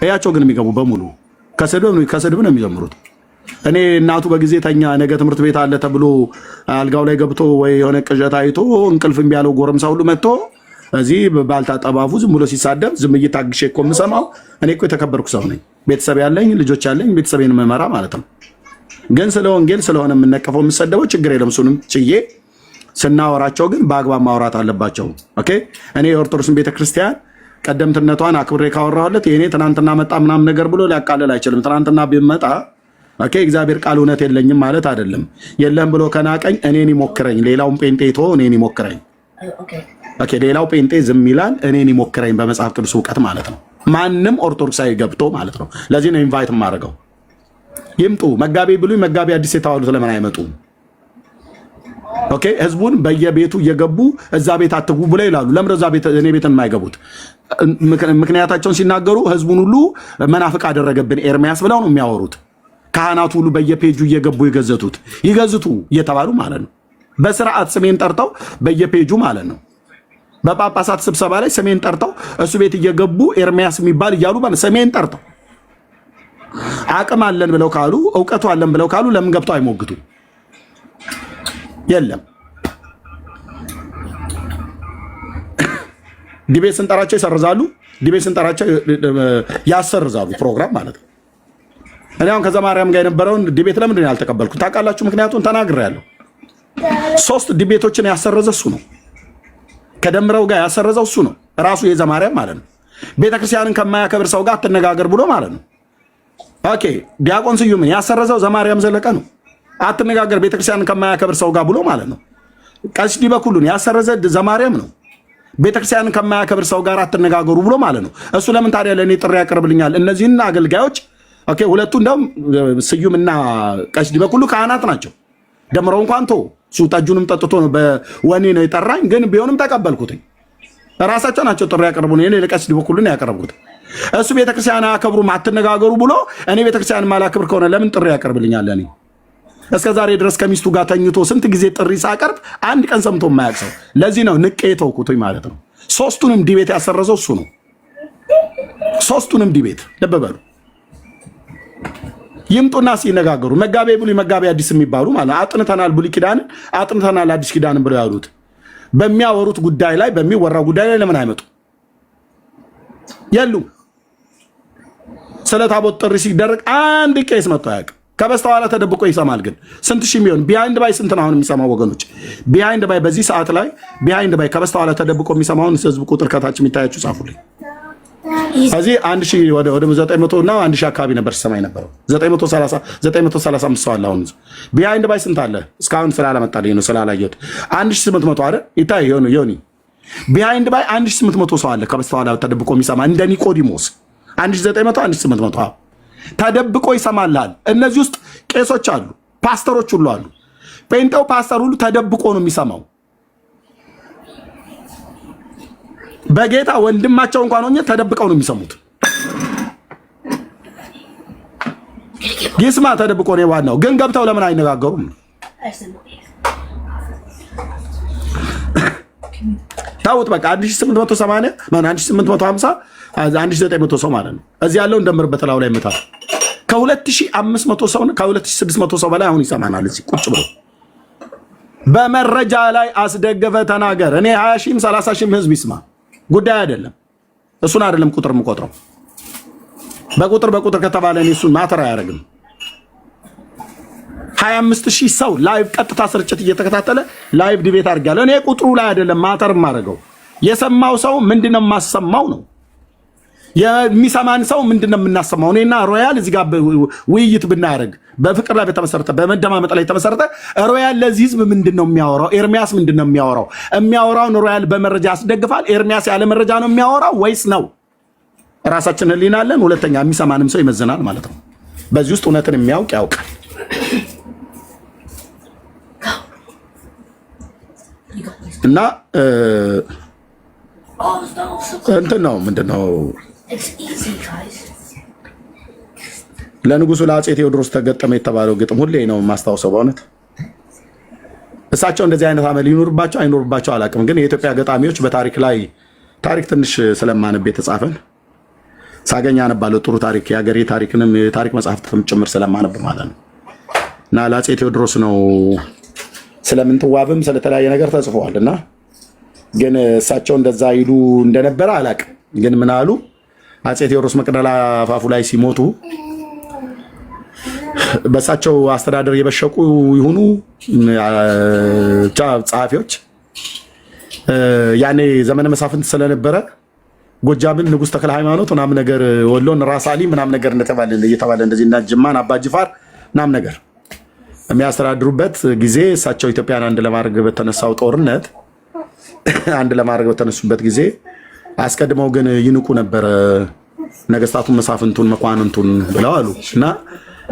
እያቸው ግን የሚገቡ በሙሉ ከስድብ ነው የሚጀምሩት። እኔ እናቱ በጊዜ ተኛ ነገ ትምህርት ቤት አለ ተብሎ አልጋው ላይ ገብቶ ወይ የሆነ ቅዠት አይቶ እንቅልፍ እምቢ ያለው ጎረምሳ ሁሉ መጥቶ እዚህ ባልታጠባፉ ዝም ብሎ ሲሳደብ ዝም እየታግሼ እኮ የምሰማው እኔ እኮ የተከበርኩ ሰው ነኝ። ቤተሰብ ያለኝ ልጆች ያለኝ ቤተሰቤን መመራ ማለት ነው። ግን ስለ ወንጌል ስለሆነ የምነቀፈው የምሰደበው ችግር የለም። እሱንም ችዬ ስናወራቸው ግን በአግባብ ማውራት አለባቸው። ኦኬ እኔ የኦርቶዶክስን ቤተክርስቲያን ቀደምትነቷን አክብሬ ካወራሁለት የኔ ትናንትና መጣ ምናምን ነገር ብሎ ሊያቃልል አይችልም። ትናንትና ቢመጣ ኦኬ እግዚአብሔር ቃል እውነት የለኝም ማለት አይደለም። የለም ብሎ ከናቀኝ እኔን ይሞክረኝ፣ ሌላውን ጴንጤ ተወው እኔን ይሞክረኝ። ኦኬ ሌላው ጴንጤ ዝም ይላል፣ እኔን ይሞክረኝ በመጽሐፍ ቅዱስ እውቀት ማለት ነው። ማንም ኦርቶዶክሳዊ ገብቶ ማለት ነው። ለዚህ ነው ኢንቫይት የማደርገው። ይምጡ። መጋቤ ብሉይ መጋቤ አዲስ የተባሉት ለምን አይመጡም? ኦኬ ህዝቡን በየቤቱ እየገቡ እዛ ቤት አትጉ ብለው ይላሉ። ለምን እዛ ቤት እኔ ቤት የማይገቡት? ምክንያታቸውን ሲናገሩ ህዝቡን ሁሉ መናፍቅ አደረገብን ኤርሚያስ ብለው ነው የሚያወሩት። ካህናቱ ሁሉ በየፔጁ እየገቡ ይገዝቱ እየተባሉ ማለት ነው። በስርዓት ስሜን ጠርተው በየፔጁ ማለት ነው። በጳጳሳት ስብሰባ ላይ ስሜን ጠርተው እሱ ቤት እየገቡ ኤርሚያስ የሚባል እያሉ ማለት ስሜን ጠርተው አቅም አለን ብለው ካሉ እውቀቱ አለን ብለው ካሉ ለምን ገብተው አይሞግቱ? የለም ዲቤት ስንጠራቸው ይሰርዛሉ፣ ዲቤት ስንጠራቸው ያሰርዛሉ ፕሮግራም ማለት ነው። እኔ አሁን ከዛ ማርያም ጋር የነበረውን ዲቤት ለምንድን ነው ያልተቀበልኩት ታውቃላችሁ? ምክንያቱም ተናግሬያለሁ። 3 ዲቤቶችን ያሰረዘ እሱ ነው። ከደምረው ጋር ያሰረዘው እሱ ነው ራሱ የዘማርያም ማለት ነው። ቤተክርስቲያንን ከማያከብር ሰው ጋር አትነጋገር ብሎ ማለት ነው። ኦኬ ዲያቆን ስዩምን ያሰረዘው ዘማርያም ዘለቀ ነው። አትነጋገር ቤተክርስቲያንን ከማያከብር ሰው ጋር ብሎ ማለት ነው። ቀሲስ ዲበኩሉን ያሰረዘ ዘማርያም ነው። ቤተክርስቲያንን ከማያከብር ሰው ጋር አትነጋገሩ ብሎ ማለት ነው። እሱ ለምን ታዲያ ለእኔ ጥሪ ያቀርብልኛል? እነዚህን አገልጋዮች ኦኬ ሁለቱ እንደውም ስዩምና ቀሲስ ዲበኩሉ ካህናት ናቸው። ደምረው እንኳን ቶ እሱ ጠጁንም ጠጥቶ ነው በወኔ ነው የጠራኝ። ግን ቢሆንም ተቀበልኩትኝ። ራሳቸው ናቸው ጥሪ ያቀርቡን። እኔ ለቀሲስ ዲበኩሉ ነው ያቀርቡት። እሱ ቤተክርስቲያን አያከብሩም አትነጋገሩ ብሎ እኔ ቤተክርስቲያን ማላከብር ከሆነ ለምን ጥሪ ያቀርብልኛል? እኔ እስከ ዛሬ ድረስ ከሚስቱ ጋር ተኝቶ ስንት ጊዜ ጥሪ ሳቀርብ አንድ ቀን ሰምቶ የማያውቅ ሰው። ለዚህ ነው ንቄ ተውኩትኝ ማለት ነው። 3ቱንም ዲቤት ያሰረዘው እሱ ነው። 3ቱንም ዲቤት ልብ በሉ። ይምጡና ሲነጋገሩ መጋቤ ብሉይ መጋቤ አዲስ የሚባሉ ማለት አጥንተናል፣ ብሉይ ኪዳንን አጥንተናል፣ አዲስ ኪዳንን ብለው ያሉት በሚያወሩት ጉዳይ ላይ በሚወራው ጉዳይ ላይ ለምን አይመጡ? የሉም። ስለ ታቦት ጥሪ ሲደረግ አንድ ቄስ መጥቶ አያውቅም። ከበስተኋላ ተደብቆ ይሰማል። ግን ስንት ሺህ የሚሆን ቢሃይንድ ባይ ስንት ነው አሁን የሚሰማው ወገኖች? ቢሃይንድ ባይ በዚህ ሰዓት ላይ ቢሃይንድ ባይ ከበስተኋላ ተደብቆ የሚሰማውን ህዝብ ቁጥር ከታች የሚታያችሁ ጻፉልኝ። እዚህ 1000 ወደ 900 እና 1000 አካባቢ ነበር ሲሰማኝ ነበረው። 935 ሰው አለ። አሁን ቢሃይንድ ባይ ስንት አለ? እስካሁን ስላላመጣልኝ ነው ስላላየሁት። 1800 አይደል? ይታይ ዮኒ ቢሃይንድ ባይ 1800 ሰው አለ ከበስተኋላ ተደብቆ የሚሰማ እንደ ኒቆዲሞስ 1900 1800 ተደብቆ ይሰማልሃል። እነዚህ ውስጥ ቄሶች አሉ፣ ፓስተሮች ሁሉ አሉ። ጴንጤው ፓስተር ሁሉ ተደብቆ ነው የሚሰማው። በጌታ ወንድማቸው እንኳን ሆኜ ተደብቀው ነው የሚሰሙት። ይስማ ተደብቆ ነው ዋናው። ግን ገብተው ለምን አይነጋገሩም? ታውት በቃ 1880 ማን 1850 1900 ሰው ማለት ነው። እዚህ ያለው እንደምርበት ላው ላይ መጣ ከ2500 ሰው ከ2600 ሰው በላይ አሁን ይሰማናል። እዚህ ቁጭ ብሎ በመረጃ ላይ አስደገፈ ተናገር። እኔ 20 ሺህም 30 ሺህም ህዝብ ይስማ ጉዳይ አይደለም። እሱን አይደለም ቁጥር የምቆጥረው። በቁጥር ከተባለ እኔ እሱን ማተር አያደርግም። 25000 ሰው ላይቭ ቀጥታ ስርጭት እየተከታተለ ላይቭ ዲቤት አድርጋለሁ። እኔ ቁጥሩ ላይ አይደለም ማተር የማደርገው የሰማው ሰው ምንድነው የማሰማው ነው። የሚሰማን ሰው ምንድነው የምናሰማው? እኔና ሮያል እዚህ ጋር ውይይት ብናደርግ በፍቅር ላይ በተመሰረተ በመደማመጥ ላይ የተመሰረተ ሮያል ለዚህ ህዝብ ምንድነው የሚያወራው? ኤርሚያስ ምንድነው የሚያወራው? የሚያወራውን ሮያል በመረጃ ያስደግፋል። ኤርሚያስ ያለ መረጃ ነው የሚያወራው ወይስ ነው? ራሳችን ህሊና አለን። ሁለተኛ የሚሰማንም ሰው ይመዝናል ማለት ነው። በዚህ ውስጥ እውነትን የሚያውቅ ያውቃል። እና እንትን ነው ምንድነው ለንጉሱ ለአፄ ቴዎድሮስ ተገጠመ የተባለው ግጥም ሁሌ ነው የማስታውሰው። በእውነት እሳቸው እንደዚህ አይነት አመል ይኖርባቸው አይኖርባቸው አላውቅም፣ ግን የኢትዮጵያ ገጣሚዎች በታሪክ ላይ ታሪክ ትንሽ ስለማነብ የተጻፈን ሳገኝ አነባለሁ። ጥሩ ታሪክ የሀገሬ ታሪክንም የታሪክ መጽሐፍትም ጭምር ስለማነብ ማለት ነው። እና ለአፄ ቴዎድሮስ ነው ስለምንትዋብም ስለተለያየ ነገር ተጽፈዋል። እና ግን እሳቸው እንደዛ ይሉ እንደነበረ አላውቅም። ግን ምን አሉ? አፄ ቴዎድሮስ መቅደላ አፋፉ ላይ ሲሞቱ በእሳቸው አስተዳደር የበሸቁ ይሁኑ ጸሐፊዎች ያኔ ዘመነ መሳፍንት ስለነበረ ጎጃምን ንጉሥ ተክለ ሃይማኖት ምናምን ነገር፣ ወሎን ራስ አሊ ምናምን ነገር እየተባለ እንደዚህ እና ጅማን አባ ጅፋር ምናምን ነገር የሚያስተዳድሩበት ጊዜ እሳቸው ኢትዮጵያን አንድ ለማድረግ በተነሳው ጦርነት አንድ ለማድረግ በተነሱበት ጊዜ አስቀድመው ግን ይንቁ ነበረ ነገስታቱን፣ መሳፍንቱን፣ መኳንንቱን ብለው አሉ። እና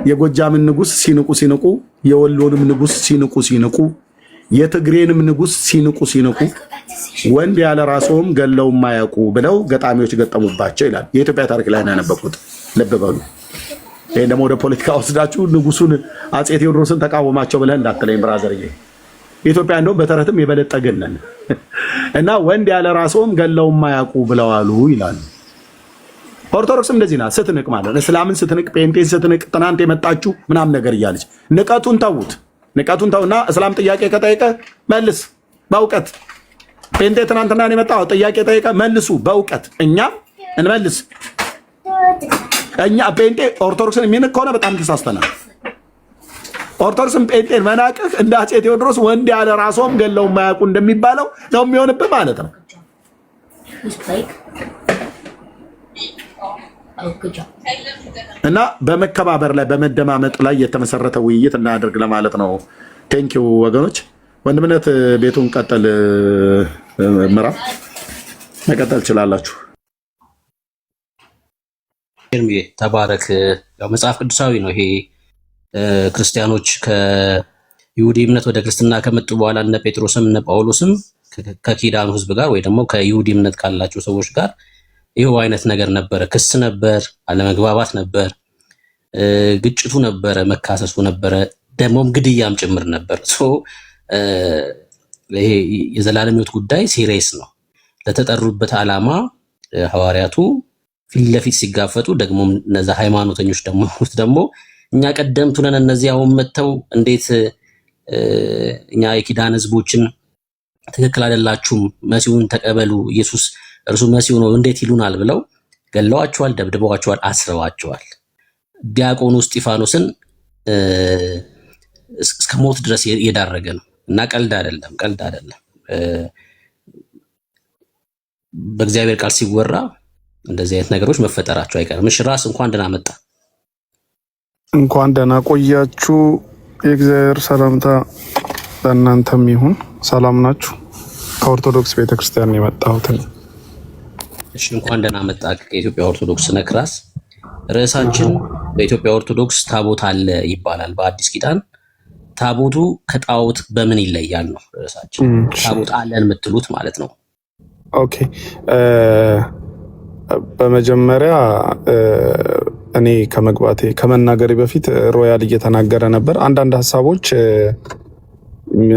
የጎጃምን ንጉሥ ሲንቁ፣ የወሎንም ንጉሥ ሲንቁ፣ የትግሬንም ንጉሥ ሲንቁ ወንድ ያለ ራስዎም ገለው ማያውቁ ብለው ገጣሚዎች ገጠሙባቸው ይላል። የኢትዮጵያ ታሪክ ላይ ነው ያነበብኩት። ልብ በሉ። ይሄን ደግሞ ወደ ፖለቲካ ወስዳችሁ ንጉሱን አፄ ቴዎድሮስን ተቃወማቸው ብለህ እንዳትለኝ ብራዘርዬ። ኢትዮጵያ እንደው በተረትም የበለጠግን ነን እና ወንድ ያለ ራስዎም ገለው ማያውቁ ብለዋሉ ይላል። ኦርቶዶክስም እንደዚህ ናት ስትንቅ ማለት ነው። እስላምን ስትንቅ፣ ጴንጤን ስትንቅ፣ ትናንት የመጣችሁ ምናምን ነገር እያለች ንቀቱን ተውት። ንቀቱን ተውና እስላም ጥያቄ ከጠየቀ መልስ በእውቀት። ጴንጤ ትናንትና የመጣው ጥያቄ ጠየቀ መልሱ በእውቀት። እኛም እንመልስ። እኛ ጴንጤ ኦርቶዶክስን የሚንቅ ከሆነ በጣም ተሳስተናል። ኦርቶዶክስን ጴንጤን መናቅህ እንደ አፄ ቴዎድሮስ ወንድ ያለ ራስዎም ገለው የማያውቁ እንደሚባለው ነው የሚሆንብህ ማለት ነው። እና በመከባበር ላይ በመደማመጥ ላይ የተመሰረተ ውይይት እናደርግ ለማለት ነው። ቴንኪው ወገኖች። ወንድምነት ቤቱን ቀጠል ምዕራፍ መቀጠል ትችላላችሁ። ተባረክ። ያው መጽሐፍ ቅዱሳዊ ነው ይሄ። ክርስቲያኖች ከይሁዲ እምነት ወደ ክርስትና ከመጡ በኋላ እነ ጴጥሮስም እነ ጳውሎስም ከኪዳኑ ሕዝብ ጋር ወይ ደግሞ ከይሁዲ እምነት ካላቸው ሰዎች ጋር ይኸው አይነት ነገር ነበረ። ክስ ነበር፣ አለመግባባት ነበር፣ ግጭቱ ነበረ፣ መካሰሱ ነበረ፣ ደግሞም ግድያም ጭምር ነበር። ይሄ የዘላለም ሕይወት ጉዳይ ሲሪየስ ነው። ለተጠሩበት ዓላማ ሐዋርያቱ ፊት ለፊት ሲጋፈጡ ደግሞ እነዛ ሃይማኖተኞች ደግሞ እኛ ቀደምቱ ነን እነዚህ አሁን መተው እንዴት እኛ የኪዳን ሕዝቦችን ትክክል አይደላችሁም፣ መሲሁን ተቀበሉ፣ ኢየሱስ እርሱ መሲሁ ነው እንዴት ይሉናል ብለው ገለዋቸዋል፣ ደብድበዋቸዋል፣ አስረዋቸዋል። ዲያቆኑ እስጢፋኖስን እስከ ሞት ድረስ የዳረገ ነው እና ቀልድ አይደለም። በእግዚአብሔር ቃል ሲወራ እንደዚህ አይነት ነገሮች መፈጠራቸው አይቀርም። እሺ ራስ እንኳን ደህና መጣ። እንኳን ደህና ቆያችሁ። የእግዚአብሔር ሰላምታ ለእናንተም ይሁን። ሰላም ናችሁ? ከኦርቶዶክስ ቤተክርስቲያን የመጣሁት ነው። እሺ እንኳን ደህና መጣ። ከኢትዮጵያ ኦርቶዶክስ ነክ ራስ። ርዕሳችን በኢትዮጵያ ኦርቶዶክስ ታቦት አለ ይባላል በአዲስ ኪዳን። ታቦቱ ከጣዖት በምን ይለያል ነው ርዕሳችን። ታቦት አለን የምትሉት ማለት ነው። ኦኬ በመጀመሪያ እኔ ከመናገሬ በፊት ሮያል እየተናገረ ነበር። አንዳንድ ሀሳቦች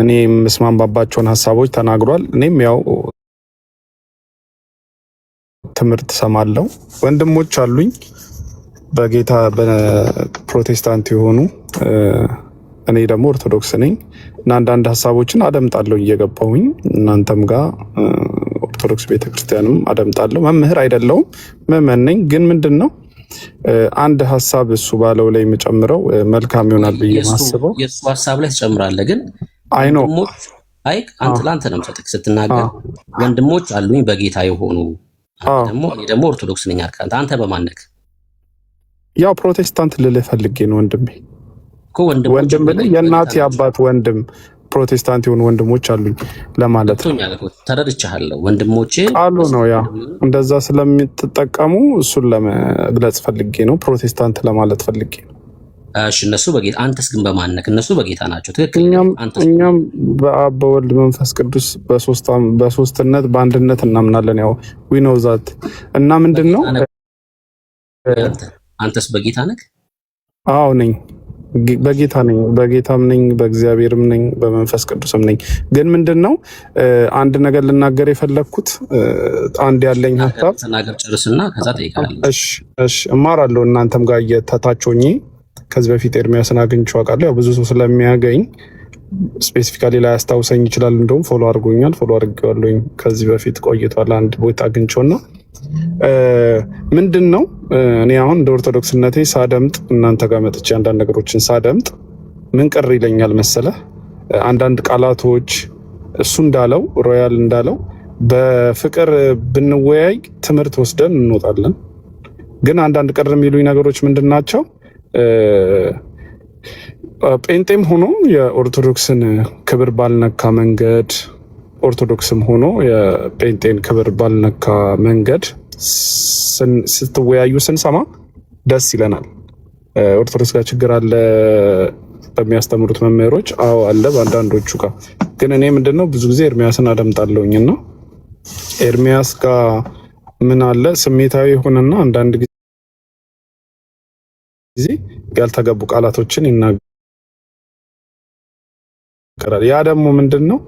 እኔ የምስማማባቸውን ሀሳቦች ተናግሯል። እኔም ያው ትምህርት ሰማለሁ። ወንድሞች አሉኝ በጌታ በፕሮቴስታንት የሆኑ፣ እኔ ደግሞ ኦርቶዶክስ ነኝ እና አንዳንድ ሀሳቦችን አደምጣለሁ እየገባሁኝ። እናንተም ጋር ኦርቶዶክስ ቤተክርስቲያንም አደምጣለሁ። መምህር አይደለሁም፣ ምዕመን ነኝ። ግን ምንድን ነው አንድ ሀሳብ እሱ ባለው ላይ የምጨምረው መልካም ይሆናል ብዬ ማስበው። የእሱ ሀሳብ ላይ ትጨምራለህ። ግን አይ አንተ ላንተ ነው የምሰጥህ ስትናገር ወንድሞች አሉኝ በጌታ የሆኑ እኔ ደግሞ ኦርቶዶክስ ነኝ አልክ። አንተ በማን ነህ? ያው ፕሮቴስታንት ልልህ ፈልጌ ነው ወንድሜ እኮ ወንድም ብለህ የእናት የአባት ወንድም ፕሮቴስታንት የሆኑ ወንድሞች አሉኝ ለማለት ነው። ተረድቻለሁ። ወንድሞቼ ቃሉ ነው ያ እንደዛ ስለምትጠቀሙ እሱን ለመግለጽ ፈልጌ ነው። ፕሮቴስታንት ለማለት ፈልጌ ነው። እሺ እነሱ በጌታ አንተስ ግን በማን ነህ? እነሱ በጌታ ናቸው። ትክክል። እኛም በአብ በወልድ መንፈስ ቅዱስ በሶስትነት በአንድነት እናምናለን። ያው ዊ ኖው ዛት እና ምንድነው አንተስ በጌታ ነህ? አዎ ነኝ። በጌታ ነኝ። በጌታም ነኝ፣ በእግዚአብሔርም ነኝ፣ በመንፈስ ቅዱስም ነኝ። ግን ምንድነው አንድ ነገር ልናገር የፈለኩት አንድ ያለኝ ሀሳብ ተናገር ጨርስና ከዛ ጠይቃለሁ። እሺ እማራለሁ እናንተም ጋር እየተታቾኝ ከዚህ በፊት ኤርሚያስን አግኝቼው አውቃለሁ። ያው ብዙ ሰው ስለሚያገኝ ስፔሲፊካሊ ላይ ያስታውሰኝ ይችላል። እንደውም ፎሎ አድርጎኛል፣ ፎሎ አድርጌዋለሁኝ ከዚህ በፊት ቆይቷል። አንድ ቦታ አግኝቼውና ምንድነው እኔ አሁን እንደ ኦርቶዶክስነቴ ሳደምጥ እናንተ ጋር መጥቼ አንዳንድ ነገሮችን ሳደምጥ ምን ቅር ይለኛል መሰለህ? አንዳንድ ቃላቶች እሱ እንዳለው ሮያል እንዳለው በፍቅር ብንወያይ ትምህርት ወስደን እንወጣለን። ግን አንዳንድ ቅር የሚሉኝ ነገሮች ምንድን ናቸው? ጴንጤም ሆኖ የኦርቶዶክስን ክብር ባልነካ መንገድ ኦርቶዶክስም ሆኖ የጴንጤን ክብር ባልነካ መንገድ ስትወያዩ ስንሰማ ደስ ይለናል። ኦርቶዶክስ ጋር ችግር አለ በሚያስተምሩት መምህሮች፣ አዎ አለ በአንዳንዶቹ ጋር። ግን እኔ ምንድነው ብዙ ጊዜ ኤርሚያስን አደምጣለሁኝና ኤርሚያስ ጋር ምን አለ ስሜታዊ ሆነና አንዳንድ ጊዜ ያልተገቡ ቃላቶችን ይናገራል። ያ ደግሞ ምንድነው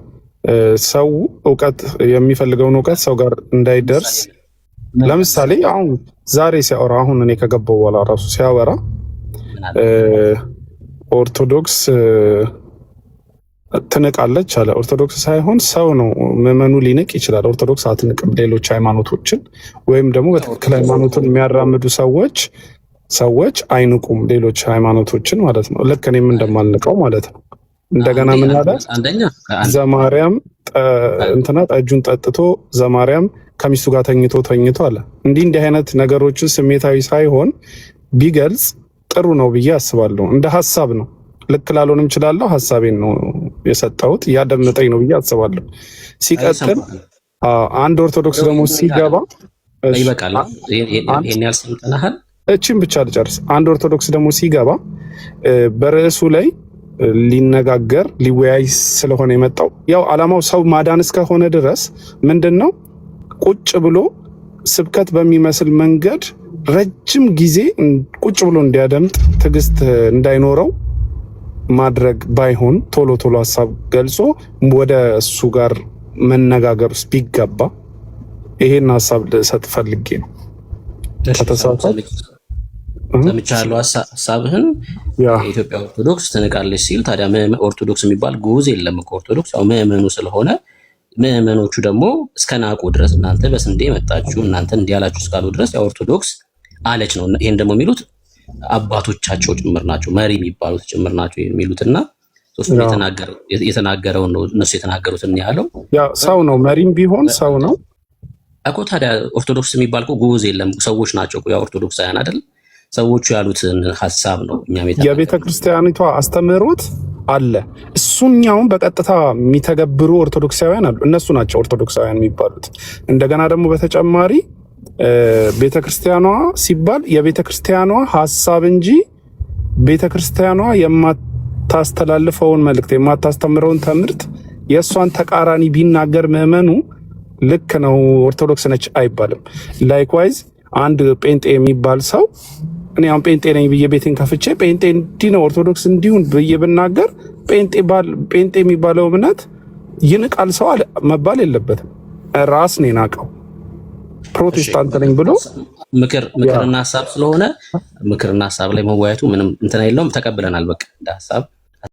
ሰው እውቀት የሚፈልገውን እውቀት ሰው ጋር እንዳይደርስ ለምሳሌ አሁን ዛሬ ሲያወራ አሁን እኔ ከገባው በኋላ ራሱ ሲያወራ ኦርቶዶክስ ትንቃለች አለ። ኦርቶዶክስ ሳይሆን ሰው ነው ምዕመኑ ሊንቅ ይችላል። ኦርቶዶክስ አትንቅም ሌሎች ሃይማኖቶችን፣ ወይም ደግሞ በትክክል ሃይማኖትን የሚያራምዱ ሰዎች አይንቁም ሌሎች ሃይማኖቶችን ማለት ነው። ልክ እኔም እንደማልንቀው ማለት ነው። እንደገና ምን አለ ዘማርያም እንትና ጠጁን ጠጥቶ ዘማርያም ከሚስቱ ጋር ተኝቶ አለ። እንዲህ አይነት ነገሮችን ስሜታዊ ሳይሆን ቢገልጽ ጥሩ ነው ብዬ አስባለሁ። እንደ ሀሳብ ነው። ልክ ላልሆንም እችላለሁ። ሀሳቤን ነው የሰጠሁት፣ እያደመጠኝ ነው ብዬ አስባለሁ። ሲቀጥል አንድ ኦርቶዶክስ ደግሞ ሲገባ ይበቃል። ይሄን ያልሰምተናል። እቺን ብቻ ልጨርስ። አንድ ኦርቶዶክስ ደግሞ ሲገባ በርዕሱ ላይ ሊነጋገር ሊወያይ ስለሆነ የመጣው ያው ዓላማው ሰው ማዳን እስከሆነ ድረስ ምንድነው ቁጭ ብሎ ስብከት በሚመስል መንገድ ረጅም ጊዜ ቁጭ ብሎ እንዲያደምጥ ትዕግስት እንዳይኖረው ማድረግ ባይሆን ቶሎ ሀሳብ ገልጾ ወደ እሱ ጋር መነጋገር ውስጥ ቢገባ ይሄን ሀሳብ ልሰጥ ፈልጌ ነው። ሰምቻለሁ ሀሳብህን። የኢትዮጵያ ኦርቶዶክስ ትንቃለች ሲል ታዲያ ኦርቶዶክስ የሚባል ጉዝ የለም እኮ። ኦርቶዶክስ ያው ምዕመኑ ስለሆነ ምዕመኖቹ ደግሞ እስከ ናቁ ድረስ እናንተ በስንዴ መጣችሁ እናንተ እንዲያላችሁ እስካሉ ድረስ ያው ኦርቶዶክስ አለች ነው። ይሄን ደግሞ የሚሉት አባቶቻቸው ጭምር ናቸው፣ መሪ የሚባሉት ጭምር ናቸው የሚሉትና የተናገረውን ነው እነሱ የተናገሩትን ያለው ሰው ነው። መሪም ቢሆን ሰው ነው እኮ። ታዲያ ኦርቶዶክስ የሚባል እኮ ጉዝ የለም፣ ሰዎች ናቸው እኮ። ያው ኦርቶዶክሳውያን አይደል? ሰዎቹ ያሉትን ሀሳብ ነው እኛም የቤተ ክርስቲያኒቷ አስተምህሮት አለ። እሱኛውን በቀጥታ የሚተገብሩ ኦርቶዶክሳውያን አሉ። እነሱ ናቸው ኦርቶዶክሳውያን የሚባሉት። እንደገና ደግሞ በተጨማሪ ቤተክርስቲያኗ ሲባል የቤተክርስቲያኗ ሀሳብ እንጂ ቤተክርስቲያኗ የማታስተላልፈውን መልእክት የማታስተምረውን ትምህርት የእሷን ተቃራኒ ቢናገር ምዕመኑ ልክ ነው ኦርቶዶክስ ነች አይባልም። ላይክዋይዝ አንድ ጴንጤ የሚባል ሰው እኔ አሁን ጴንጤ ነኝ ብዬ ቤቴን ከፍቼ ጴንጤ እንዲህ ነው ኦርቶዶክስ እንዲሁን ብዬ ብናገር ጴንጤ የሚባለው እምነት ይንቃል ሰው መባል የለበትም። ራስ ነው የናቀው። ፕሮቴስታንት ነኝ ብሎ ምክርና ሀሳብ ስለሆነ ምክርና ሀሳብ ላይ መወያየቱ ምንም እንትን የለውም። ተቀብለናል። በቃ እንደ ሀሳብ